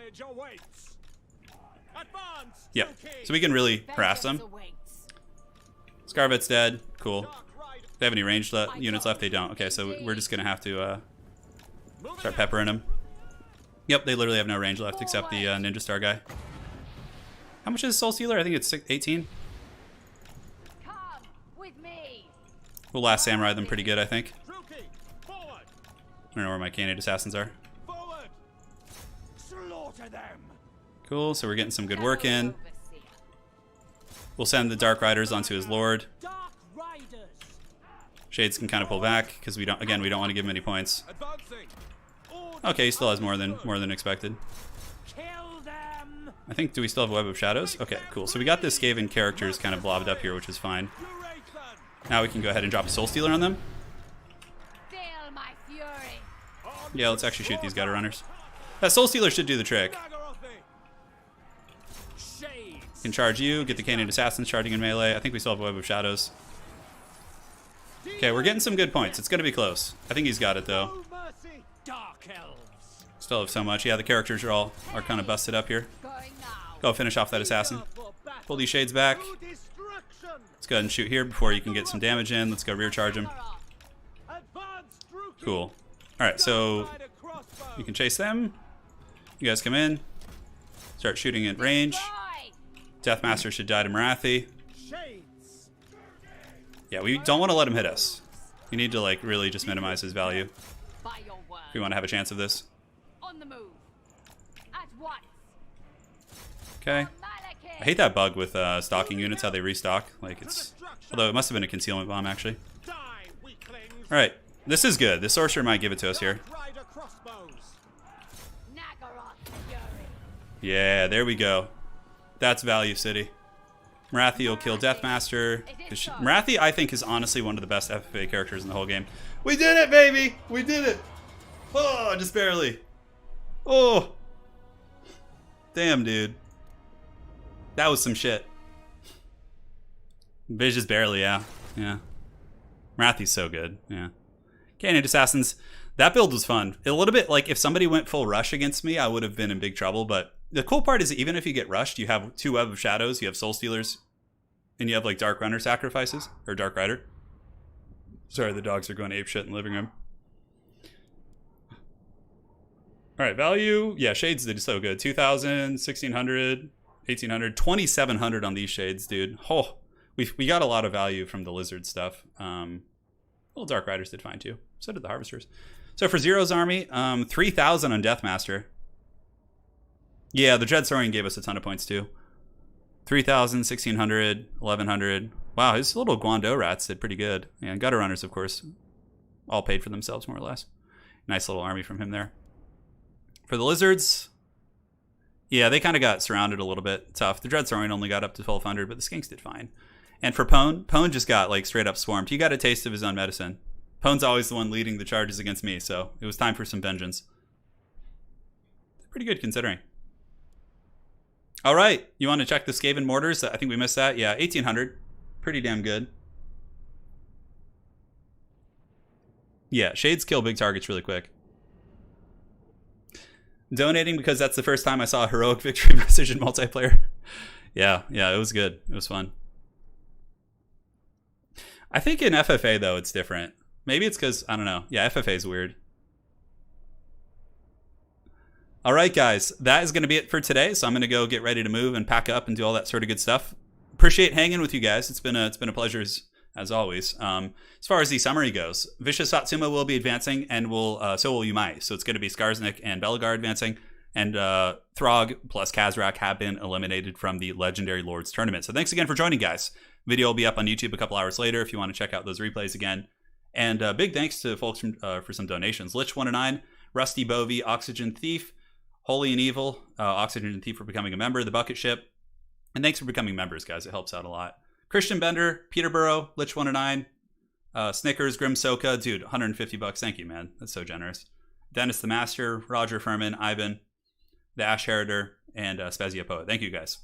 Carnage awaits. Advance. Yeah, so we can really harass them. Awaits. Scarvet's dead. Cool. Dark Rider. They have any ranged units left? They don't. Okay, so we're just gonna have to start peppering them. Yep, they literally have no range left except the Ninja Star guy. How much is Soul Stealer? I think it's 18. Come with me. We'll last Samurai them pretty good, I think. Druki, forward. I don't know where my Canid Assassins are. Forward. Slaughter them. Cool, so we're getting some good work in. Overseer. We'll send the Dark Riders onto his Lord. Dark Riders. Shades can kind of pull back because we don't want to give him any points. Advancing. Okay, he still has more than expected. Kill them. I think, do we still have Web of Shadows? Okay, cool. So we got this Skaven characters kind of blobbed up here, which is fine. Now we can go ahead and drop a Soul Stealer on them. Feel my fury. Yeah, let's actually shoot these gutter runners. That Soul Stealer should do the trick. Shades. Can charge you, get the Canid Assassins charging in melee. I think we still have Web of Shadows. Okay, we're getting some good points. It's going to be close. I think he's got it, though. No mercy. Dark elves. Still have so much. Yeah, the characters are kind of busted up here. Going now. Go finish off that assassin. Pull these shades back. To destruction. Let's go ahead and shoot here before you can get some damage in. Let's go rear charge him. Advance, Druki. Cool. Alright, so Rider crossbow. you can chase them. You guys come in. Start shooting at range. Boy. Deathmaster should die to Marathi. Shades. Yeah, we don't want to let him hit us. We need to like really just minimize his value By your word. if we want to have a chance of this. On the move. At once. Okay. Malekith. I hate that bug with stocking units, how they restock. Like it's, although it must have been a concealment bomb actually. Die, weaklings. All right, this is good. The sorcerer might give it to us here. Dark Rider crossbows. Nagaroth fury. Yeah, there we go. That's Value City. Marathi will kill Deathmaster. Marathi, I think, is honestly one of the best FFA characters in the whole game. We did it, baby! We did it! Oh, just barely. Oh. Damn, dude. That was some shit. Viz just barely, yeah. Yeah. Marathi's so good, yeah. Canid Assassins. That build was fun. A little bit like if somebody went full rush against me, I would have been in big trouble, but the cool part is that even if you get rushed, you have 2 Web of Shadows, you have Soul Stealers, and you have like Dark Runner sacrifices, or Dark Rider. Sorry, the dogs are going apeshit in the living room. Alright, value. Yeah, Shades did so good. 2,000, 1,600, 1,800, 2,700 on these Shades, dude. Oh, we got a lot of value from the Lizard stuff. Little Dark Riders did fine too. So did the Harvesters. So for Zero's army, 3,000 on Deathmaster. Yeah, the Dreadsaurian gave us a ton of points too. 3,000, 1,600, 1,100. Wow, his little Guando rats did pretty good. And Gutter Runners, of course, all paid for themselves more or less. Nice little army from him there. For the Lizards, yeah, they kind of got surrounded a little bit. Tough. The Dreadsaurian only got up to 1,200, but the Skinks did fine. And for Pone just got like straight up swarmed. He got a taste of his own medicine. Pone's always the one leading the charges against me, so it was time for some vengeance. Pretty good considering. All right, you want to check the Skaven mortars? I think we missed that. Yeah, 1,800. Pretty damn good. Yeah, Shades kill big targets really quick. Donating because that's the first time I saw a heroic victory precision multiplayer. Yeah, it was good. It was fun. I think in FFA, though, it's different. Maybe it's because, I don't know. Yeah, FFA is weird. All right, guys, that is going to be it for today. So I'm going to go get ready to move and pack up and do all that sort of good stuff. Appreciate hanging with you guys. It's been a pleasure as always. As far as the summary goes, Vicious Satsuma will be advancing, and so will Yumai. So it's going to be Skarsnik and Belagar advancing, and Throg plus Kazrak have been eliminated from the Legendary Lords tournament. So thanks again for joining, guys. Video will be up on YouTube a couple hours later if you want to check out those replays again. And big thanks to folks for some donations. Lich109, Rusty Bovey, Oxygen Thief, Holy and Evil, Oxygen Thief for becoming a member, The Bucket Ship. And thanks for becoming members, guys. It helps out a lot. Christian Bender, Peterborough, Lich109, Snickers, Grim Soka. Dude, $150. Thank you, man. That's so generous. Dennis the Master, Roger Furman, Ivan, the Ash Heriter, and Spezia Poet. Thank you, guys.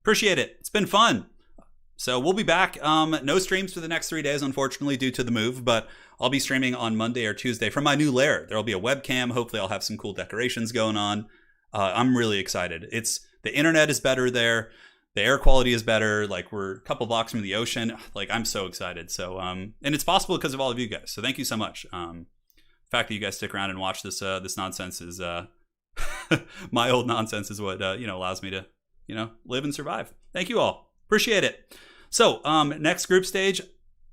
Appreciate it. It's been fun. So we'll be back. No streams for the next 3 days, unfortunately, due to the move, but I'll be streaming on Monday or Tuesday from my new lair. There'll be a webcam. Hopefully I'll have some cool decorations going on. I'm really excited. The internet is better there. The air quality is better. Like, we're a couple blocks from the ocean. Like, I'm so excited. So, and it's possible because of all of you guys. So thank you so much. The fact that you guys stick around and watch this nonsense is, my old nonsense is what, allows me to, live and survive. Thank you all. Appreciate it. So, next group stage,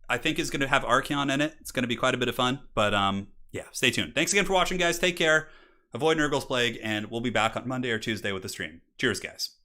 I think is going to have Archeon in it. It's going to be quite a bit of fun, but, yeah, stay tuned. Thanks again for watching, guys. Take care. Avoid Nurgle's Plague, and we'll be back on Monday or Tuesday with the stream. Cheers, guys.